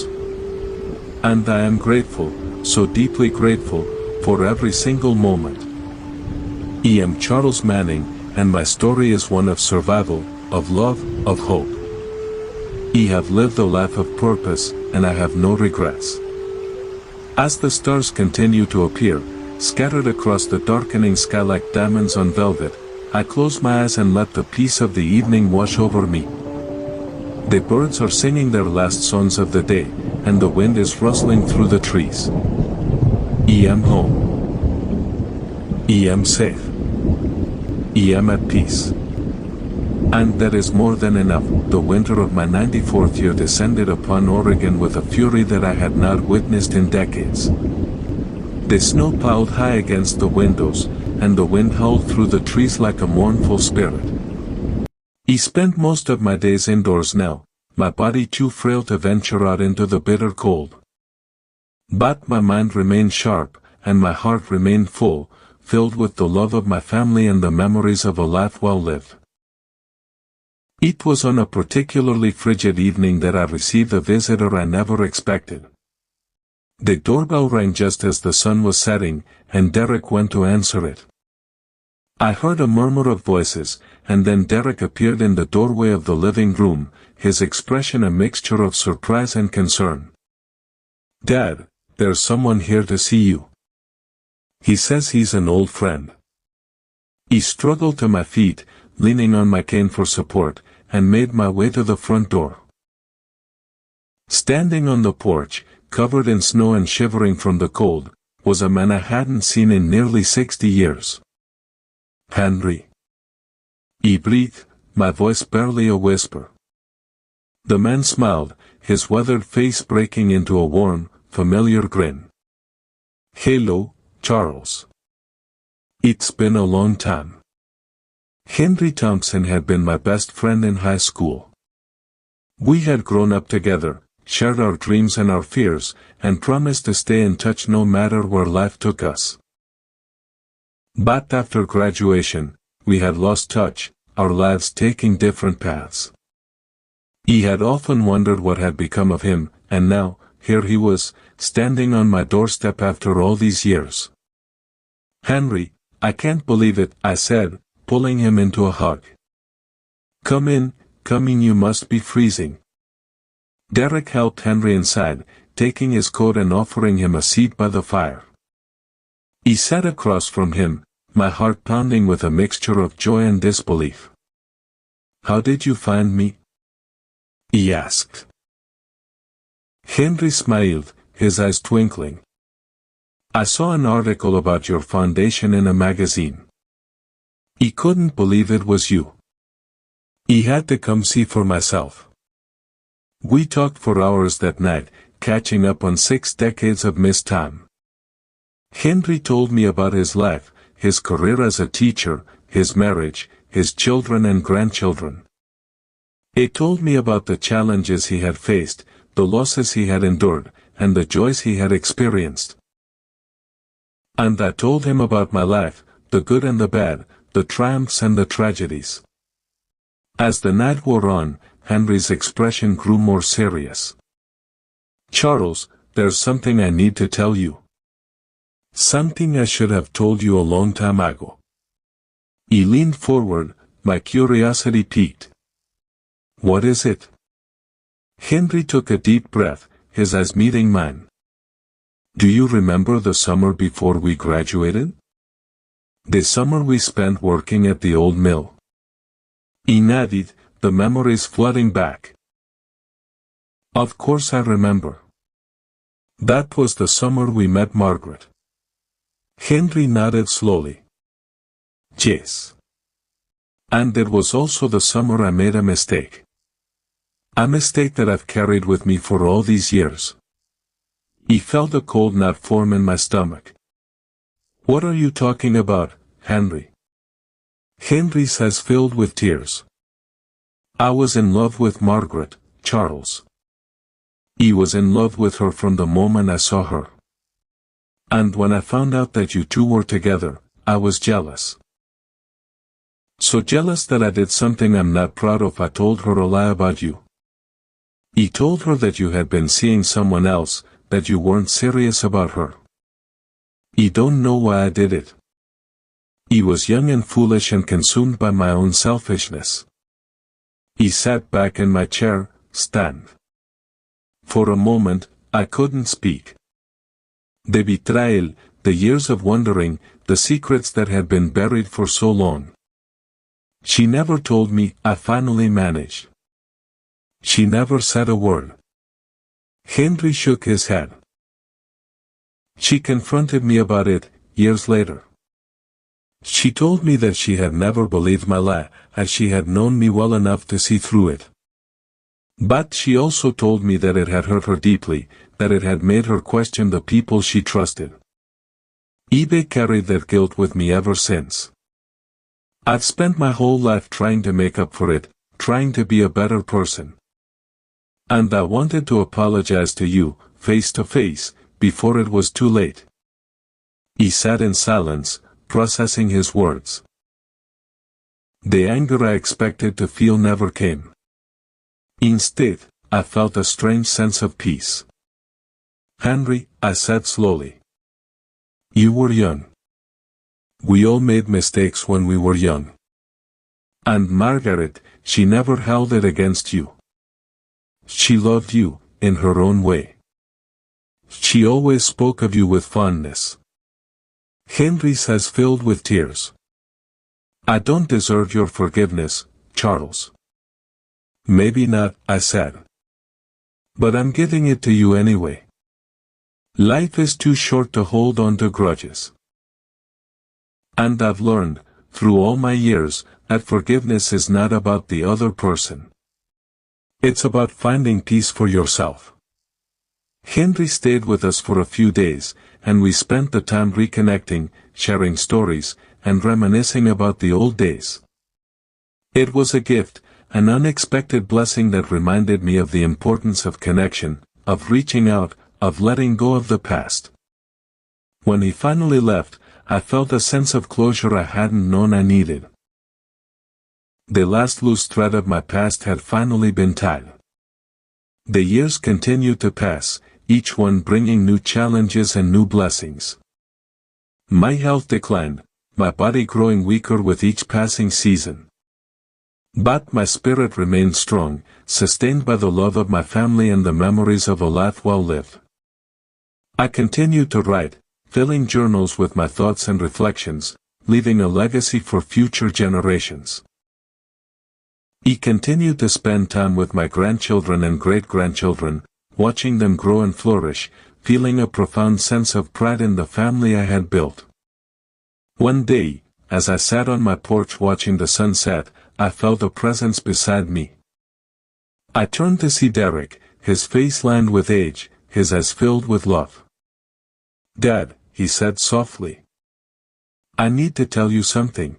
And I am grateful, so deeply grateful, for every single moment. I am Charles Manning, and my story is one of survival, of love, of hope. I have lived a life of purpose, and I have no regrets. As the stars continue to appear, scattered across the darkening sky like diamonds on velvet, I close my eyes and let the peace of the evening wash over me. The birds are singing their last songs of the day, and the wind is rustling through the trees. I am home. I am safe. I am at peace. And that is more than enough. The winter of my 94th year descended upon Oregon with a fury that I had not witnessed in decades. The snow piled high against the windows, and the wind howled through the trees like a mournful spirit. I spent most of my days indoors now, my body too frail to venture out into the bitter cold. But my mind remained sharp, and my heart remained full, filled with the love of my family and the memories of a life well lived. It was on a particularly frigid evening that I received a visitor I never expected. The doorbell rang just as the sun was setting, and Derek went to answer it. I heard a murmur of voices, and then Derek appeared in the doorway of the living room, his expression a mixture of surprise and concern. "Dad, there's someone here to see you. He says he's an old friend." I struggled to my feet, leaning on my cane for support, and made my way to the front door. Standing on the porch, covered in snow and shivering from the cold, was a man I hadn't seen in nearly 60 years. "Henry." I breathed, my voice barely a whisper. The man smiled, his weathered face breaking into a warm, familiar grin. "Hello, Charles. It's been a long time." Henry Thompson had been my best friend in high school. We had grown up together, shared our dreams and our fears, and promised to stay in touch no matter where life took us. But after graduation, we had lost touch, our lives taking different paths. He had often wondered what had become of him, and now, here he was, standing on my doorstep after all these years. "Henry, I can't believe it," I said, pulling him into a hug. Come in, you must be freezing." Derek helped Henry inside, taking his coat and offering him a seat by the fire. He sat across from him, my heart pounding with a mixture of joy and disbelief. "How did you find me?" he asked. Henry smiled, his eyes twinkling. "I saw an article about your foundation in a magazine. He couldn't believe it was you. He had to come see for myself." We talked for hours that night, catching up on 6 decades of missed time. Henry told me about his life, his career as a teacher, his marriage, his children and grandchildren. He told me about the challenges he had faced, the losses he had endured, and the joys he had experienced. And I told him about my life, the good and the bad, the triumphs and the tragedies. As the night wore on, Henry's expression grew more serious. "Charles, there's something I need to tell you. Something I should have told you a long time ago." He leaned forward, my curiosity piqued. "What is it?" Henry took a deep breath, his eyes meeting mine. "Do you remember the summer before we graduated? The summer we spent working at the old mill?" He nodded, the memories flooding back. "Of course I remember. That was the summer we met Margaret." Henry nodded slowly. "Yes. And it was also the summer I made a mistake. A mistake that I've carried with me for all these years." He felt a cold knot form in my stomach. "What are you talking about, Henry?" Henry's eyes filled with tears. "I was in love with Margaret, Charles. He was in love with her from the moment I saw her. And when I found out that you two were together, I was jealous. So jealous that I did something I'm not proud of. I told her a lie about you. He told her that you had been seeing someone else, that you weren't serious about her. He don't know why I did it. He was young and foolish and consumed by my own selfishness." He sat back in my chair, stunned. For a moment, I couldn't speak. The betrayal, the years of wondering, the secrets that had been buried for so long. "She never told me," I finally managed. She never said a word. Henry shook his head. She confronted me about it, years later. She told me that she had never believed my lie, as she had known me well enough to see through it. But she also told me that it had hurt her deeply, that it had made her question the people she trusted. I've carried that guilt with me ever since. I've spent my whole life trying to make up for it, trying to be a better person. And I wanted to apologize to you, face to face, before it was too late. He sat in silence, processing his words. The anger I expected to feel never came. Instead, I felt a strange sense of peace. Henry, I said slowly. You were young. We all made mistakes when we were young. And Margaret, she never held it against you. She loved you, in her own way. She always spoke of you with fondness. Henry's eyes filled with tears. I don't deserve your forgiveness, Charles. Maybe not, I said. But I'm giving it to you anyway. Life is too short to hold on to grudges. And I've learned, through all my years, that forgiveness is not about the other person. It's about finding peace for yourself. Henry stayed with us for a few days, and we spent the time reconnecting, sharing stories, and reminiscing about the old days. It was a gift, an unexpected blessing that reminded me of the importance of connection, of reaching out, of letting go of the past. When he finally left, I felt a sense of closure I hadn't known I needed. The last loose thread of my past had finally been tied. The years continued to pass, each one bringing new challenges and new blessings. My health declined, my body growing weaker with each passing season. But my spirit remained strong, sustained by the love of my family and the memories of a life well lived. I continued to write, filling journals with my thoughts and reflections, leaving a legacy for future generations. I continued to spend time with my grandchildren and great-grandchildren, watching them grow and flourish, feeling a profound sense of pride in the family I had built. One day, as I sat on my porch watching the sunset, I felt a presence beside me. I turned to see Derek, his face lined with age, his eyes filled with love. Dad, he said softly. I need to tell you something.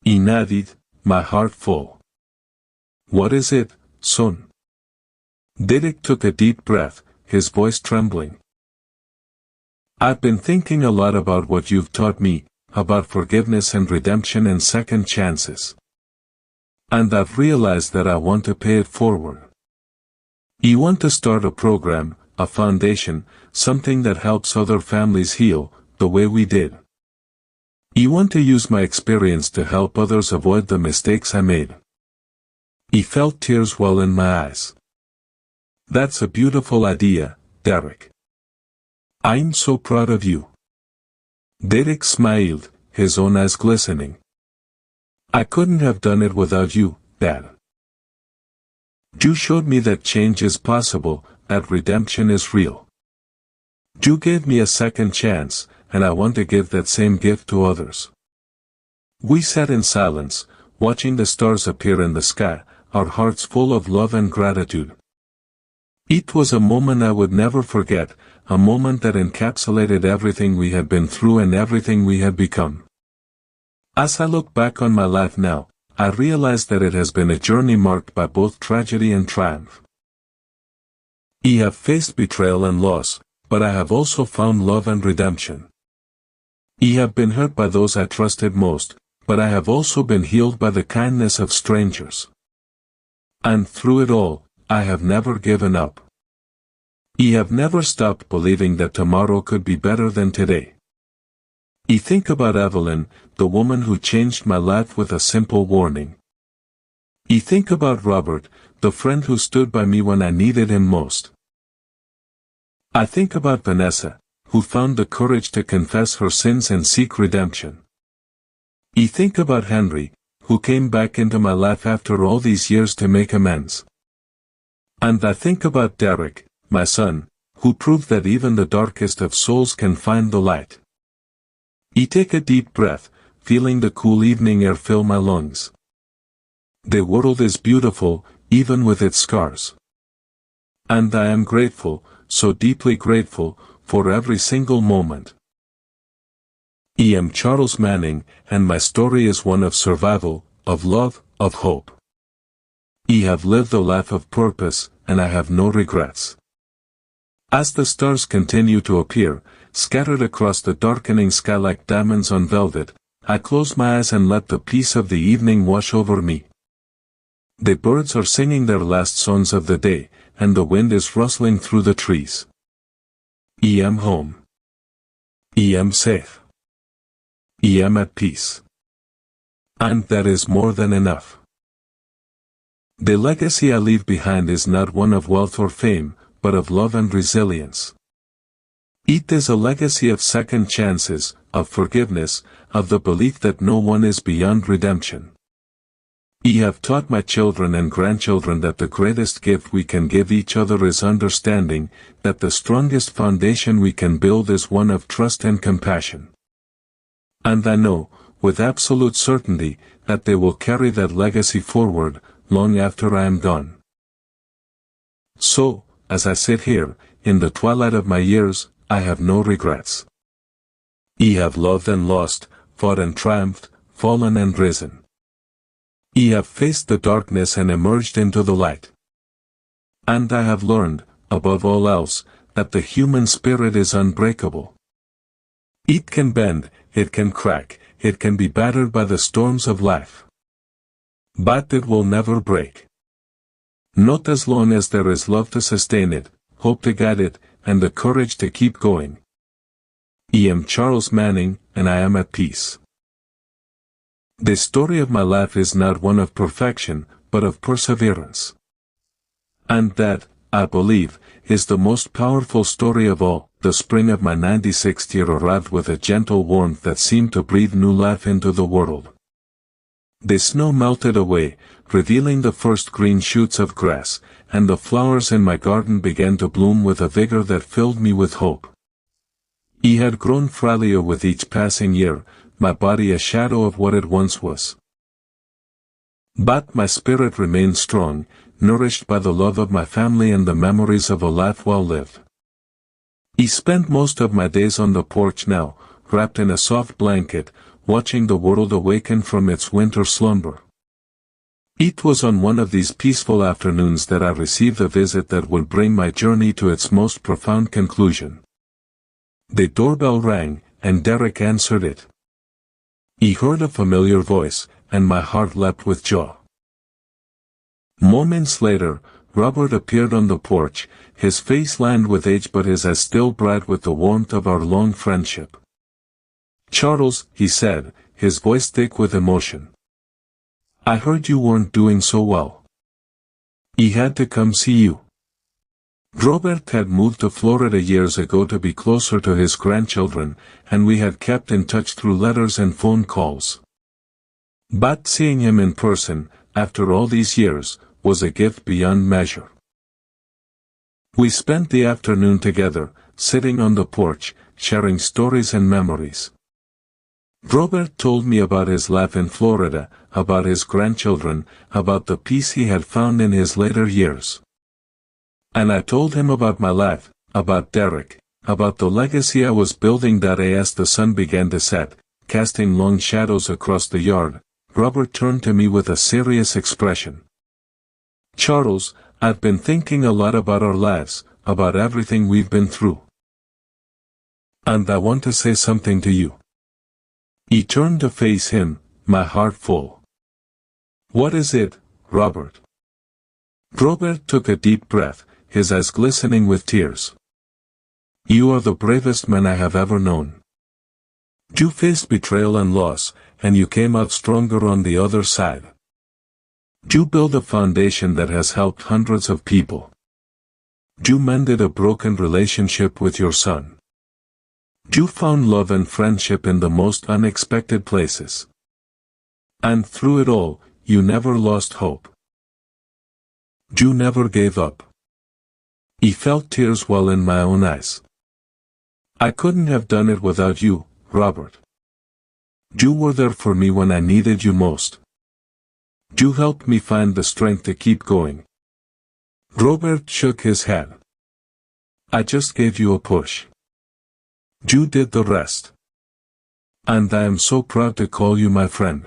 He nodded, my heart full. What is it, son? Derek took a deep breath, his voice trembling. I've been thinking a lot about what you've taught me, about forgiveness and redemption and second chances. And I've realized that I want to pay it forward. You want to start a program, a foundation, something that helps other families heal, the way we did. You want to use my experience to help others avoid the mistakes I made. He felt tears well in my eyes. That's a beautiful idea, Derek. I'm so proud of you. Derek smiled, his own eyes glistening. I couldn't have done it without you, Dad. You showed me that change is possible, that redemption is real. You gave me a second chance, and I want to give that same gift to others. We sat in silence, watching the stars appear in the sky, our hearts full of love and gratitude. It was a moment I would never forget, a moment that encapsulated everything we had been through and everything we had become. As I look back on my life now, I realize that it has been a journey marked by both tragedy and triumph. I have faced betrayal and loss, but I have also found love and redemption. I have been hurt by those I trusted most, but I have also been healed by the kindness of strangers. And through it all, I have never given up. I have never stopped believing that tomorrow could be better than today. I think about Evelyn, the woman who changed my life with a simple warning. I think about Robert, the friend who stood by me when I needed him most. I think about Vanessa, who found the courage to confess her sins and seek redemption. I think about Henry, who came back into my life after all these years to make amends. And I think about Derek, my son, who proved that even the darkest of souls can find the light. I take a deep breath, feeling the cool evening air fill my lungs. The world is beautiful, even with its scars. And I am grateful, so deeply grateful, for every single moment. I am Charles Manning, and my story is one of survival, of love, of hope. I have lived a life of purpose, and I have no regrets. As the stars continue to appear, scattered across the darkening sky like diamonds on velvet, I close my eyes and let the peace of the evening wash over me. The birds are singing their last songs of the day, and the wind is rustling through the trees. I am home. I am safe. I am at peace. And that is more than enough. The legacy I leave behind is not one of wealth or fame, but of love and resilience. It is a legacy of second chances, of forgiveness, of the belief that no one is beyond redemption. I have taught my children and grandchildren that the greatest gift we can give each other is understanding, that the strongest foundation we can build is one of trust and compassion. And I know, with absolute certainty, that they will carry that legacy forward, long after I am gone. So, as I sit here, in the twilight of my years, I have no regrets. I have loved and lost, fought and triumphed, fallen and risen. I have faced the darkness and emerged into the light. And I have learned, above all else, that the human spirit is unbreakable. It can bend, it can crack, it can be battered by the storms of life. But it will never break. Not as long as there is love to sustain it, hope to guide it, and the courage to keep going. I am Charles Manning, and I am at peace. The story of my life is not one of perfection, but of perseverance. And that, I believe, is the most powerful story of all. The spring of my 96th year arrived with a gentle warmth that seemed to breathe new life into the world. The snow melted away, revealing the first green shoots of grass, and the flowers in my garden began to bloom with a vigor that filled me with hope. I had grown frailer with each passing year, my body a shadow of what it once was. But my spirit remained strong, nourished by the love of my family and the memories of a life well lived. I spent most of my days on the porch now, wrapped in a soft blanket, watching the world awaken from its winter slumber. It was on one of these peaceful afternoons that I received a visit that would bring my journey to its most profound conclusion. The doorbell rang, and Derek answered it. I heard a familiar voice, and my heart leapt with joy. Moments later, Robert appeared on the porch, his face lined with age but his eyes still bright with the warmth of our long friendship. "Charles," he said, his voice thick with emotion. "I heard you weren't doing so well. I had to come see you." Robert had moved to Florida years ago to be closer to his grandchildren, and we had kept in touch through letters and phone calls. But seeing him in person, after all these years, was a gift beyond measure. We spent the afternoon together, sitting on the porch, sharing stories and memories. Robert told me about his life in Florida, about his grandchildren, about the peace he had found in his later years. And I told him about my life, about Derek, about the legacy I was building that day. As the sun began to set, casting long shadows across the yard, Robert turned to me with a serious expression. "Charles, I've been thinking a lot about our lives, about everything we've been through. And I want to say something to you." He turned to face him, my heart full. "What is it, Robert?" Robert took a deep breath, his eyes glistening with tears. "You are the bravest man I have ever known. You faced betrayal and loss, and you came out stronger on the other side. You built a foundation that has helped hundreds of people. You mended a broken relationship with your son. You found love and friendship in the most unexpected places. And through it all, you never lost hope. You never gave up." He felt tears well in my own eyes. I couldn't have done it without you, Robert. You were there for me when I needed you most. You helped me find the strength to keep going. Robert shook his head. I just gave you a push. You did the rest. And I am so proud to call you my friend.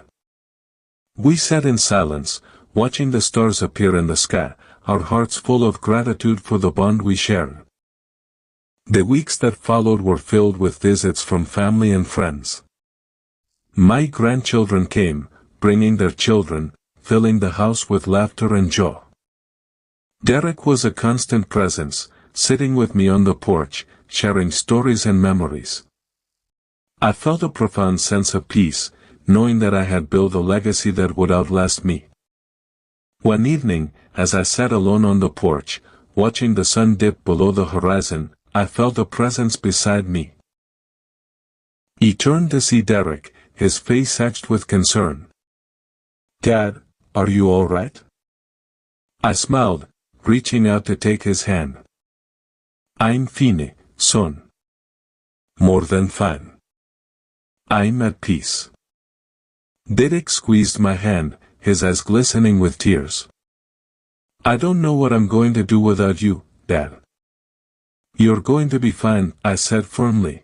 We sat in silence, watching the stars appear in the sky, our hearts full of gratitude for the bond we shared. The weeks that followed were filled with visits from family and friends. My grandchildren came, bringing their children, filling the house with laughter and joy. Derek was a constant presence, sitting with me on the porch, sharing stories and memories. I felt a profound sense of peace, knowing that I had built a legacy that would outlast me. One evening, as I sat alone on the porch, watching the sun dip below the horizon, I felt a presence beside me. He turned to see Derek, his face etched with concern. Dad, are you all right? I smiled, reaching out to take his hand. I'm fine, son. More than fine. I'm at peace. Derek squeezed my hand, his eyes glistening with tears. I don't know what I'm going to do without you, Dad. You're going to be fine, I said firmly.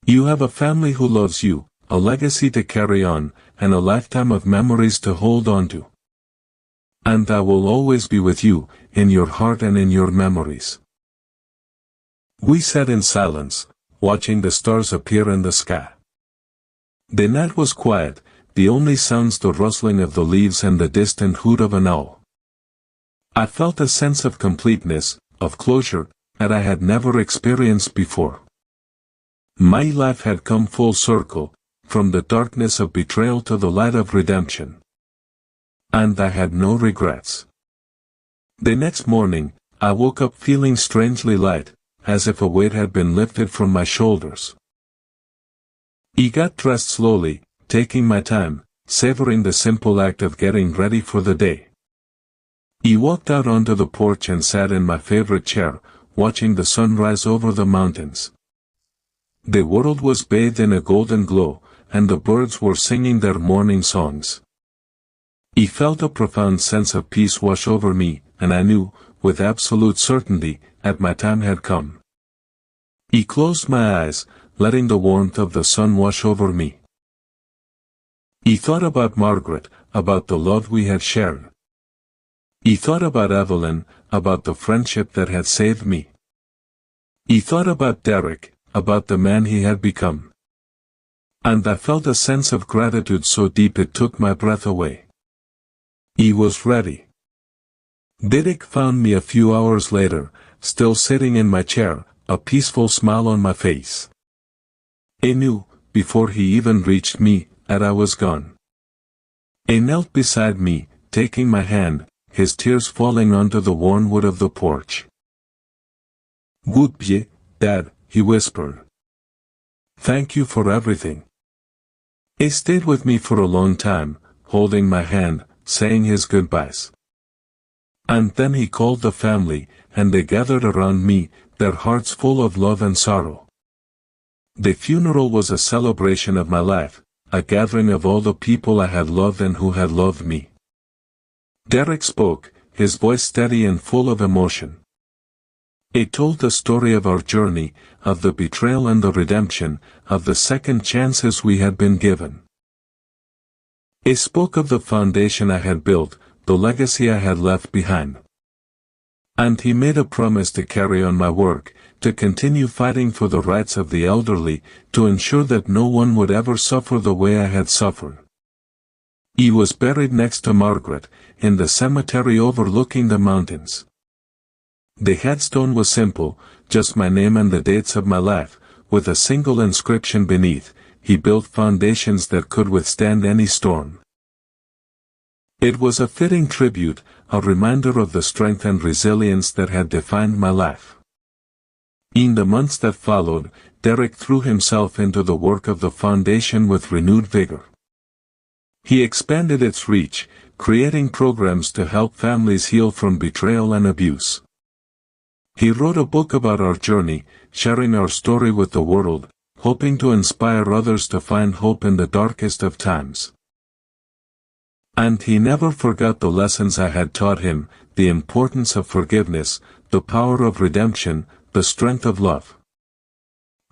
You have a family who loves you, a legacy to carry on, and a lifetime of memories to hold on to. And I will always be with you, in your heart and in your memories. We sat in silence, watching the stars appear in the sky. The night was quiet, the only sounds the rustling of the leaves and the distant hoot of an owl. I felt a sense of completeness, of closure, that I had never experienced before. My life had come full circle, from the darkness of betrayal to the light of redemption. And I had no regrets. The next morning, I woke up feeling strangely light, as if a weight had been lifted from my shoulders. I got dressed slowly, taking my time, savoring the simple act of getting ready for the day. I walked out onto the porch and sat in my favorite chair, watching the sun rise over the mountains. The world was bathed in a golden glow, and the birds were singing their morning songs. I felt a profound sense of peace wash over me, and I knew, with absolute certainty, that my time had come. I closed my eyes, letting the warmth of the sun wash over me. I thought about Margaret, about the love we had shared. I thought about Evelyn, about the friendship that had saved me. I thought about Derek, about the man he had become. And I felt a sense of gratitude so deep it took my breath away. I was ready. Derek found me a few hours later, still sitting in my chair, a peaceful smile on my face. He knew, before he even reached me, that I was gone. He knelt beside me, taking my hand, his tears falling onto the worn wood of the porch. Goodbye, Dad, he whispered. Thank you for everything. He stayed with me for a long time, holding my hand, saying his goodbyes. And then he called the family, and they gathered around me, their hearts full of love and sorrow. The funeral was a celebration of my life, a gathering of all the people I had loved and who had loved me. Derek spoke, his voice steady and full of emotion. He told the story of our journey, of the betrayal and the redemption, of the second chances we had been given. He spoke of the foundation I had built, the legacy I had left behind. And he made a promise to carry on my work, to continue fighting for the rights of the elderly, to ensure that no one would ever suffer the way I had suffered. He was buried next to Margaret, in the cemetery overlooking the mountains. The headstone was simple, just my name and the dates of my life, with a single inscription beneath, he built foundations that could withstand any storm. It was a fitting tribute, a reminder of the strength and resilience that had defined my life. In the months that followed, Derek threw himself into the work of the foundation with renewed vigor. He expanded its reach, creating programs to help families heal from betrayal and abuse. He wrote a book about our journey, sharing our story with the world, hoping to inspire others to find hope in the darkest of times. And he never forgot the lessons I had taught him, the importance of forgiveness, the power of redemption, the strength of love.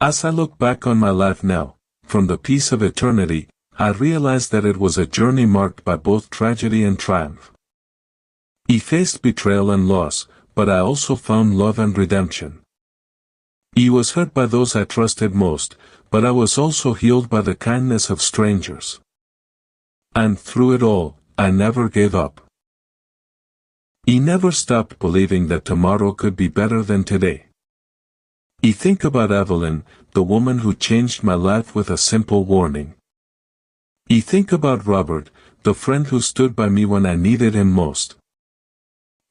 As I look back on my life now, from the peace of eternity, I realize that it was a journey marked by both tragedy and triumph. He faced betrayal and loss, but I also found love and redemption. He was hurt by those I trusted most, but I was also healed by the kindness of strangers. And through it all, I never gave up. He never stopped believing that tomorrow could be better than today. I think about Evelyn, the woman who changed my life with a simple warning. I think about Robert, the friend who stood by me when I needed him most.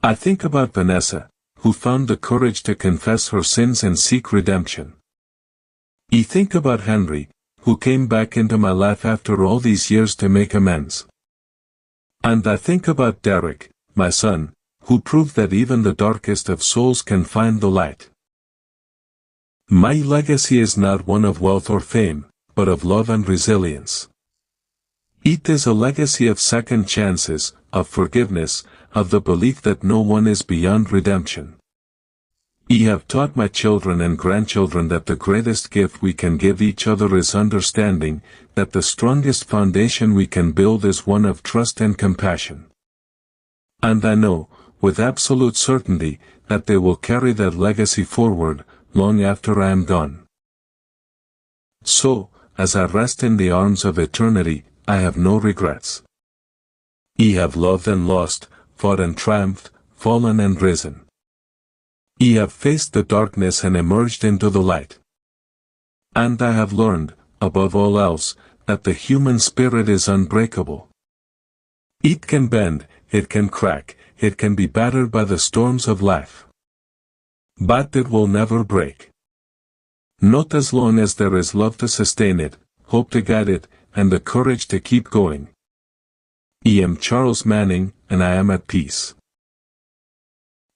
I think about Vanessa, who found the courage to confess her sins and seek redemption. I think about Henry, who came back into my life after all these years to make amends. And I think about Derek, my son, who proved that even the darkest of souls can find the light. My legacy is not one of wealth or fame, but of love and resilience. It is a legacy of second chances, of forgiveness, of the belief that no one is beyond redemption. I have taught my children and grandchildren that the greatest gift we can give each other is understanding, that the strongest foundation we can build is one of trust and compassion. And I know, with absolute certainty, that they will carry that legacy forward, long after I am gone. So, as I rest in the arms of eternity, I have no regrets. I have loved and lost, fought and triumphed, fallen and risen. I have faced the darkness and emerged into the light. And I have learned, above all else, that the human spirit is unbreakable. It can bend, it can crack, it can be battered by the storms of life. But it will never break. Not as long as there is love to sustain it, hope to guide it, and the courage to keep going. I am Charles Manning, and I am at peace.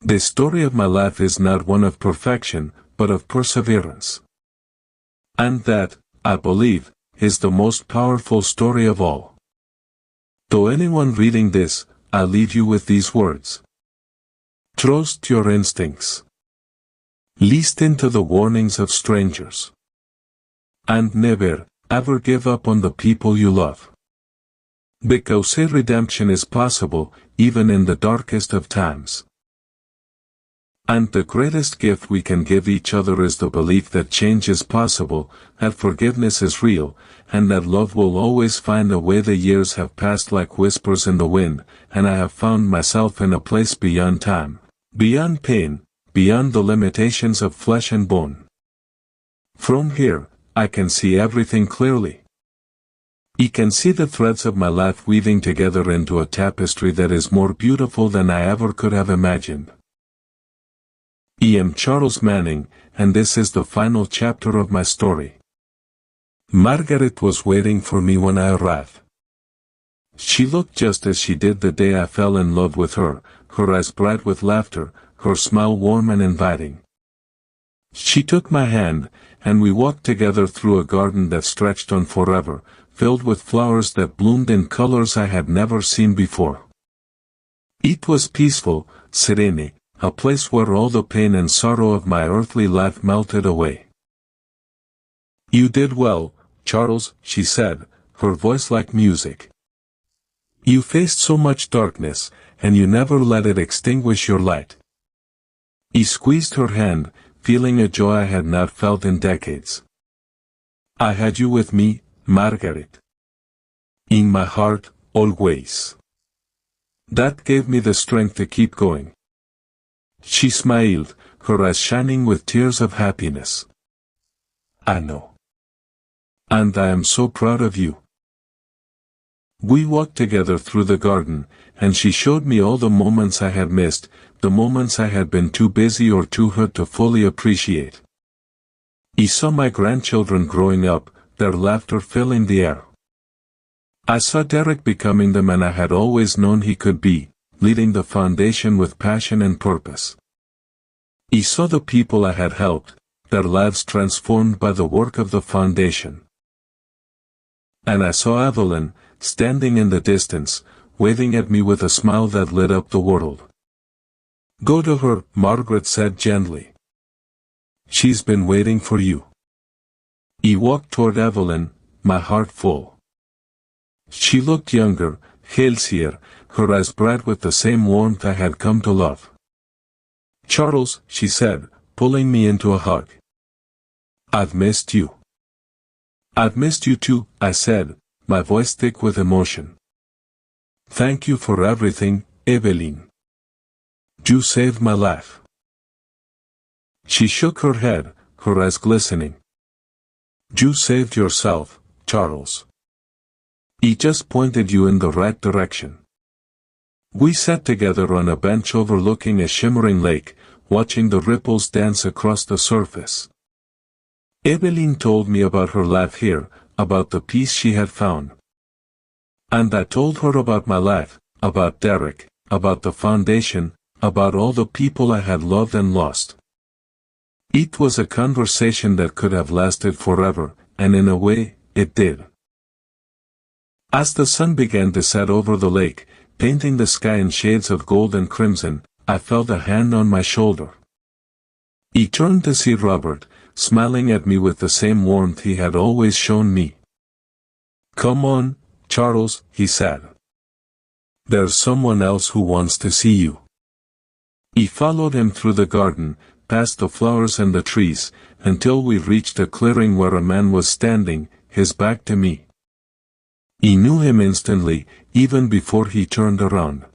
The story of my life is not one of perfection, but of perseverance. And that, I believe, is the most powerful story of all. To anyone reading this, I leave you with these words. Trust your instincts. Listen to the warnings of strangers. And never, ever give up on the people you love. Because redemption is possible, even in the darkest of times. And the greatest gift we can give each other is the belief that change is possible, that forgiveness is real, and that love will always find a way. The years have passed like whispers in the wind, and I have found myself in a place beyond time, beyond pain, beyond the limitations of flesh and bone. From here, I can see everything clearly. I can see the threads of my life weaving together into a tapestry that is more beautiful than I ever could have imagined. I am Charles Manning, and this is the final chapter of my story. Margaret was waiting for me when I arrived. She looked just as she did the day I fell in love with her, her eyes bright with laughter, her smile warm and inviting. She took my hand, and we walked together through a garden that stretched on forever, filled with flowers that bloomed in colors I had never seen before. It was peaceful, serene, a place where all the pain and sorrow of my earthly life melted away. You did well, Charles, she said, her voice like music. You faced so much darkness, and you never let it extinguish your light. He squeezed her hand, feeling a joy I had not felt in decades. I had you with me, Margaret. In my heart, always. That gave me the strength to keep going. She smiled, her eyes shining with tears of happiness. I know. And I am so proud of you. We walked together through the garden, and she showed me all the moments I had missed, the moments I had been too busy or too hurt to fully appreciate. I saw my grandchildren growing up, their laughter filling the air. I saw Derek becoming the man I had always known he could be, leading the foundation with passion and purpose. I saw the people I had helped, their lives transformed by the work of the foundation. And I saw Evelyn, standing in the distance, waving at me with a smile that lit up the world. Go to her, Margaret said gently. She's been waiting for you. I walked toward Evelyn, my heart full. She looked younger, healthier, her eyes bright with the same warmth I had come to love. Charles, she said, pulling me into a hug. I've missed you. I've missed you too, I said, my voice thick with emotion. Thank you for everything, Evelyn. You saved my life. She shook her head, her eyes glistening. You saved yourself, Charles. He just pointed you in the right direction. We sat together on a bench overlooking a shimmering lake, watching the ripples dance across the surface. Evelyn told me about her life here, about the peace she had found. And I told her about my life, about Derek, about the foundation, about all the people I had loved and lost. It was a conversation that could have lasted forever, and in a way, it did. As the sun began to set over the lake, painting the sky in shades of gold and crimson, I felt a hand on my shoulder. He turned to see Robert, smiling at me with the same warmth he had always shown me. Come on, Charles, he said. There's someone else who wants to see you. He followed him through the garden, past the flowers and the trees, until we reached a clearing where a man was standing, his back to me. He knew him instantly, even before he turned around.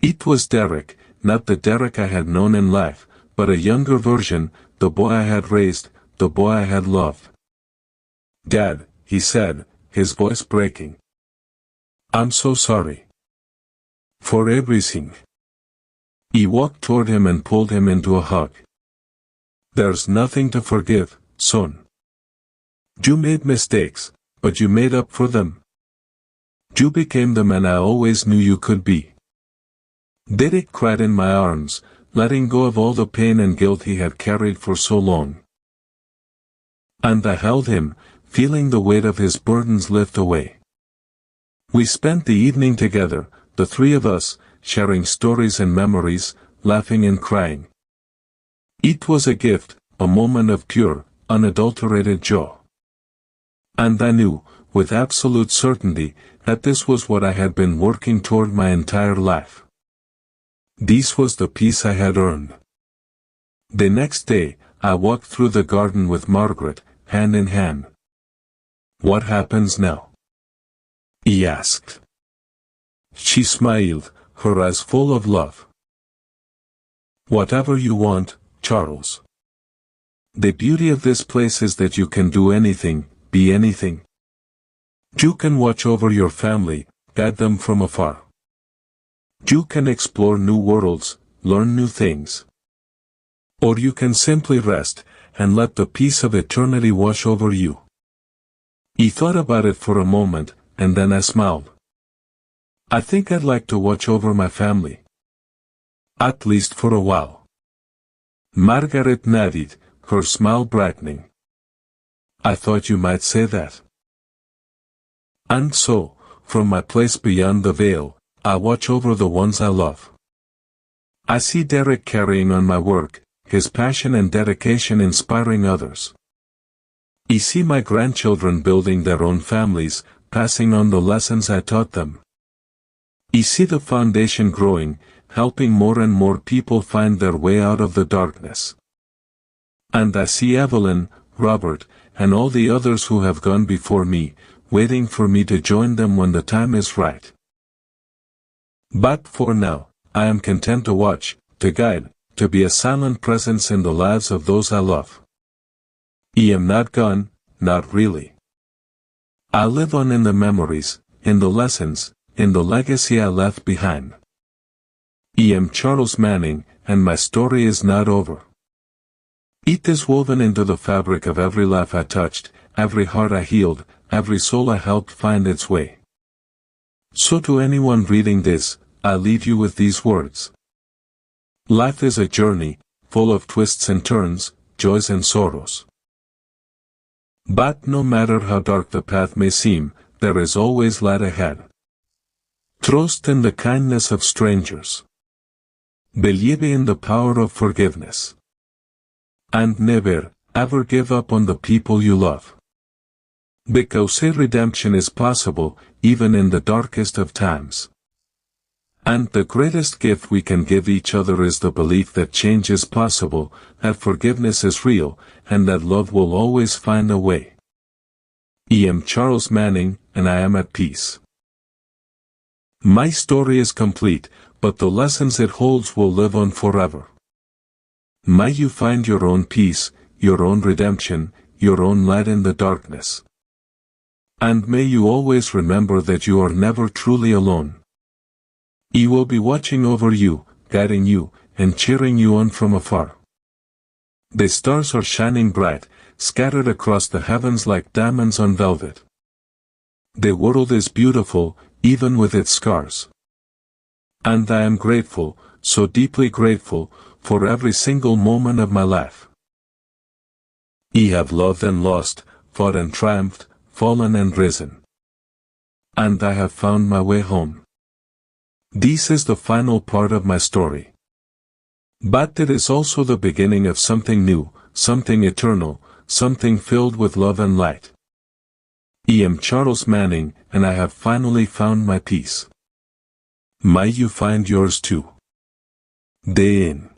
It was Derek, not the Derek I had known in life, but a younger version, the boy I had raised, the boy I had loved. Dad, he said, his voice breaking. I'm so sorry. For everything. He walked toward him and pulled him into a hug. There's nothing to forgive, son. You made mistakes, but you made up for them. You became the man I always knew you could be. Derek cried in my arms, letting go of all the pain and guilt he had carried for so long. And I held him, feeling the weight of his burdens lift away. We spent the evening together, the three of us, sharing stories and memories, laughing and crying. It was a gift, a moment of pure, unadulterated joy. And I knew, with absolute certainty, that this was what I had been working toward my entire life. This was the peace I had earned. The next day, I walked through the garden with Margaret, hand in hand. What happens now? He asked. She smiled, her eyes full of love. Whatever you want, Charles. The beauty of this place is that you can do anything, be anything. You can watch over your family, guide them from afar. You can explore new worlds, learn new things. Or you can simply rest, and let the peace of eternity wash over you. He thought about it for a moment, and then I smiled. I think I'd like to watch over my family. At least for a while. Margaret nodded, her smile brightening. I thought you might say that. And so, from my place beyond the veil, I watch over the ones I love. I see Derek carrying on my work, his passion and dedication inspiring others. I see my grandchildren building their own families, passing on the lessons I taught them. I see the foundation growing, helping more and more people find their way out of the darkness. And I see Evelyn, Robert, and all the others who have gone before me, waiting for me to join them when the time is right. But for now, I am content to watch, to guide, to be a silent presence in the lives of those I love. I am not gone, not really. I live on in the memories, in the lessons, in the legacy I left behind. I am Charles Manning, and my story is not over. It is woven into the fabric of every life I touched, every heart I healed, every soul I helped find its way. So to anyone reading this, I leave you with these words. Life is a journey, full of twists and turns, joys and sorrows. But no matter how dark the path may seem, there is always light ahead. Trust in the kindness of strangers. Believe in the power of forgiveness. And never, ever give up on the people you love. Because redemption is possible, even in the darkest of times. And the greatest gift we can give each other is the belief that change is possible, that forgiveness is real, and that love will always find a way. I am Charles Manning, and I am at peace. My story is complete, but the lessons it holds will live on forever. May you find your own peace, your own redemption, your own light in the darkness. And may you always remember that you are never truly alone. He will be watching over you, guiding you, and cheering you on from afar. The stars are shining bright, scattered across the heavens like diamonds on velvet. The world is beautiful, even with its scars. And I am grateful, so deeply grateful, for every single moment of my life. I have loved and lost, fought and triumphed, fallen and risen. And I have found my way home. This is the final part of my story. But it is also the beginning of something new, something eternal, something filled with love and light. I am Charles Manning, and I have finally found my peace. May you find yours too. Day in.